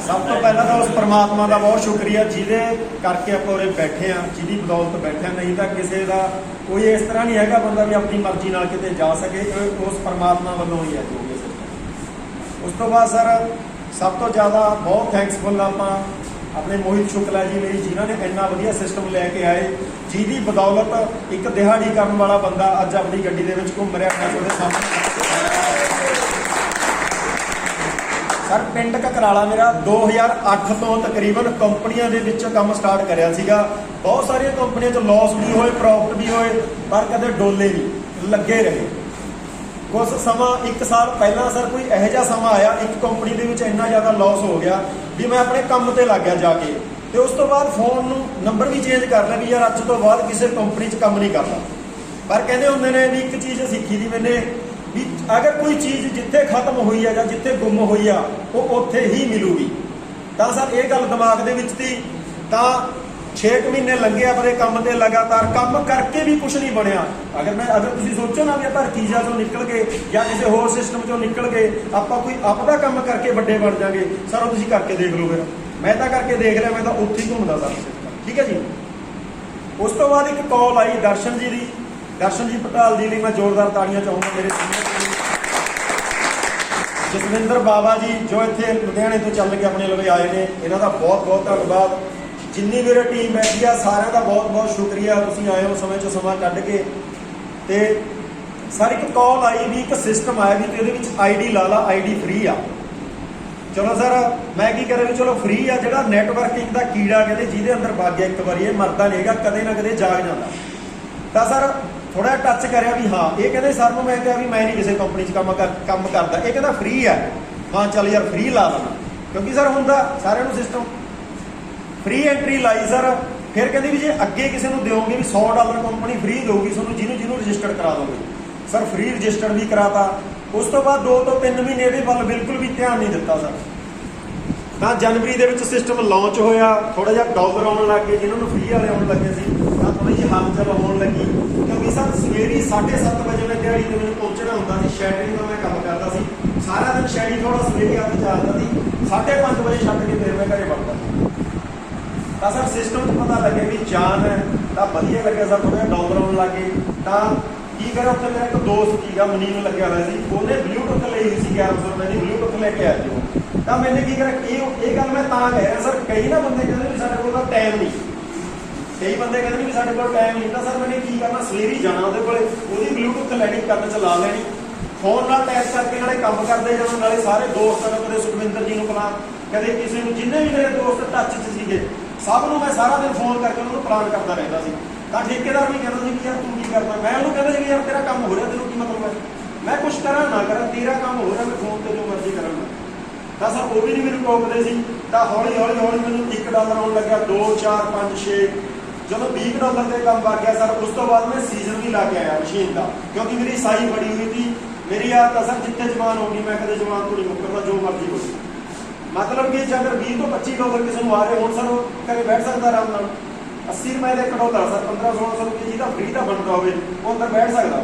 Speaker 3: ਸਭ ਤੋਂ ਪਹਿਲਾਂ ਤਾਂ ਉਸ ਪਰਮਾਤਮਾ ਦਾ ਬਹੁਤ ਸ਼ੁਕਰੀਆ ਜਿਹਦੇ ਕਰਕੇ ਆਪਾਂ ਉਰੇ ਬੈਠੇ ਆ, ਜਿਹਦੀ ਬਦੌਲਤ ਬੈਠੇ ਆ। ਨਹੀਂ ਤਾਂ ਕਿਸੇ ਦਾ ਕੋਈ ਇਸ ਤਰ੍ਹਾਂ ਨਹੀਂ ਹੈਗਾ ਬੰਦਾ ਵੀ ਆਪਣੀ ਮਰਜ਼ੀ ਨਾਲ ਕਿਤੇ ਜਾ ਸਕੇ, ਉਸ ਪਰਮਾਤਮਾ ਵੱਲੋਂ ਹੀ ਹੈ ਜੋ ਵੀ ਸਰ। ਉਸ ਤੋਂ ਬਾਅਦ ਸਰ ਸਭ ਤੋਂ ਜ਼ਿਆਦਾ ਬਹੁਤ ਥੈਂਕਸਫੁਲ ਆਪਾਂ ਆਪਣੇ ਮੋਹਿਤ ਸ਼ੁਕਲਾ ਜੀ ਲਈ, ਜਿਨ੍ਹਾਂ ਨੇ ਇੰਨਾ ਵਧੀਆ ਸਿਸਟਮ ਲੈ ਕੇ ਆਏ, ਜਿਹਦੀ ਬਦੌਲਤ ਇੱਕ ਦਿਹਾੜੀ ਕਰਨ ਵਾਲਾ ਬੰਦਾ ਅੱਜ ਆਪਣੀ ਗੱਡੀ ਦੇ ਵਿੱਚ ਘੁੰਮ ਰਿਹਾ। ਮੈਂ ਤੁਹਾਡੇ ਸਾਹਮਣੇ ਸਰ ਪਿੰਡ ਕਕਰਾਲਾ ਮੇਰਾ 2008 ਤੋਂ ਤਕਰੀਬਨ ਕੰਪਨੀਆਂ ਦੇ ਵਿੱਚ ਕੰਮ ਸਟਾਰਟ ਕਰਿਆ ਸੀਗਾ। ਬਹੁਤ ਸਾਰੀਆਂ ਕੰਪਨੀਆਂ 'ਚ ਲਾਸ ਵੀ ਹੋਏ, ਪ੍ਰੋਫਿਟ ਵੀ ਹੋਏ, ਪਰ ਕਦੇ ਡੋਲੇ ਨਹੀਂ, ਲੱਗੇ ਰਹੇ। ਕੁਝ ਸਮਾਂ 1 ਸਾਲ ਪਹਿਲਾਂ ਸਰ ਕੋਈ ਇਹੋ ਜਿਹਾ ਸਮਾਂ ਆਇਆ, ਇੱਕ ਕੰਪਨੀ ਦੇ ਵਿੱਚ ਇੰਨਾ ਜ਼ਿਆਦਾ ਲਾਸ ਹੋ ਗਿਆ ਵੀ ਮੈਂ ਆਪਣੇ ਕੰਮ ਤੇ ਲੱਗ ਗਿਆ ਜਾ ਕੇ, ਤੇ ਉਸ ਤੋਂ ਬਾਅਦ ਫੋਨ ਨੂੰ ਨੰਬਰ ਵੀ ਚੇਂਜ ਕਰ ਲਿਆ ਵੀ ਯਾਰ ਅੱਜ ਤੋਂ ਬਾਅਦ ਕਿਸੇ ਕੰਪਨੀ 'ਚ ਕੰਮ ਨਹੀਂ ਕਰਦਾ। ਪਰ ਕਹਿੰਦੇ ਹੁੰਦੇ ਨੇ ਵੀ ਇੱਕ ਚੀਜ਼ ਸਿੱਖੀ ਦੀ ਮੈਨੇ ਵੀ ਅਗਰ ਕੋਈ ਚੀਜ਼ ਜਿੱਥੇ ਖਤਮ ਹੋਈ ਆ ਜਾਂ ਜਿੱਥੇ ਗੁੰਮ ਹੋਈ ਆ ਉਹ ਉੱਥੇ ਹੀ ਮਿਲੂਗੀ। ਤਾਂ ਸਰ ਇਹ ਗੱਲ ਦਿਮਾਗ ਦੇ ਵਿੱਚ ਸੀ। ਤਾਂ 6 ਮਹੀਨੇ ਲੰਘੇ ਆਪਣੇ ਕੰਮ ਤੇ, ਲਗਾਤਾਰ ਕੰਮ ਕਰਕੇ ਵੀ ਕੁਝ ਨਹੀਂ ਬਣਿਆ। ਅਗਰ ਤੁਸੀਂ ਸੋਚੋ ਨਾ ਵੀ ਆਪਾਂ ਰਕੀਜ਼ਾ ਚੋਂ ਨਿਕਲ ਗਏ ਜਾਂ ਕਿਸੇ ਹੋਰ ਸਿਸਟਮ ਚੋਂ ਨਿਕਲ ਗਏ, ਆਪਾਂ ਕੋਈ ਆਪਦਾ ਕੰਮ ਕਰਕੇ ਵੱਡੇ ਬਣ ਜਾਗੇ, ਸਰ ਉਹ ਤੁਸੀਂ ਕਰਕੇ ਦੇਖ ਲਓ। ਫਿਰ ਮੈਂ ਤਾਂ ਕਰਕੇ ਦੇਖ ਲਿਆ, ਮੈਂ ਤਾਂ ਉੱਥੇ ਹੀ ਘੁੰਮਦਾ ਸਰ ਸਿਸਟਮ, ਠੀਕ ਹੈ ਜੀ। ਉਸ ਤੋਂ ਬਾਅਦ ਇੱਕ ਕਾਲ ਆਈ ਦਰਸ਼ਨ ਜੀ ਪਟਾਲ ਜੀ ਲਈ ਮੈਂ ਜ਼ੋਰਦਾਰ ਤਾੜੀਆਂ ਚਾਹੂੰਗਾ। ਮੇਰੇ ਜਸਵਿੰਦਰ ਬਾਬਾ ਜੀ ਜੋ ਇੱਥੇ ਲੁਧਿਆਣੇ ਤੋਂ ਚੱਲ ਕੇ ਆਪਣੇ ਲਵੇ ਆਏ ਨੇ, ਇਹਨਾਂ ਦਾ ਬਹੁਤ ਬਹੁਤ ਧੰਨਵਾਦ। ਜਿੰਨੀ ਮੇਰੀ ਟੀਮ ਬੈਠੀ ਆ ਸਾਰਿਆਂ ਦਾ ਬਹੁਤ ਬਹੁਤ ਸ਼ੁਕਰੀਆ, ਤੁਸੀਂ ਆਏ ਹੋ ਸਮੇਂ 'ਚੋਂ ਸਮਾਂ ਕੱਢ ਕੇ। ਤੇ ਸਰ ਇੱਕ ਕਾਲ ਆਈ ਵੀ ਇੱਕ ਸਿਸਟਮ ਆਇਆ ਵੀ ਤੇ ਇਹਦੇ ਵਿੱਚ ਆਈਡੀ ਲਾ ਲਾ, ਆਈਡੀ ਫ੍ਰੀ ਆ। ਚਲੋ ਸਰ ਮੈਂ ਕੀ ਕਰਾਂ ਵੀ ਚਲੋ ਫ੍ਰੀ ਆ, ਜਿਹੜਾ ਨੈਟਵਰਕਿੰਗ ਦਾ ਕੀੜਾ ਕਹਿੰਦੇ ਜਿਹਦੇ ਅੰਦਰ ਵਗ ਗਿਆ ਇੱਕ ਵਾਰੀ, ਇਹ ਮਰਦਾ ਨਹੀਂ ਹੈਗਾ, ਕਦੇ ਨਾ ਕਦੇ ਜਾਗ ਜਾਂਦਾ। ਤਾਂ ਸਰ ਥੋੜਾ ਟੱਚ ਕਰਿਆ ਵੀ ਹਾਂ, ਇਹ ਕਹਿੰਦੇ ਸਰ ਨੂੰ ਮੈਂ ਕਿਹਾ ਵੀ ਮੈਂ ਨਹੀਂ ਕਿਸੇ ਕੰਪਨੀ 'ਚ ਕੰਮ ਕਰਦਾ, ਇਹ ਕਹਿੰਦਾ ਫ੍ਰੀ ਆ। ਹਾਂ ਚੱਲ ਯਾਰ ਫ੍ਰੀ ਲਾ ਦੇਣਾ, ਕਿਉਂਕਿ ਸਰ ਹੁੰਦਾ ਸਾਰਿਆਂ ਨੂੰ ਸਿਸਟਮ ਫ੍ਰੀ ਐਂਟਰੀ ਲਾਈ ਸਰ। ਫਿਰ ਕਹਿੰਦੀ ਵੀ ਜੇ ਅੱਗੇ ਕਿਸੇ ਨੂੰ ਦਿਓਗੇ ਵੀ $100 ਕੰਪਨੀ ਫ੍ਰੀ ਦੇਊਗੀ ਤੁਹਾਨੂੰ, ਜਿਹਨੂੰ ਰਜਿਸਟਰ ਕਰਾ ਦੋਗੇ। ਸਰ ਫ੍ਰੀ ਰਜਿਸਟਰ ਵੀ ਕਰਾਤਾ। ਉਸ ਤੋਂ ਬਾਅਦ 2 ਤੋਂ 3 ਮਹੀਨੇ ਇਹਦੇ ਵੱਲ ਬਿਲਕੁਲ ਵੀ ਧਿਆਨ ਨਹੀਂ ਦਿੱਤਾ ਸਰ। ਤਾਂ ਜਨਵਰੀ ਦੇ ਵਿੱਚ ਸਿਸਟਮ ਲਾਂਚ ਹੋਇਆ, ਥੋੜਾ ਜਿਹਾ ਡਾਲਰ ਆਉਣ ਲੱਗ ਗਏ, ਜਿਨ੍ਹਾਂ ਨੂੰ ਫ੍ਰੀ ਵਾਲੇ ਆਉਣ ਲੱਗੇ ਸੀ ਤਾਂ ਥੋੜੀ ਜਿਹੀ ਹਲਚਲ ਹੋਣ ਲੱਗੀ, ਕਿਉਂਕਿ ਸਰ ਸਵੇਰੇ 7:30 ਵਜੇ ਮੈਂ ਦਿਹਾੜੀ ਤੇ ਮੈਨੂੰ ਪਹੁੰਚਣਾ ਹੁੰਦਾ ਸੀ। ਸ਼ੈਡਰਿੰਗ ਦਾ ਮੈਂ ਕੰਮ ਕਰਦਾ ਸੀ, ਸਾਰਾ ਦਿਨ ਸ਼ੈਡਿੰਗ ਥੋੜਾ ਸਵੇਰੇ ਆ ਕੇ ਚੱਲਦਾ ਸੀ, 5:30 ਵਜੇ ਛੱਡ ਕੇ ਫਿਰ ਮੈਂ ਘਰੇ ਵੜਦਾ ਸੀ। ਤਾਂ ਸਰ ਸਿਸਟਮ 'ਚ ਪਤਾ ਲੱਗੇ ਵੀ ਜਾਨ ਹੈ, ਤਾਂ ਵਧੀਆ ਲੱਗਿਆ ਸਰ, ਥੋੜਾ ਜਿਹਾ ਡਾਲਰ ਆਉਣ ਲੱਗ ਗਏ। ਤਾਂ ਕੀ ਕਰਿਆ, ਉੱਥੇ ਮੇਰਾ ਇੱਕ ਦੋਸਤ ਸੀਗਾ ਮਨੀ ਨੂੰ ਲੱਗਿਆ ਹੋਇਆ ਸੀ, ਉਹਨੇ ਬਲੂਟੁੱਥ ਲਈ ਹੋਈ ਸੀ 1100 ਰੁਪਏ ਦੀ, ਬਲੂਟੁੱਥ ਲੈ ਕੇ ਆਇਆ ਜੀ। ਤਾਂ ਮੈंने ਕੀ ਕਰਿਆ, ਇਹ ਗੱਲ ਮੈਂ ਤਾਂ ਕਹਿ ਰਿਹਾ ਸਰ, ਕਈ ਨਾ ਬੰਦੇ ਕਹਿੰਦੇ ਵੀ ਸਾਡੇ ਕੋਲ ਤਾਂ ਟਾਈਮ ਨਹੀਂ, ਕਈ ਬੰਦੇ ਕਹਿੰਦੇ ਵੀ ਸਾਡੇ ਕੋਲ ਟਾਈਮ ਨਹੀਂ, ਤਾਂ ਸਰ ਮੈंने ਕੀ ਕਰਨਾ, ਸਵੇਰੇ ਹੀ ਜਾਣਾ ਉਹਦੇ ਕੋਲੇ, ਉਹਦੀ ਬਲੂਟੁੱਥ ਲੈਣੀ, ਕੰਨ 'ਚ ਲਾ ਲੈਣੀ, ਫੋਨ ਨਾਲ ਅਟੈਚ ਕਰਕੇ ਨਾਲੇ ਕੰਮ ਕਰਦੇ ਜਾਣਾ, ਨਾਲੇ ਸਾਰੇ ਦੋਸਤਾਂ ਨੂੰ, ਕਦੇ ਸੁਖਵਿੰਦਰ ਜੀ ਨੂੰ ਪਲਾਨ, ਕਦੇ ਕਿਸੇ ਨੂੰ, ਜਿੰਨੇ ਵੀ ਮੇਰੇ ਦੋਸਤ ਟੱਚ 'ਚ ਸੀਗੇ ਸਭ ਨੂੰ ਮੈਂ ਸਾਰਾ ਦਿਨ ਫੋਨ ਕਰਕੇ ਉਹਨਾਂ ਨੂੰ ਪਲਾਨ ਕਰਦਾ ਰਹਿੰਦਾ ਸੀ। ਤਾਂ ਠੇਕੇਦਾਰ ਵੀ ਕਹਿੰਦਾ ਸੀ ਕਿ ਯਾਰ ਤੂੰ ਕੀ ਕਰਦਾ, ਮੈਂ ਉਹਨੂੰ ਕਹਿੰਦਾ ਸੀ ਕਿ ਯਾਰ ਤੇਰਾ ਕੰਮ ਹੋ ਰਿਹਾ, ਤੈਨੂੰ ਕੀ ਮਤਲਬ ਹੈ, ਮੈਂ ਕੁਛ ਕਰਾਂ ਨਾ ਕਰਾਂ, ਤੇਰਾ ਕੰਮ ਹੋ ਰਿਹਾ, ਮੈਂ ਫੋਨ ਤੇ ਜੋ ਮਰਜ਼ੀ ਕਰਾਂਗਾ। ਤਾਂ ਸਰ ਉਹ ਵੀ ਨਹੀਂ ਮੈਨੂੰ ਟੋਕਦੇ ਸੀ। ਤਾਂ ਹੌਲੀ ਹੌਲੀ ਮੈਨੂੰ $1 ਆਉਣ ਲੱਗਿਆ, 2, 4, 5, 6, ਜਦੋਂ $20 ਦੇ ਕੰਮ ਵਗ ਗਿਆ ਸਰ, ਉਸ ਤੋਂ ਬਾਅਦ ਮੈਂ ਸੀਜ਼ਨ ਵੀ ਲਾ ਕੇ ਆਇਆ ਮਸ਼ੀਨ ਦਾ, ਕਿਉਂਕਿ ਮੇਰੀ ਸਾਈ ਬੜੀ ਹੋਈ ਸੀ। ਮੇਰੀ ਆਦਤ ਤਾਂ ਸਰ ਜਿੱਥੇ ਜਵਾਨ ਹੋ ਗਈ, ਮੈਂ ਕਦੇ ਜਵਾਨ ਤੋਂ ਨਹੀਂ ਮੁੱਕਰਦਾ, ਜੋ ਮਰਜ਼ੀ ਹੋ। ਮਤਲਬ ਕਿ ਜੇ ਅਗਰ $20 ਤੋਂ $25 ਕਿਸੇ ਨੂੰ ਆ ਰਹੇ ਹੁਣ ਸਰ, ਉਹ ਘਰੇ ਬੈਠ ਸਕਦਾ ਆਰਾਮ ਨਾਲ। 80 ਰੁਪਏ ਦੇ $1 ਸਰ, 1500-1600 ਰੁਪਏ ਜਿਹਦਾ ਫ੍ਰੀ ਦਾ ਬਣਦਾ ਹੋਵੇ ਉਹ ਅੰਦਰ ਬੈਠ ਸਕਦਾ।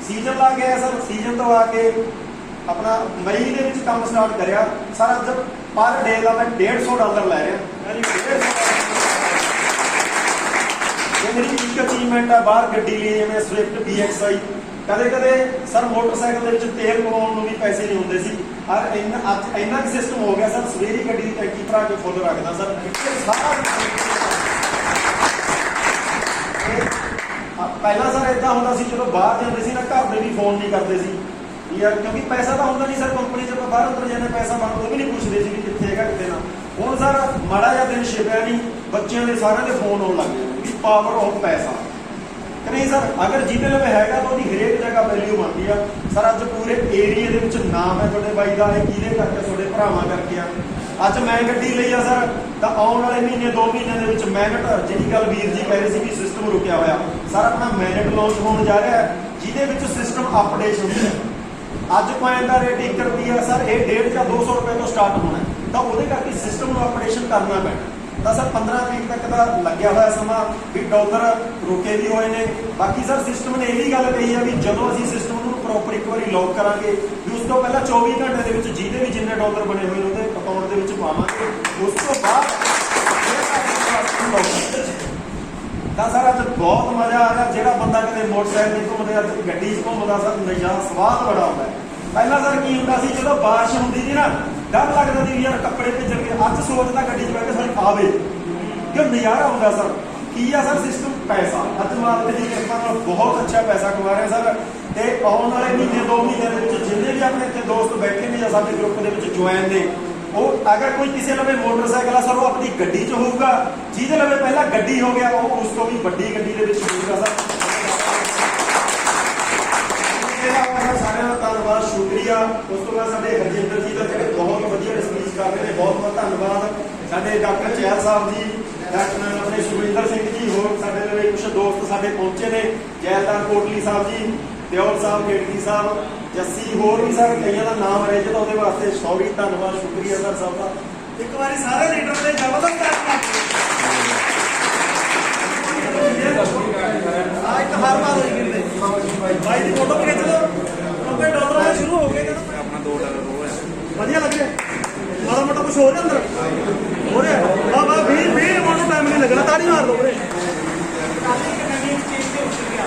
Speaker 3: ਸੀਜ਼ਨ ਲਾ ਕੇ ਆਇਆ ਸਰ, ਸੀਜ਼ਨ ਤੋਂ ਆ ਕੇ ਆਪਣਾ ਮਈ ਦੇ ਵਿੱਚ ਕੰਮ ਸਟਾਰਟ ਕਰਿਆ ਸਰ। ਅੱਜ ਪਰ ਡੇ ਦਾ ਮੈਂ $150 ਲੈ ਰਿਹਾ। ਇਹ ਮੇਰੀ ਇੱਕ ਅਚੀਵਮੈਂਟ ਹੈ। ਬਾਹਰ ਗੱਡੀ ਲਈ ਜਿਵੇਂ ਸਵਿਫਟ BXI, ਕਦੇ ਕਦੇ ਸਰ ਮੋਟਰਸਾਈਕਲ ਦੇ ਵਿੱਚ ਤੇਲ ਪਵਾਉਣ ਨੂੰ ਵੀ ਪੈਸੇ ਨਹੀਂ ਹੁੰਦੇ ਸੀ। ਅੱਜ ਇੰਨਾ ਕੁ ਸਿਸਟਮ ਹੋ ਗਿਆ ਸਰ, ਸਵੇਰੀ ਗੱਡੀ ਦੀ ਟੈਂਕੀ ਭਰਾ ਕੇ ਫੁੱਲ ਰੱਖਦਾ ਸਰ। ਪਹਿਲਾਂ ਸਰ ਇਦਾਂ ਹੁੰਦਾ ਸੀ, ਜਦੋਂ ਬਾਹਰ ਜਾਂਦੇ ਸੀ ਨਾ, ਘਰ ਦੇ ਵੀ ਫੋਨ ਨਹੀਂ ਕਰਦੇ ਸੀ ਯਾਰ, ਕਿਉਂਕਿ ਪੈਸਾ ਤਾਂ ਹੁੰਦਾ ਨਹੀਂ ਸਰ ਕੰਪਨੀ 'ਚ। ਆਪਾਂ ਬਾਹਰ ਅੰਦਰ ਜਾਂਦੇ, ਪੈਸਾ ਬਣਦਾ ਉਹ ਵੀ ਨਹੀਂ ਪੁੱਛਦੇ ਸੀ ਵੀ ਕਿੱਥੇ ਹੈਗਾ ਕਿੱਥੇ ਨਾ। ਹੁਣ ਸਰ ਮਾੜਾ ਜਿਹਾ ਦਿਨ ਛਿਪਿਆ ਨਹੀਂ, ਬੱਚਿਆਂ ਦੇ ਸਾਰਿਆਂ ਦੇ ਫੋਨ ਆਉਣ ਲੱਗ ਗਏ ਵੀ ਪਾਵਰ ਆਫ ਪੈਸਾ। ਕਿ ਨਹੀਂ ਸਰ, ਅਗਰ ਜਿਹਦੇ ਲਵੇ ਹੈਗਾ ਤਾਂ ਉਹਦੀ ਹਰੇਕ ਜਗ੍ਹਾ ਵੈਲਿਊ ਬਣਦੀ ਆ ਸਰ। ਅੱਜ ਪੂਰੇ ਏਰੀਏ ਦੇ ਵਿੱਚ ਨਾਮ ਹੈ ਤੁਹਾਡੇ ਬਾਈ ਦਾ, ਇਹ ਕਿਹਦੇ ਕਰਕੇ, ਤੁਹਾਡੇ ਭਰਾਵਾਂ ਕਰਕੇ ਆ। ਅੱਜ ਮੈਂ ਗੱਡੀ ਲਈ ਆ ਸਰ, ਤਾਂ ਆਉਣ ਵਾਲੇ ਮਹੀਨੇ 2 ਮਹੀਨਿਆਂ ਦੇ ਵਿੱਚ ਮੈਨਟ, ਜਿਹੜੀ ਗੱਲ ਵੀਰ ਜੀ ਕਹਿ ਰਹੇ ਸੀ ਵੀ ਸਿਸਟਮ ਰੁਕਿਆ ਹੋਇਆ ਸਰ, ਆਪਣਾ ਮੈਨਟ ਲਾਂਚ ਹੋਣ ਜਾ ਰਿਹਾ ਹੈ, ਜਿਹਦੇ ਵਿੱਚ ਸਿਸਟਮ ਅਪਡੇਟ ਹੁੰਦੀ ਹੈ। ਅੱਜ ਕੋਇਨ ਦਾ ਰੇਟ 1 ਰੁਪਿਆ ਸਰ, ਇਹ 150 ਜਾਂ 200 ਰੁਪਏ ਤੋਂ ਸਟਾਰਟ ਹੋਣਾ, ਤਾਂ ਉਹਦੇ ਕਰਕੇ ਸਿਸਟਮ ਨੂੰ ਅਪਡੇਸ਼ਨ ਕਰਨਾ ਪੈਣਾ। ਤਾਂ ਸਰ 15 ਤਰੀਕ ਤੱਕ ਦਾ ਲੱਗਿਆ ਹੋਇਆ ਸਮਾਂ ਵੀ ਡਾਲਰ ਰੁਕੇ ਵੀ ਹੋਏ ਨੇ। ਬਾਕੀ ਸਰ ਸਿਸਟਮ ਨੇ ਇਹ ਵੀ ਗੱਲ ਕਹੀ ਆ ਵੀ ਜਦੋਂ ਅਸੀਂ ਸਿਸਟਮ ਨੂੰ ਪ੍ਰੋਪਰ ਇੱਕ ਵਾਰੀ ਲੌਕ ਕਰਾਂਗੇ ਵੀ ਉਸ ਤੋਂ ਪਹਿਲਾਂ 24 ਘੰਟੇ ਦੇ ਵਿੱਚ ਜਿਹਦੇ ਵੀ ਜਿੰਨੇ ਡਾਲਰ ਬਣੇ ਹੋਏ ਨੇ ਉਹਦੇ ਅਕਾਊਂਟ ਦੇ ਵਿੱਚ ਪਾਵਾਂਗੇ। ਉਸ ਤੋਂ ਬਾਅਦ ਤਾਂ ਸਰ ਅੱਜ ਬਹੁਤ ਮਜ਼ਾ ਆ ਰਿਹਾ। ਜਿਹੜਾ ਬੰਦਾ ਕਦੇ ਮੋਟਰਸਾਈਕਲ ਤੇ ਘੁੰਮਦਾ, ਅੱਜ ਗੱਡੀ 'ਚ ਘੁੰਮਦਾ ਸਰ, ਨਜ਼ਾਰਾ ਸਵਾਦ ਬੜਾ ਆਉਂਦਾ। ਪਹਿਲਾਂ ਸਰ ਕੀ ਹੁੰਦਾ ਸੀ, ਜਦੋਂ ਬਾਰਿਸ਼ ਹੁੰਦੀ ਸੀ ਨਾ, ਡਰ ਲੱਗਦਾ ਸੀ ਯਾਰ ਕੱਪੜੇ ਭਿੱਜਣਗੇ। ਅੱਜ ਸੋਚਦਾ ਗੱਡੀ 'ਚ ਬਹਿ ਕੇ ਸਰ ਆਵੇ ਕਿ ਨਜ਼ਾਰਾ ਆਉਂਦਾ ਸਰ। ਕੀ ਆ ਸਰ ਸਿਸਟਮ, ਪੈਸਾ। ਅੱਜ ਮਾਲਕ ਦੀ ਕਿਰਪਾ ਨਾਲ ਬਹੁਤ ਅੱਛਾ ਪੈਸਾ ਕਮਾ ਰਹੇ ਸਰ। ਤੇ ਆਉਣ ਵਾਲੇ ਮਹੀਨੇ 2 ਮਹੀਨਿਆਂ ਦੇ ਵਿੱਚ ਜਿੰਨੇ ਵੀ ਆਪਣੇ ਇੱਥੇ ਦੋਸਤ ਬੈਠੇ ਨੇ ਜਾਂ ਸਾਡੇ ਗਰੁੱਪ ਦੇ ਵਿੱਚ ਜੁਆਇਨ ਨੇ, ਉਹ ਅਗਰ ਕੋਈ ਕਿਸੇ ਲਵੇ ਮੋਟਰਸਾਈਕਲ ਆ ਸਰ, ਉਹ ਆਪਣੀ ਗੱਡੀ 'ਚ ਹੋਊਗਾ। ਜਿਹਦੇ ਲਵੇ ਪਹਿਲਾਂ ਗੱਡੀ ਹੋ ਗਿਆ, ਉਹ ਉਸ ਤੋਂ ਵੀ ਵੱਡੀ ਗੱਡੀ ਦੇ ਵਿੱਚ ਹੋਊਗਾ ਸਰ। ਸਾਰਿਆਂ ਦਾ ਧੰਨਵਾਦ, ਸ਼ੁਕਰੀਆ। ਉਸ ਤੋਂ ਬਾਅਦ ਸਾਡੇ ਹਰਜਿੰਦਰ ਜੀ ਦਾ, ਜਿਹੜੇ ਬਹੁਤ ਵਧੀਆ ਸਪੀਚ ਕਰਦੇ ਨੇ, ਬਹੁਤ ਬਹੁਤ ਧੰਨਵਾਦ। ਸਾਡੇ ਡਾਕਟਰ ਚਹਿਲ ਸਾਹਿਬ ਜੀ, ਡਾਕਟਰ ਆਪਣੇ ਸੁਖਵਿੰਦਰ ਸਿੰਘ ਜੀ, ਹੋਰ ਸਾਡੇ ਲਈ ਕੁਝ ਦੋਸਤ ਸਾਡੇ ਪਹੁੰਚੇ ਨੇ, ਜੈਲਦਾਰ ਕੋਟਲੀ ਸਾਹਿਬ ਜੀ, ਦਿਓਲ ਸਾਹਿਬ, ਖੇੜਕੀ ਸਾਹਿਬ, ਜੱਸੀ, ਹੋਰ ਵੀ ਸਰ ਕਈਆਂ ਦਾ ਨਾਮ ਰਹਿ ਜਾਂਦਾ, ਉਹਦੇ ਵਾਸਤੇ ਸੌਰੀ, ਧੰਨਵਾਦ, ਸ਼ੁਕਰੀਆ ਸਰ ਸਭ ਦਾ।
Speaker 1: ਇੱਕ ਵਾਰੀ ਸਾਰੇ ਲੀਡਰ ਦੇ ਜ਼ਬਰਦਸਤ ਇੱਕ ਹਾਰ ਮਾਰ ਹੋਈ ਕਿੰਨੇ ਬਾਈ ਦੀ ਫੋਟੋ ਖਿੱਚ ਲਓ, ਕਿਉਂਕਿ ਡਾਲਰ ਆਉਣੇ ਸ਼ੁਰੂ ਹੋ ਗਏ। ਆਪਣਾ $2 ਵਧੀਆ ਲੱਗਿਆ, ਮਾੜਾ ਮੋਟਾ ਕੁਝ ਹੋ ਰਿਹਾ ਅੰਦਰ ਹੋ ਰਿਹਾ। ਵਾਹ ਵਾਹ, 20 ਮਿੰਟ ਨੂੰ ਟਾਈਮ ਨਹੀਂ ਲੱਗਣਾ, ਤਾੜੀ ਮਾਰ ਲਓ ਵੀਰੇ।
Speaker 6: ਕੱਲ੍ਹ ਇੱਕ ਨਵੀਂ ਸਟੇਜ ਤੇ ਉੱਤਰ ਗਿਆ,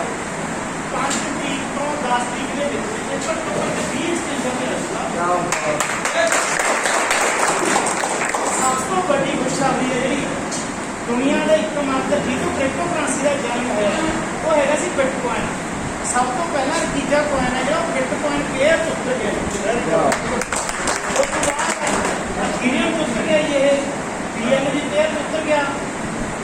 Speaker 6: 5 ਤਰੀਕ ਤੋਂ 10 ਤਰੀਕ ਦੇ ਵਿੱਚ ਘੱਟੋ ਘੱਟ 20 ਸਟੇਸ਼ਨ ਤੇ ਰਸਤਾ। ਸਭ ਤੋਂ ਵੱਡੀ ਖੁਸ਼ਖਬਰੀ ਹੈ ਜਿਹੜੀ ਦੁਨੀਆ ਦਾ ਇੱਕਮਾਤਰ ਜਿਹਨੂੰ ਕ੍ਰਿਪਟੋ ਕਰੰਸੀ ਦਾ ਜਨਮ ਹੋਇਆ, ਉਹ ਹੈਗਾ ਸੀ ਬਿਟਕੋਇਨ। ਸਭ ਤੋਂ ਪਹਿਲਾਂ ਤੀਜਾ ਕੋਇਨ ਹੈ ਜਿਹੜਾ ਬਿਟਕੋਇਨ ਪੇਅਰ ਤੋਂ ਉੱਤਰ ਗਿਆ। ਉਸ ਤੋਂ ਬਾਅਦ ਇਥੀਰੀਅਮ ਤੋਂ ਉੱਤਰ ਗਿਆ, ਇਹ BNB ਪੇਅਰ ਤੋਂ ਉੱਤਰ ਗਿਆ,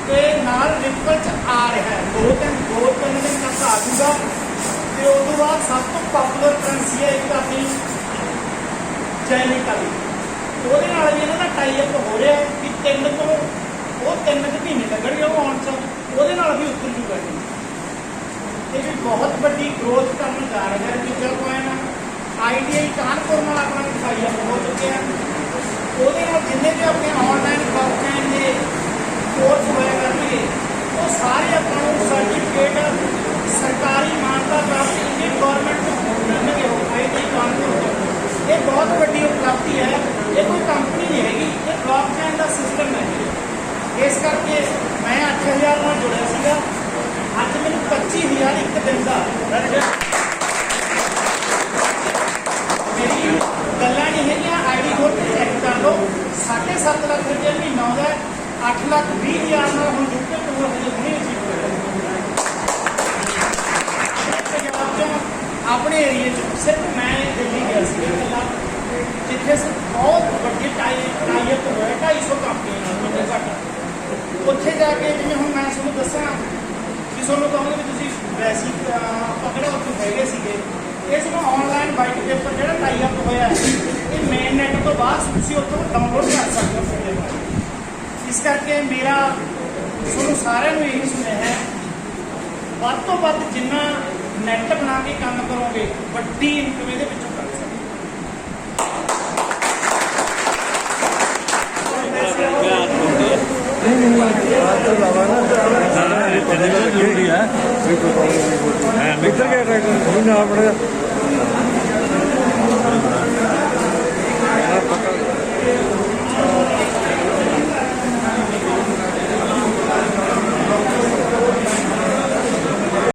Speaker 6: ਤੇ ਨਾਲ ਰਿਪਲ 'ਚ ਆ ਰਿਹਾ ਹੈ। 2-3 ਦਿਨ ਤੱਕ ਆ ਜੂਗਾ। ਤੇ ਉਸ ਤੋਂ ਬਾਅਦ ਸਭ ਤੋਂ ਪਪੂਲਰ ਕਰੰਸੀ ਹੈ ਇੱਕ ਆਪਣੀ ਜੈਨਿਕ ਵਾਲੀ, ਉਹਦੇ ਨਾਲ ਵੀ ਇਹਨਾਂ ਦਾ ਟਾਈ ਅਪ ਹੋ ਰਿਹਾ ਕਿ 3 ਮਹੀਨੇ ਲੱਗਣਗੇ ਉਹ ਆਉਣ 'ਚ, ਉਹਦੇ ਨਾਲ ਵੀ ਉੱਤਰ ਜੂਗਾ। ਇਹ ਵੀ ਬਹੁਤ ਵੱਡੀ ਗਰੋਥ ਕਰਨ ਜਾ ਰਿਹਾ ਹੈ। ਦੂਜਾ ਕੋਇਨ IDI ਕਾਨਪੁਰ ਨਾਲ ਆਪਣਾ ਦਿਖਾਈਆ ਹੋ ਚੁੱਕਿਆ, ਉਹਦੇ ਜਿੰਨੇ ਵੀ ਆਪਣੇ ਆਨਲਾਈਨ ਬਲੌਕਚੇਨ ਦੇ ਕੋਰਸ ਹੋਇਆ ਕਰਨਗੇ ਉਹ ਸਾਰੇ ਆਪਾਂ ਨੂੰ ਸਰਟੀਫਿਕੇਟ ਸਰਕਾਰੀ ਮਾਨਤਾ ਪ੍ਰਾਪਤ ਇੰਡੀਅਨ ਗਵਰਨਮੈਂਟ ਤੋਂ ਮਿਲਣਗੇ। ਉਹ ਆਈਟੀ ਕਾਨਪੁਰ ਤੋਂ ਇਹ ਬਹੁਤ ਵੱਡੀ ਉਪਲਬਧੀ ਹੈ। ਇਹ ਕੋਈ ਕੰਪਨੀ ਨਹੀਂ ਹੈਗੀ, ਇਹ ਬਲੌਕਚੇਨ ਦਾ ਸਿਸਟਮ ਹੈ। ਇਸ ਕਰਕੇ ਮੈਂ 8000 ਨਾਲ ਜੁੜਿਆ ਸੀਗਾ, ਅੱਜ ਮੈਨੂੰ 25000 ਇੱਕ ਦਿਨ ਦਾ ਮੇਰੀ ਗੱਲਾਂ ਨਹੀਂ ਹੈਗੀਆਂ। ਆਈਡੀ ਖੋਲ ਕੇ ਚੈੱਕ ਕਰ ਲਓ। 7.5 ਲੱਖ ਰੁਪਏ ਮਹੀਨਾ ਆਉਂਦਾ, 8,20,000 ਨਾਲ ਹੁਣ ਜੁੜ ਕੇ ਟੂਰ ਹਜੇ ਹੁਣੇ ਅਚੀਵ ਹੋਇਆ। ਪੰਜਾਬ ਚੋਂ ਆਪਣੇ ਏਰੀਏ 'ਚ ਸਿਰਫ ਮੈਂ ਦਿੱਲੀ ਗਿਆ ਸੀ ਇਕੱਲਾ, ਜਿੱਥੇ ਬਹੁਤ ਵੱਡੀ ਟਾਈਅਪ ਹੋਇਆ 250 ਕੰਪਨੀਆਂ ਨਾਲ ਮੈਨੂੰ ਘੱਟ। ਉੱਥੇ ਜਾ ਕੇ ਜਿਵੇਂ ਹੁਣ ਮੈਂ ਤੁਹਾਨੂੰ ਦੱਸਾਂ ਕਿ ਤੁਹਾਨੂੰ ਕਹਾਂਗੇ ਵੀ ਤੁਸੀਂ ਵੈਸੀ ਪਕੜਾ ਉੱਥੇ ਹੈਗੇ ਸੀਗੇ, ਇਸ ਨੂੰ ਆਨਲਾਈਨ ਵਾਈਟ ਪੇਪਰ ਜਿਹੜਾ ਟਾਈਅਪ ਹੋਇਆ ਇਹ ਮੇਨ ਨੈਟ ਤੋਂ ਬਾਅਦ ਤੁਸੀਂ ਉੱਥੋਂ ਡਾਊਨਲੋਡ ਕਰ ਸਕਦੇ ਹੋ ਤੁਹਾਡੇ ਬਾਰੇ। ਇਸ ਕਰਕੇ ਮੇਰਾ ਤੁਹਾਨੂੰ ਸਾਰਿਆਂ ਨੂੰ ਇਹੀ ਸੁਨੇਹਾ ਹੈ, ਵੱਧ ਤੋਂ ਵੱਧ ਜਿੰਨਾ ਨੈਟ ਬਣਾ ਕੇ ਕੰਮ ਕਰੋਗੇ ਵੱਡੀ ਇਨਕਮ ਇਹਦੇ ਵਿੱਚੋਂ ਕਰ ਸਕਦੇ
Speaker 9: मित्र क्या